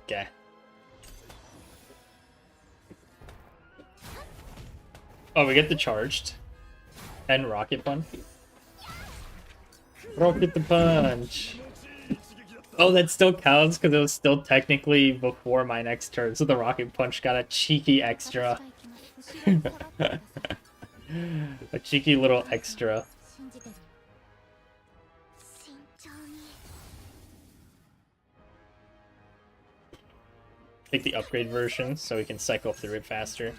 A: Okay. Oh, we get the charged. And rocket punch. Rocket the punch. Oh, that still counts because it was still technically before my next turn, so the rocket punch got a cheeky extra. A cheeky little extra. Take the upgrade version so we can cycle through it faster.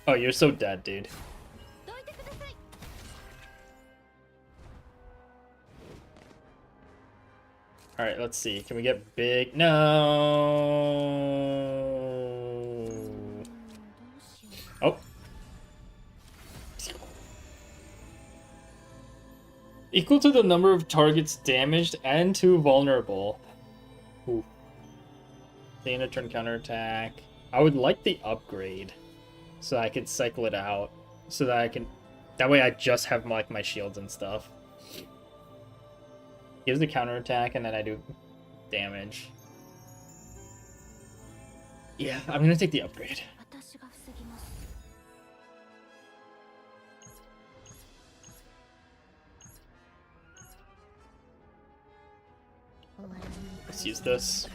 A: Oh, you're so dead, dude. Alright, let's see. Can we get big? No. Oh. Equal to the number of targets damaged and to vulnerable. Ooh. Stay in a turn counterattack. I would like the upgrade so I could cycle it out. So that I can... That way I just have like my shields and stuff. Gives the counterattack and then I do damage. Yeah, I'm gonna take the upgrade. Let's use this.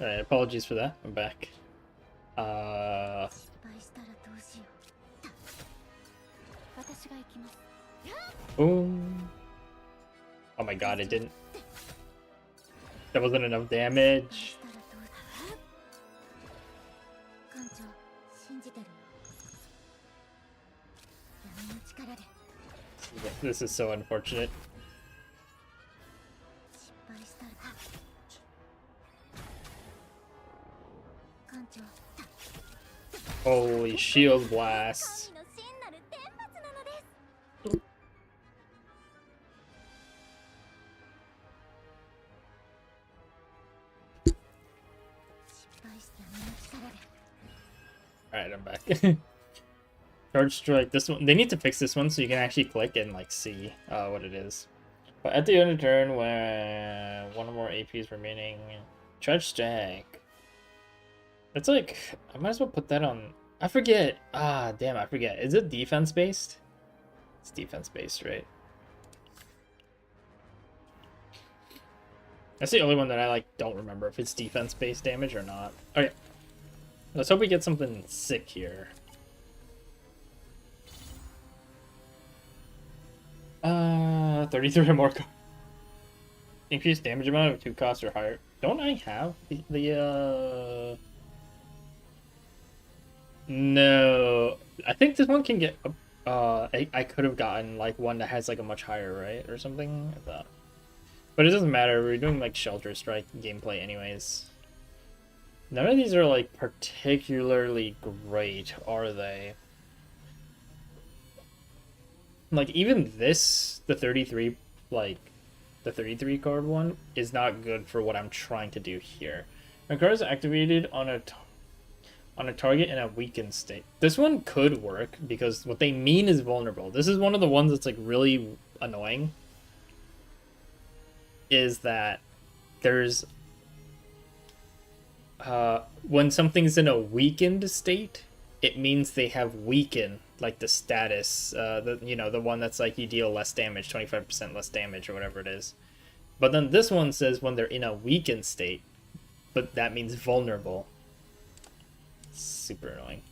A: Alright, apologies for that. I'm back. Oh my god, it didn't. That wasn't enough damage. This is so unfortunate. Holy shield blast. Alright, I'm back. Charge strike. This one, they need to fix this one so you can actually click and like see what it is. But at the end of the turn, when one or more AP is remaining, charge strike. It's like, I might as well put that on. I forget. Ah, damn, I forget. Is it defense based? It's defense based, right? That's the only one that I like don't remember if it's defense based damage or not. Okay, let's hope we get something sick here. 33 or more. Increased damage amount of 2 costs or higher. Don't I have the No, I think this one can get. I could have gotten like one that has like a much higher, right, or something. I thought, but it doesn't matter. We're doing like Shelter Strike gameplay anyways. None of these are like particularly great, are they? Like even this, the 33, like the 33 card one is not good for what I'm trying to do here. When card is activated on a target in a weakened state. This one could work because what they mean is vulnerable. This is one of the ones that's like really annoying. Is that there's when something's in a weakened state, it means they have weakened like the status, the one that's like you deal less damage, 25% less damage or whatever it is. But then this one says when they're in a weakened state, but that means vulnerable. Super annoying.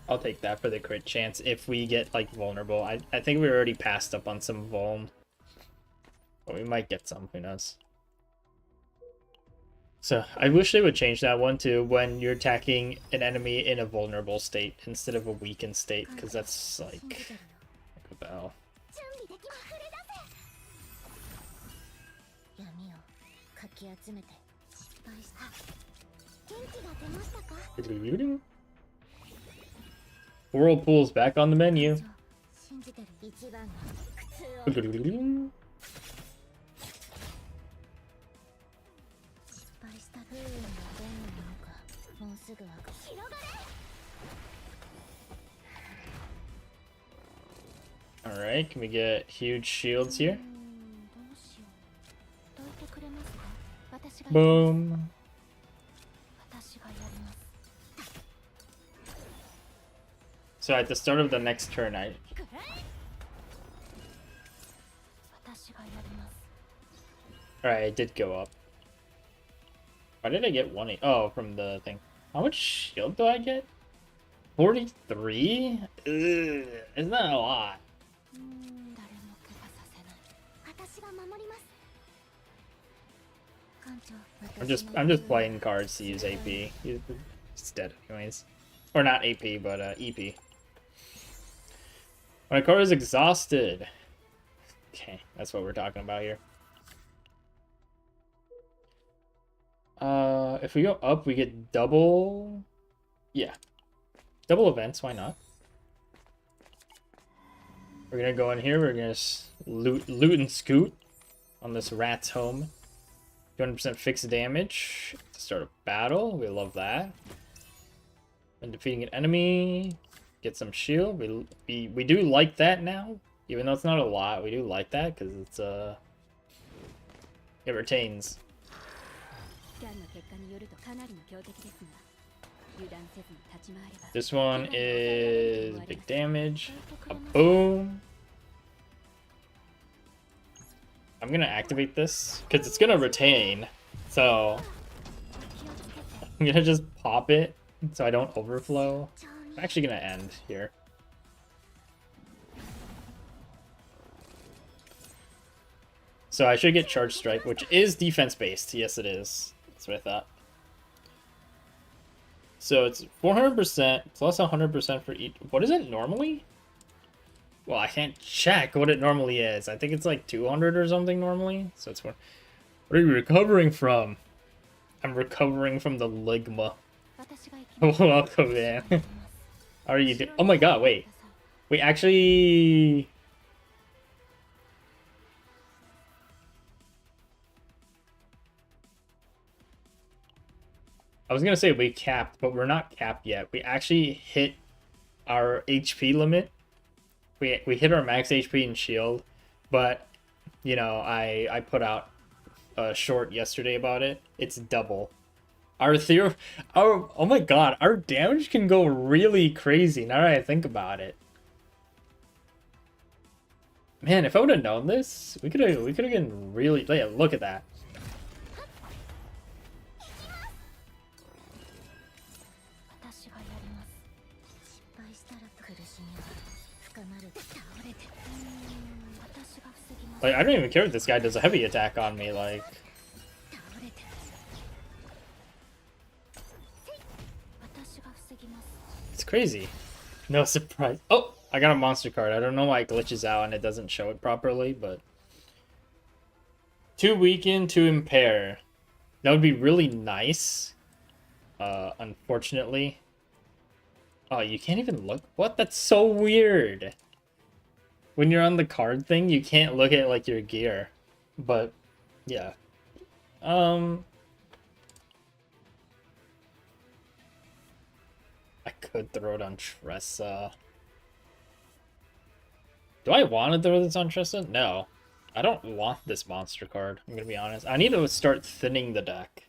A: I'll take that for the crit chance if we get like vulnerable. I think we already passed up on some vuln, but we might get some. Who knows? So I wish they would change that one to when you're attacking an enemy in a vulnerable state instead of a weakened state, because that's like what the hell. Whirlpool's back on the menu. Alright, can we get huge shields here? Boom. So at the start of the next turn, Alright, it did go up. Why did I get 1? Oh, from the thing. How much shield do I get? 43? Ugh, isn't that a lot? I'm just playing cards to use AP. It's dead anyways. Or not AP, but EP. My card is exhausted. Okay, that's what we're talking about here. If we go up, we get double... Yeah. Double events, why not? We're gonna go in here, we're gonna loot and scoot on this rat's home. 200% fixed damage to start a battle, we love that. When defeating an enemy, get some shield. We do like that now, even though it's not a lot. We do like that because it's it retains. This one is big damage. A boom. I'm gonna activate this because it's gonna retain. So I'm gonna just pop it so I don't overflow. I'm actually gonna end here. So I should get Charge Strike, which is defense based. Yes, it is. That's what I thought. So it's 400% plus 100% for each. What is it normally? Well, I can't check what it normally is. I think it's like 200 or something normally. So it's what are you recovering from? I'm recovering from the ligma. Welcome, man. How are you doing? Oh my god, wait. We actually... I was gonna say we capped, but we're not capped yet. We actually hit our HP limit. We hit our max HP and shield, but you know, I put out a short yesterday about it. It's double. Oh my god, our damage can go really crazy now that I think about it. Man, if I would have known this, we could have gotten really. Look at that. Like, I don't even care if this guy does a heavy attack on me, like... It's crazy. No surprise. Oh! I got a monster card. I don't know why it glitches out and it doesn't show it properly, but... To weaken, to impair. That would be really nice. Unfortunately. Oh, you can't even look? What? That's so weird! When you're on the card thing, you can't look at, like, your gear. But, yeah. I could throw it on Tressa. Do I want to throw this on Tressa? No. I don't want this monster card, I'm gonna be honest. I need to start thinning the deck.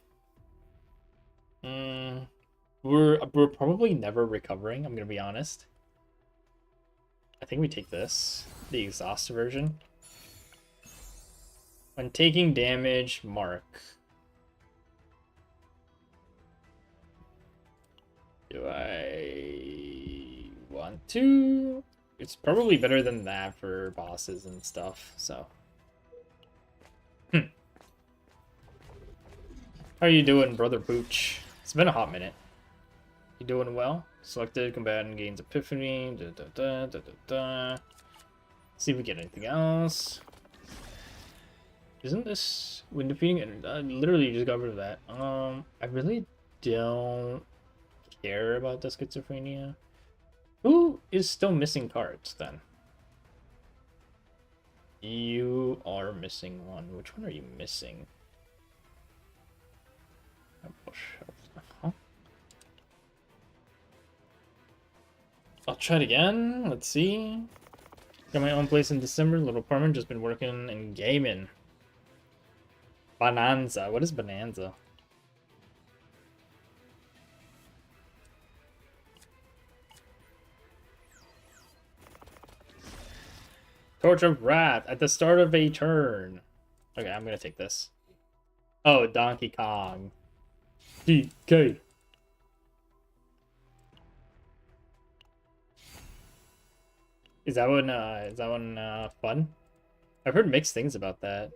A: We're probably never recovering, I'm gonna be honest. I think we take this. The exhaust version. When taking damage, mark. Do I want to? It's probably better than that for bosses and stuff, so. How are you doing, Brother Pooch? It's been a hot minute. You doing well? Selected combatant gains epiphany. See if we get anything else. Isn't this when defeating? I literally just got rid of that. I really don't care about the schizophrenia. Who is still missing cards then? You are missing one. Which one are you missing? Huh? I'll try it again. Let's see. Got my own place in December. Little apartment. Just been working and gaming. Bonanza. What is Bonanza? Torch of Wrath at the start of a turn. Okay, I'm gonna take this. Oh, Donkey Kong. DK. Is that one fun? I've heard mixed things about that.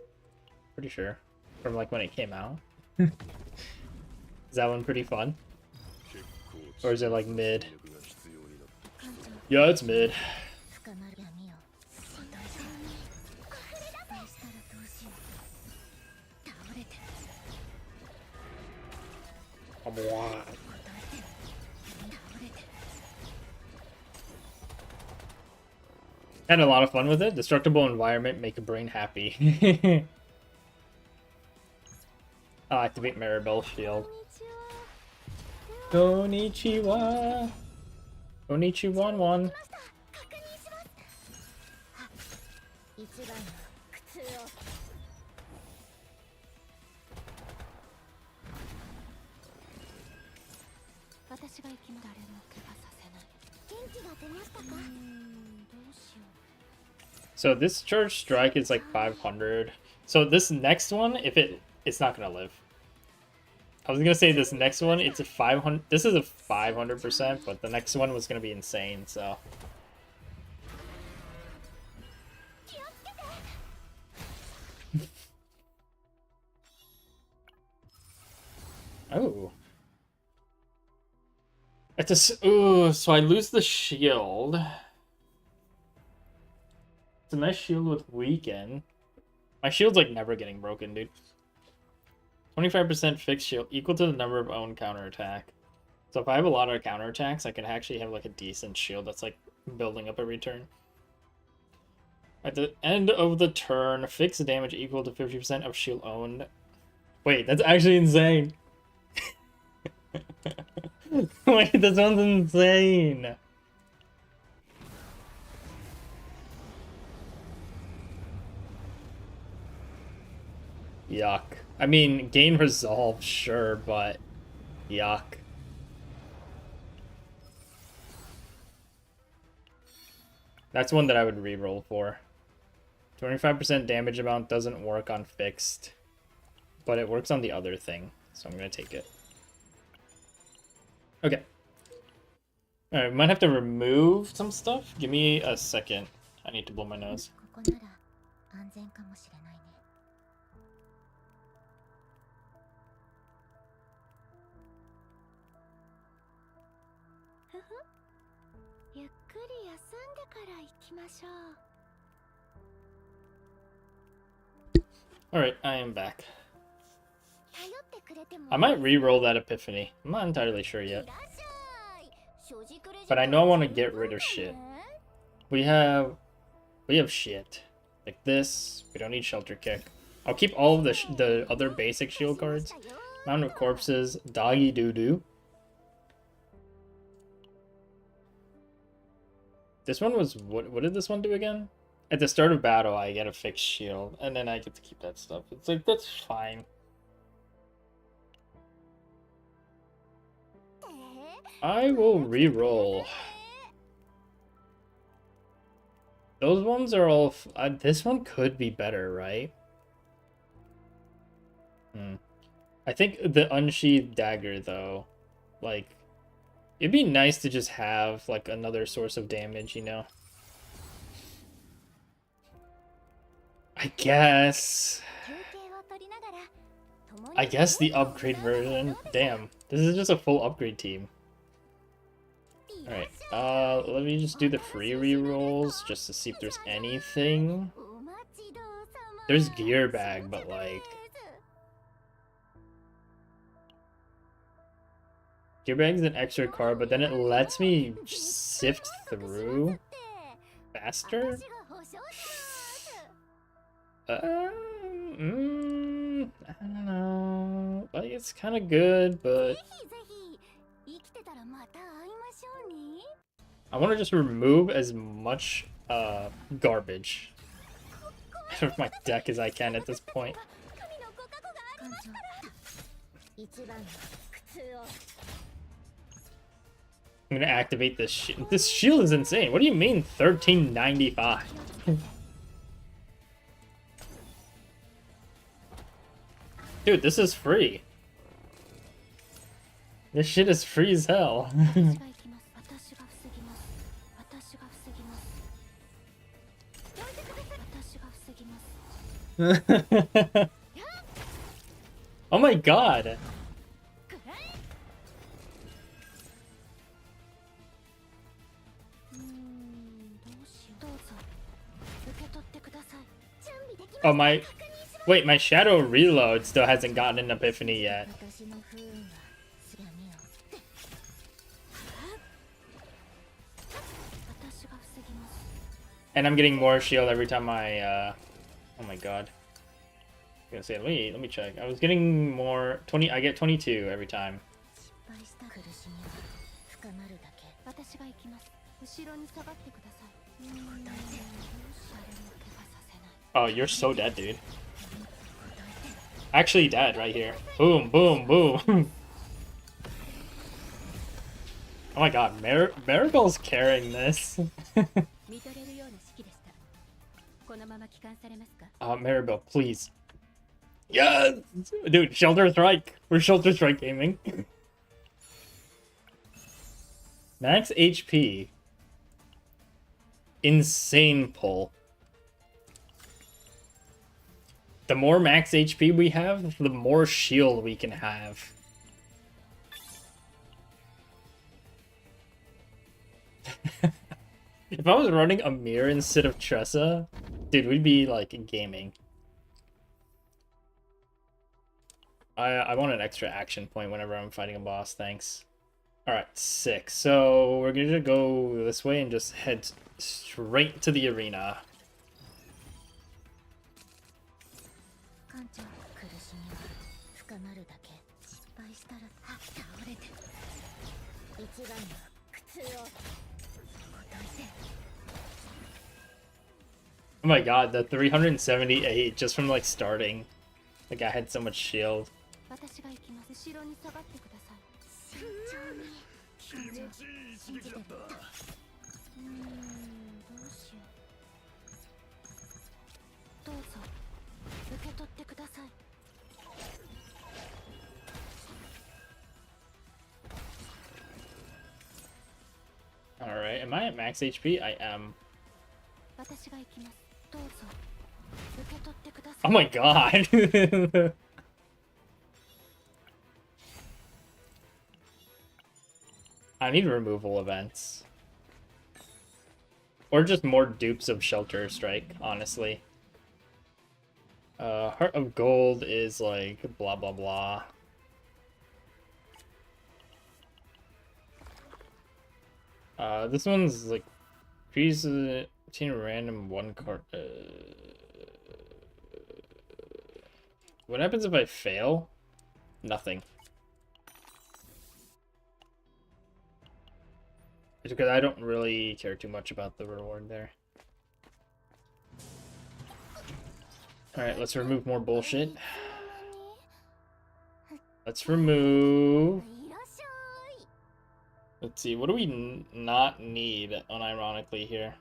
A: Pretty sure. From like when it came out. Is that one pretty fun? Or is it like mid? Yeah, it's mid. Had a lot of fun with it. Destructible environment, make a brain happy. I'll activate Maribel's shield. Konnichiwa. Konnichiwa. So this charge strike is like 500. So this next one, if it's not gonna live. I was gonna say this next one, it's a 500. This is a 500%, but the next one was gonna be insane. So. Oh. It's a ooh. So I lose the shield. It's a nice shield with weaken. My shield's like never getting broken, dude. 25% fixed shield equal to the number of own counterattack. So if I have a lot of counterattacks, I can actually have like a decent shield that's like building up every turn. At the end of the turn, fixed damage equal to 50% of shield owned. Wait, that's actually insane. Wait, this one's insane. Yuck. I mean, gain resolve, sure, but yuck. That's one that I would reroll for. 25% damage amount doesn't work on fixed, but it works on the other thing, so I'm gonna take it. Okay. Alright, might have to remove some stuff. Give me a second. I need to blow my nose. Alright, I am back. I might re-roll that Epiphany. I'm not entirely sure yet. But I know I want to get rid of shit. We have shit. Like this. We don't need Shelter Kick. I'll keep all of the other basic shield cards. Mountain of Corpses, Doggy Doo-Doo. This one was, what did this one do again? At the start of battle, I get a fixed shield, and then I get to keep that stuff. It's like, that's fine. I will re-roll. Those ones are all... this one could be better, right? I think the Unsheathed Dagger, though, like... It'd be nice to just have, like, another source of damage, you know? I guess the upgrade version. Damn, this is just a full upgrade team. Alright, let me just do the free rerolls just to see if there's anything. There's gear bag, but like gear bag's an extra card, but then it lets me sift through faster. I don't know. Like it's kind of good, but I want to just remove as much garbage out of my deck as I can at this point. I'm gonna activate this shield. This shield is insane. What do you mean 1395? Dude, this is free. This shit is free as hell. Oh my god. Oh my... Wait, my Shadow Reload still hasn't gotten an Epiphany yet. And I'm getting more shield every time I, oh my god. I was gonna say, let me check. I was getting more, 20, I get 22 every time. Oh, you're so dead, dude. Actually dead right here. Boom, boom, boom. Oh my god, Maribel's carrying this. Maribel, please. Yes! Dude, Shelter Strike. We're Shelter Strike gaming. Max HP. Insane pull. The more max HP we have, the more shield we can have. If I was running Amir instead of Tressa, dude, we'd be like gaming. I want an extra action point whenever I'm fighting a boss, thanks. Alright, 6. So we're gonna go this way and just head straight to the arena. Oh my god, the 378 just from like starting. Like I had so much shield. Alright, am I at max HP? I am. Oh my god! I need removal events. Or just more dupes of Shelter Strike, honestly. Heart of Gold is like blah blah blah. This one's like choose a random one card. What happens if I fail? Nothing. It's because I don't really care too much about the reward there. Alright, let's remove more bullshit. Let's remove... Let's see, what do we not need unironically here?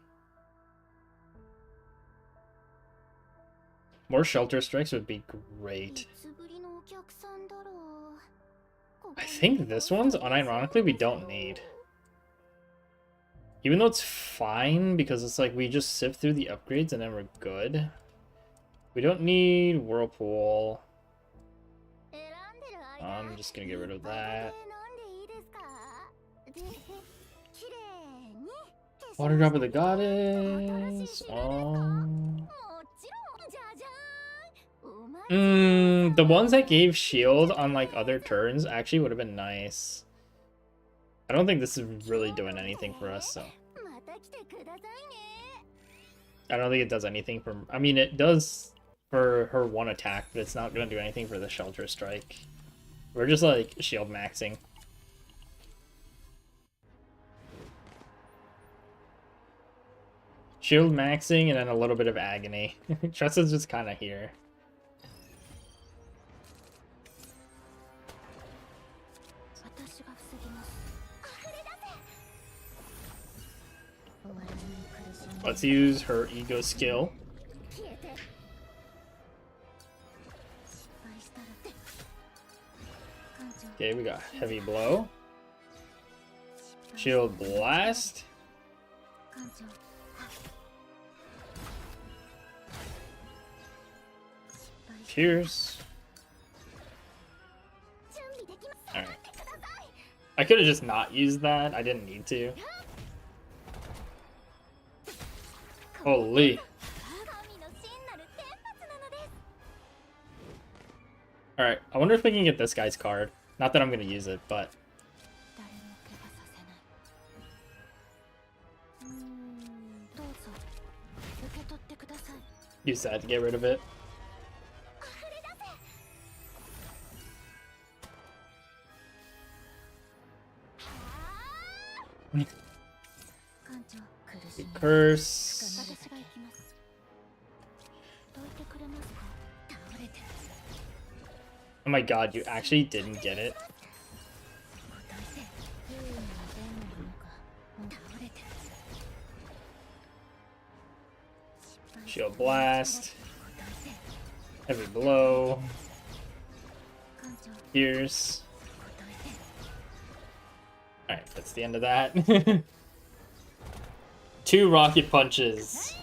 A: More Shelter Strikes would be great. I think this one's unironically we don't need. Even though it's fine, because it's like we just sift through the upgrades and then we're good. We don't need Whirlpool. I'm just gonna get rid of that. Water Drop of the Goddess. The ones that gave shield on like other turns actually would have been nice. I don't think this is really doing anything for us, so. I don't think it does anything for... I mean, it does for her one attack, but it's not going to do anything for the Shelter Strike. We're just, like, shield maxing. Shield maxing and then a little bit of agony. Trust is just kind of here. Let's use her ego skill. Okay, we got heavy blow. Shield blast. Pierce. Alright. I could have just not used that. I didn't need to. Holy. Alright, I wonder if we can get this guy's card. Not that I'm going to use it, but... use that to get rid of it. Curse. Oh my god, you actually didn't get it. Shield blast. Heavy blow. Pierce. Alright, that's the end of that. 2 rocket punches.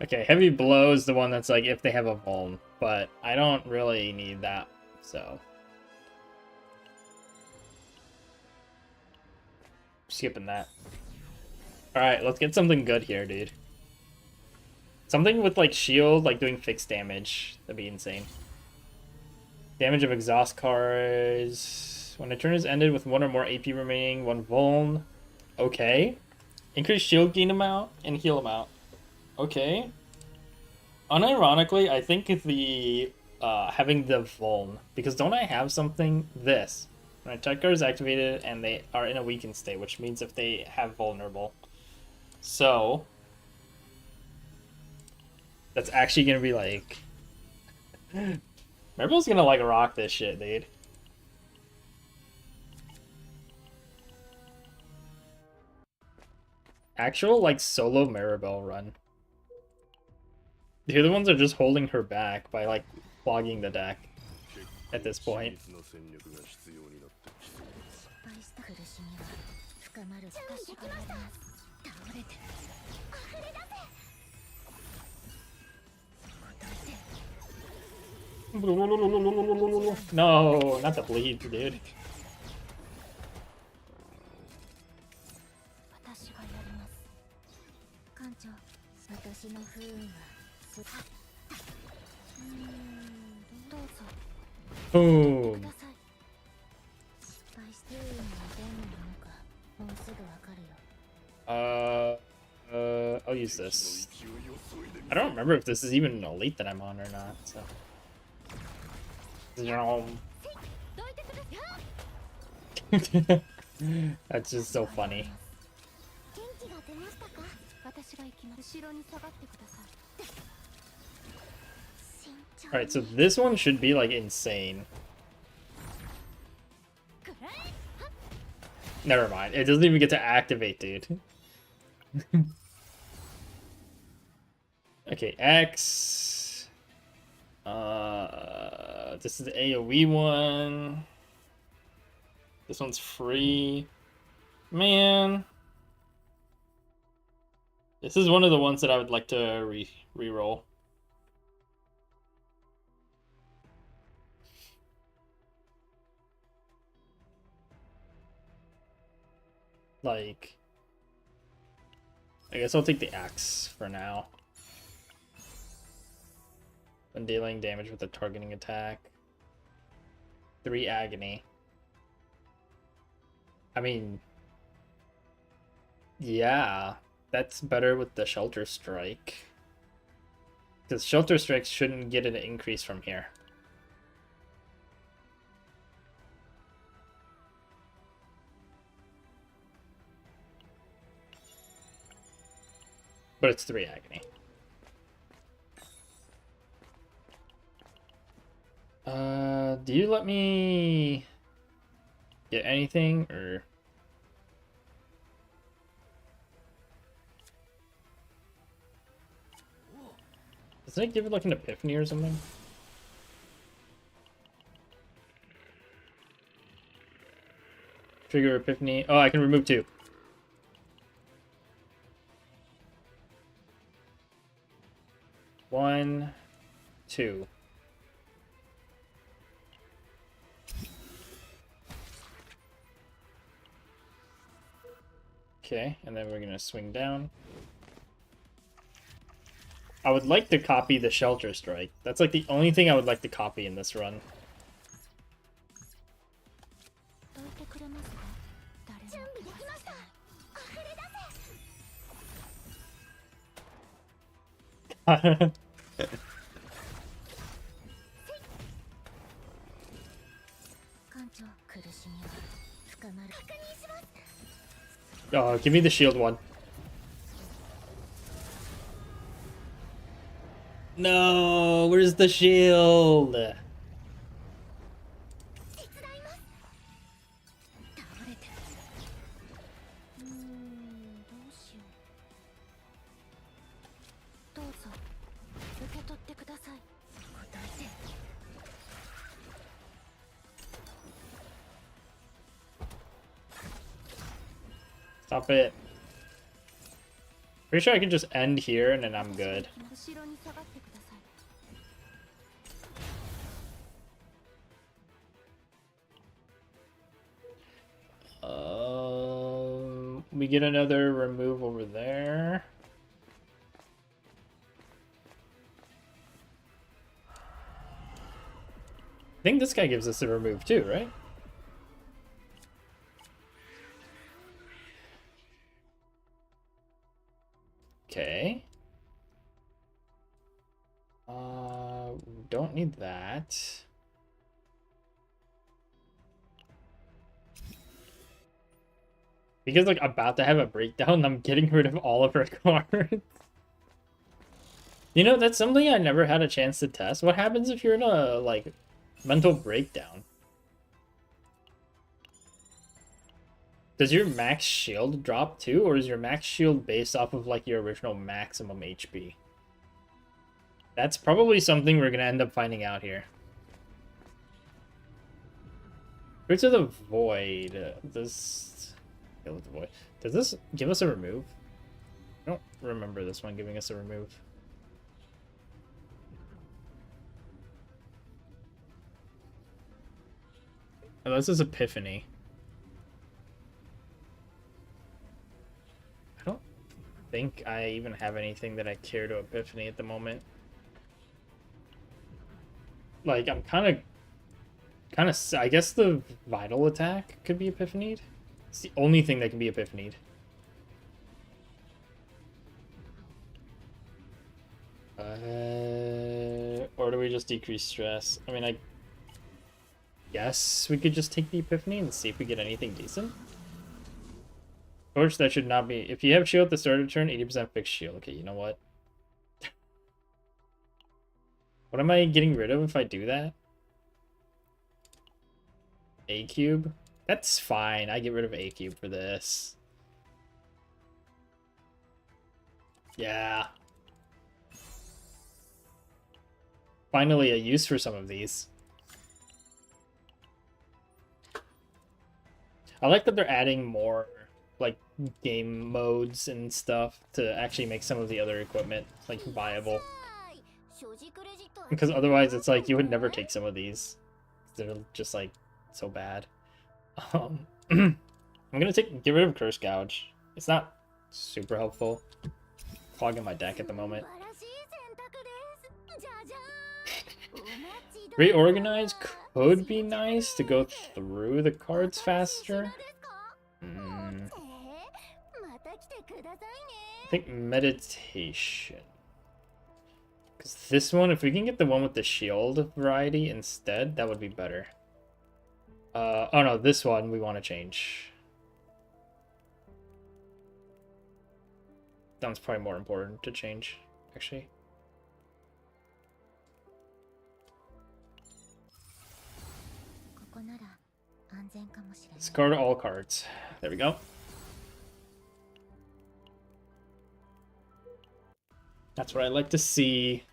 A: Okay, heavy blow is the one that's like if they have a vuln, but I don't really need that, so. Skipping that. Alright, let's get something good here, dude. Something with like shield, like doing fixed damage. That'd be insane. Damage of exhaust cards. When a turn is ended with 1 or more AP remaining, 1 vuln. Okay. Increase shield gain amount and heal amount. Okay. Unironically, I think the having the vuln, because don't I have something this? When a attack card is activated and they are in a weakened state, which means if they have vulnerable. So that's actually gonna be like Maribel's gonna like rock this shit, dude. Actual like solo Maribel run. The other ones are just holding her back by like clogging the deck at this point. No, not the bleed, dude. Boom. I'll use this. I don't remember if this is even an elite that I'm on or not, so. That's just so funny. Alright, so this one should be like insane. Never mind. It doesn't even get to activate, dude. Okay, X. This is the AoE one. This one's free. Man. This is one of the ones that I would like to re-roll. Like, I guess I'll take the axe for now. When dealing damage with a targeting attack. 3 agony. I mean, yeah, that's better with the shelter strike. Because shelter strikes shouldn't get an increase from here. But it's 3 agony. Do you let me get anything, or... Doesn't it give it like an epiphany or something? Trigger epiphany. Oh, I can remove 2. One, 2. Okay, and then we're gonna swing down. I would like to copy the shelter strike. That's like the only thing I would like to copy in this run. Oh, give me the shield one. No, where's the shield? Stop it. Pretty sure I can just end here and then I'm good. We get another remove over there. I think this guy gives us a remove too, right? Okay. Don't need that. Because like about to have a breakdown, I'm getting rid of all of her cards. You know, that's something I never had a chance to test. What happens if you're in a like mental breakdown? Does your max shield drop too, or is your max shield based off of like your original maximum HP? That's probably something we're gonna end up finding out here. Fruits of the Void. Does this give us a remove? I don't remember this one giving us a remove. Oh, this is Epiphany. I don't think I even have anything that I care to Epiphany at the moment. Like, I'm kind of, I guess the Vital Attack could be Epiphanied. It's the only thing that can be Epiphanied. Or do we just decrease stress? I mean, I guess we could just take the Epiphany and see if we get anything decent. Torch, that should not be... If you have shield at the start of the turn, 80% fixed shield. Okay, you know what? What am I getting rid of if I do that? A cube? That's fine. I get rid of A cube for this. Yeah. Finally a use for some of these. I like that they're adding more like game modes and stuff to actually make some of the other equipment like viable. Because otherwise it's like you would never take some of these. They're just like so bad. I'm gonna get rid of Curse Gouge. It's not super helpful. Clogging my deck at the moment. Reorganize could be nice to go through the cards faster. I think meditation. Because this one, if we can get the one with the shield variety instead, that would be better. Oh no, this one we want to change. That one's probably more important to change, actually. Discard all cards. There we go. That's what I like to see.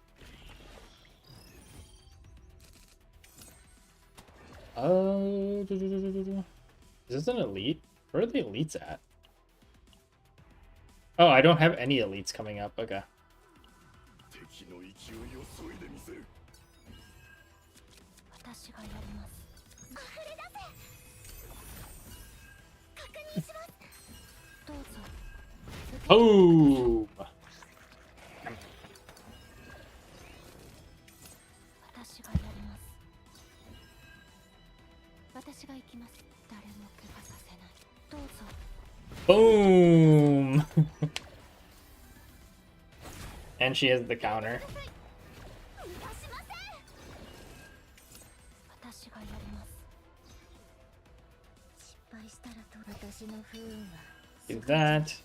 A: Is this an elite? Where are the elites at? Oh, I don't have any elites coming up. Okay. Oh! Boom! And she has the counter. Do that.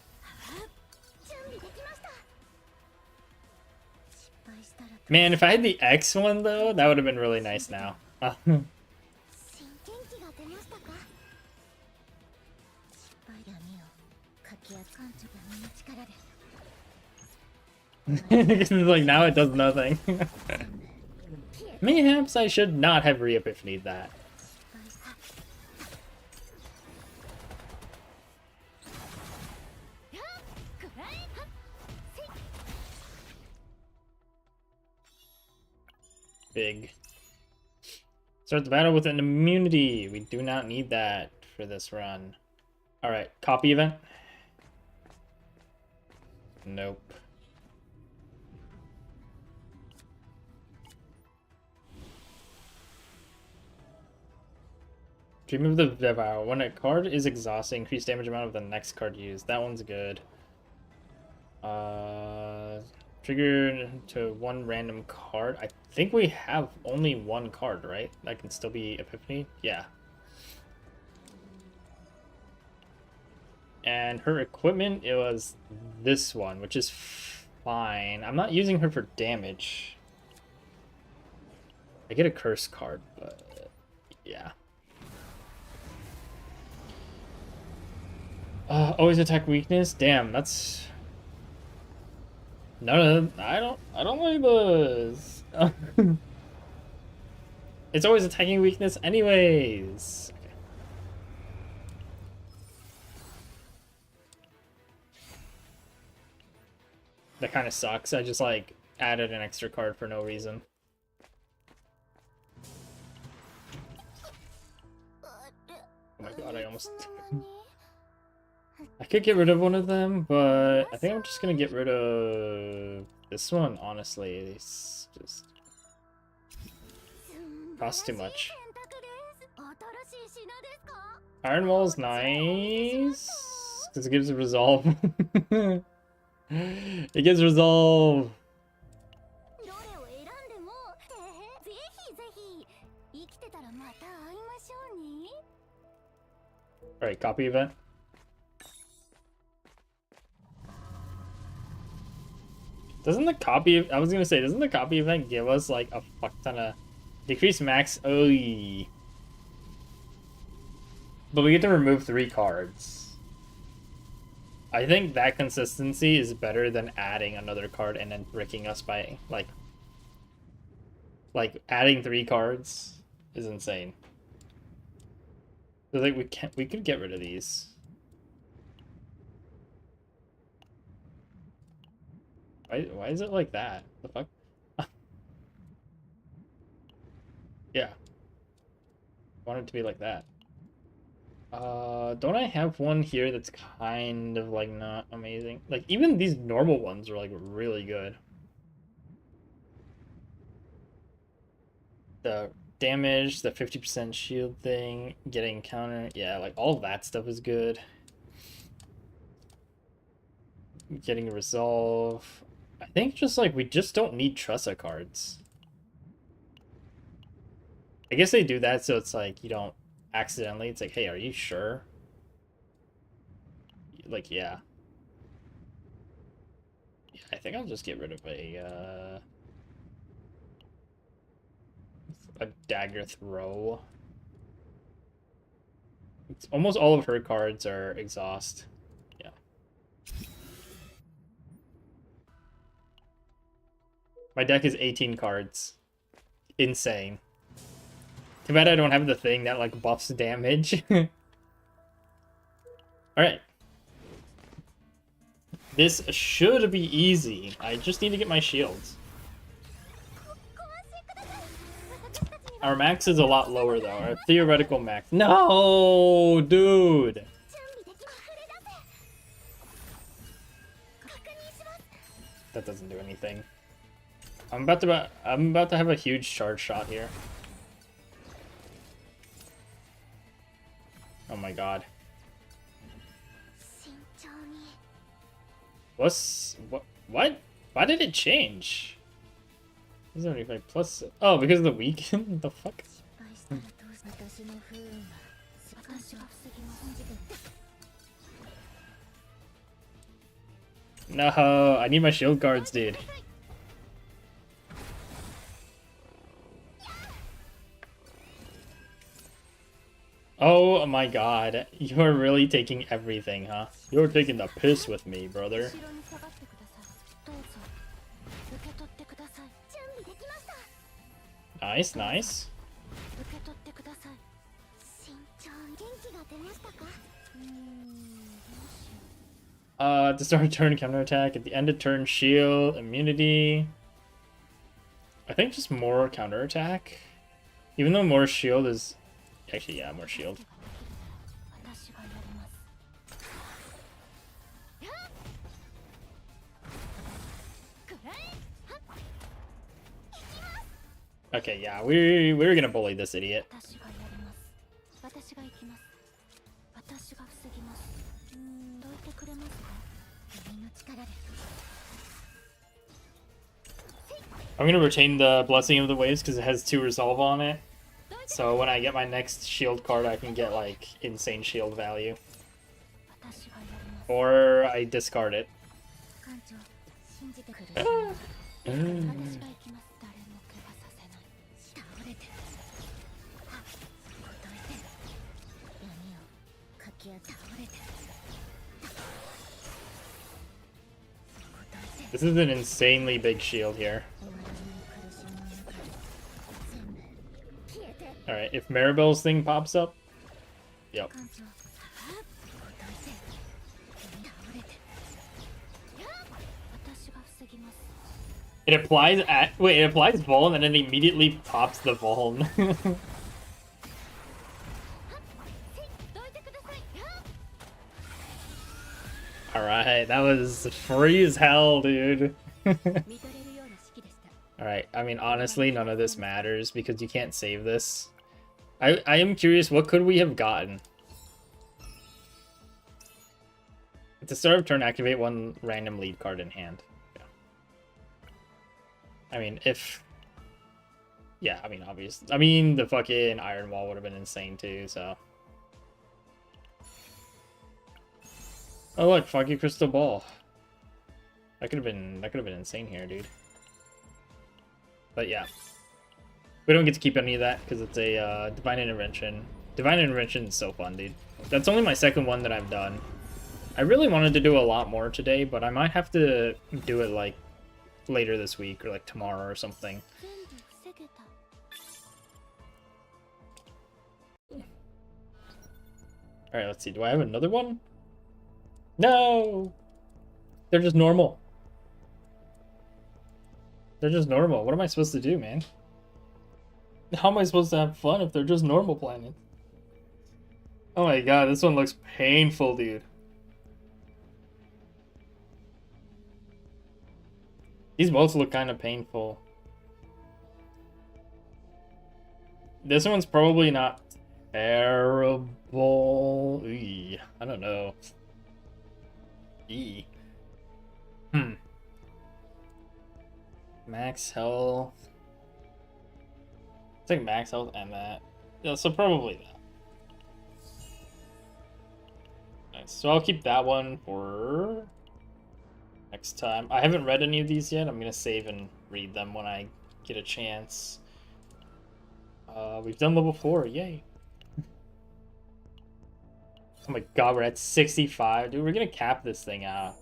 A: Man, if I had the X one though, that would have been really nice now. Like now it does nothing. Mayhaps I should not have re-epiphanied that. Big. Start the battle with an immunity. We do not need that for this run. Alright, copy event. Nope. Dream of the Devour. When a card is exhausted, increase damage amount of the next card used. That one's good. Trigger to one random card. I think we have only one card, right? That can still be Epiphany? Yeah. And her equipment, it was this one, which is fine. I'm not using her for damage. I get a curse card, but yeah. Always attack weakness. Damn, that's no. I don't like this. It's always attacking weakness, anyways. Okay. That kind of sucks. I just like added an extra card for no reason. Oh my god! I almost. I could get rid of one of them, but I think I'm just gonna get rid of this one, honestly. It's just costs too much. Iron Wall's nice, because it gives a resolve. It gives resolve. Alright, copy event. Doesn't the copy... I was gonna say, doesn't the copy event give us, like, a fuck ton of... Decrease max... Oh, but we get to remove 3 cards. I think that consistency is better than adding another card and then bricking us by, like... Like, adding 3 cards is insane. So, like, we could get rid of these. Why is it like that? The fuck? Yeah. I want it to be like that. Don't I have one here that's kind of like not amazing? Like even these normal ones are like really good. The damage, the 50% shield thing, getting counter, yeah, like all that stuff is good. Getting a resolve. I think just like we just don't need Tressa cards. I guess they do that so it's like you don't accidentally, it's like, hey, are you sure? Like, yeah. Yeah, I think I'll just get rid of a dagger throw. It's almost all of her cards are exhaust. Yeah. My deck is 18 cards. Insane. Too bad I don't have the thing that like buffs damage. Alright. This should be easy. I just need to get my shields. Our max is a lot lower though. Our theoretical max. No, dude. That doesn't do anything. I'm about to have a huge charge shot here. Oh my god. What? Why did it change? Is there anything plus? Oh, because of the weekend? The fuck? No, I need my shield guards, dude. Oh my god, you're really taking everything, huh? You're taking the piss with me, brother. Nice, nice. To start a turn, counterattack. At the end of turn, shield, immunity. I think just more counterattack. Even though more shield is... Actually, yeah, more shield. Okay, yeah, we're gonna bully this idiot. I'm gonna retain the Blessing of the Waves because it has 2 resolve on it. So when I get my next shield card, I can get like insane shield value. Or I discard it. This is an insanely big shield here. Alright, if Maribel's thing pops up... Yep. It applies at... Wait, it applies Vuln and then it immediately pops the Vuln. Alright, that was free as hell, dude. Alright, I mean, honestly, none of this matters because you can't save this. I am curious, what could we have gotten? At the start of turn, activate 1 random lead card in hand. Yeah. I mean, if... Yeah, I mean, obviously. I mean, the fucking Iron Wall would have been insane too, so... Oh look, Foggy Crystal Ball. That could have been insane here, dude. But yeah. We don't get to keep any of that because it's a Divine Intervention. Divine Intervention is so fun, dude. That's only my second one that I've done. I really wanted to do a lot more today, but I might have to do it like later this week or like tomorrow or something. Alright, let's see. Do I have another one? No! They're just normal. They're just normal. What am I supposed to do, man? How am I supposed to have fun if they're just normal planets? Oh my god, this one looks painful, dude. These both look kind of painful. This one's probably not terrible. Eee, I don't know. Eee. Max health. It's like max health and that. Yeah, so probably that. Nice. So I'll keep that one for next time. I haven't read any of these yet. I'm gonna save and read them when I get a chance. We've done level 4, yay. Oh my god, we're at 65. Dude, we're gonna cap this thing out.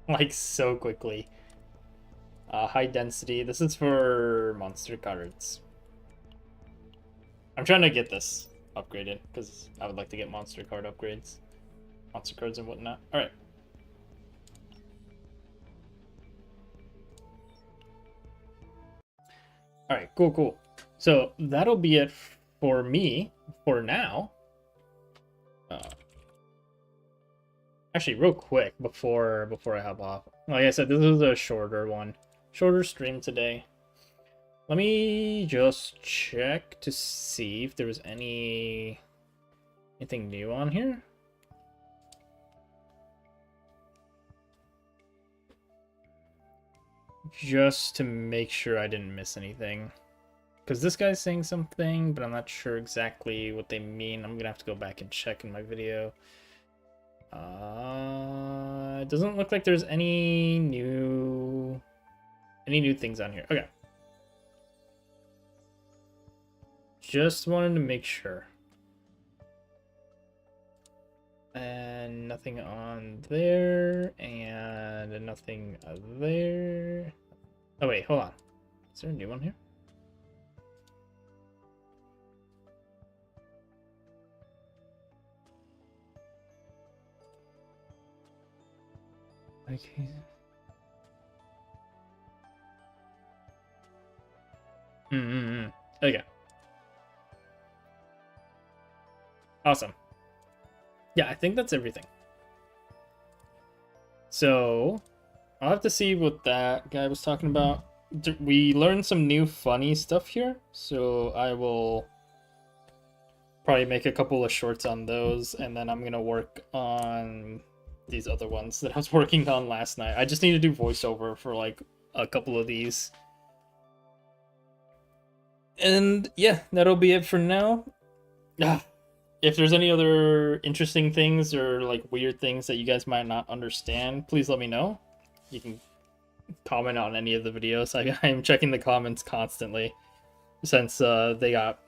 A: Like, so quickly. High density. This is for monster cards. I'm trying to get this upgraded, because I would like to get monster card upgrades. Monster cards and whatnot. Alright. Alright, cool. So, that'll be it for me for now. Actually, real quick before I hop off. Like I said, this is a shorter one. Shorter stream today. Let me just check to see if there was anything new on here. Just to make sure I didn't miss anything. Because this guy's saying something, but I'm not sure exactly what they mean. I'm gonna have to go back and check in my video. It doesn't look like there's any new things on here. Okay. Just wanted to make sure. And nothing on there, and nothing there. Oh wait, hold on. Is there a new one here? Okay. Okay. Awesome. Yeah, I think that's everything. So, I'll have to see what that guy was talking about. We learned some new funny stuff here, so I will probably make a couple of shorts on those, and then I'm gonna work on these other ones that I was working on last night. I just need to do voiceover for like a couple of these. And yeah, that'll be it for now. If there's any other interesting things or like weird things that you guys might not understand, please let me know. You can comment on any of the videos. I'm checking the comments constantly since they got,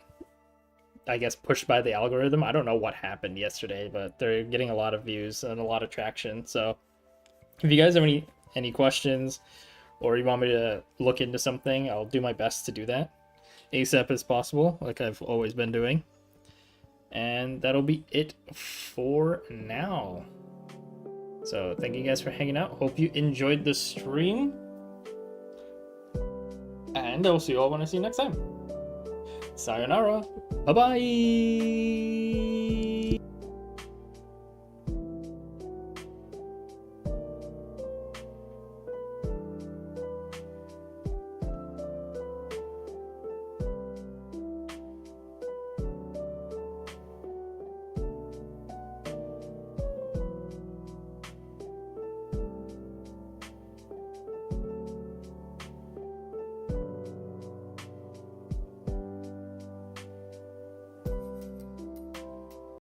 A: I guess, pushed by the algorithm. I don't know what happened yesterday, but they're getting a lot of views and a lot of traction. So if you guys have any questions or you want me to look into something, I'll do my best to do that ASAP as possible, like I've always been doing. And that'll be it for now. So thank you guys for hanging out. Hope you enjoyed the stream. And I will see you all when I see you next time. Sayonara. Bye-bye.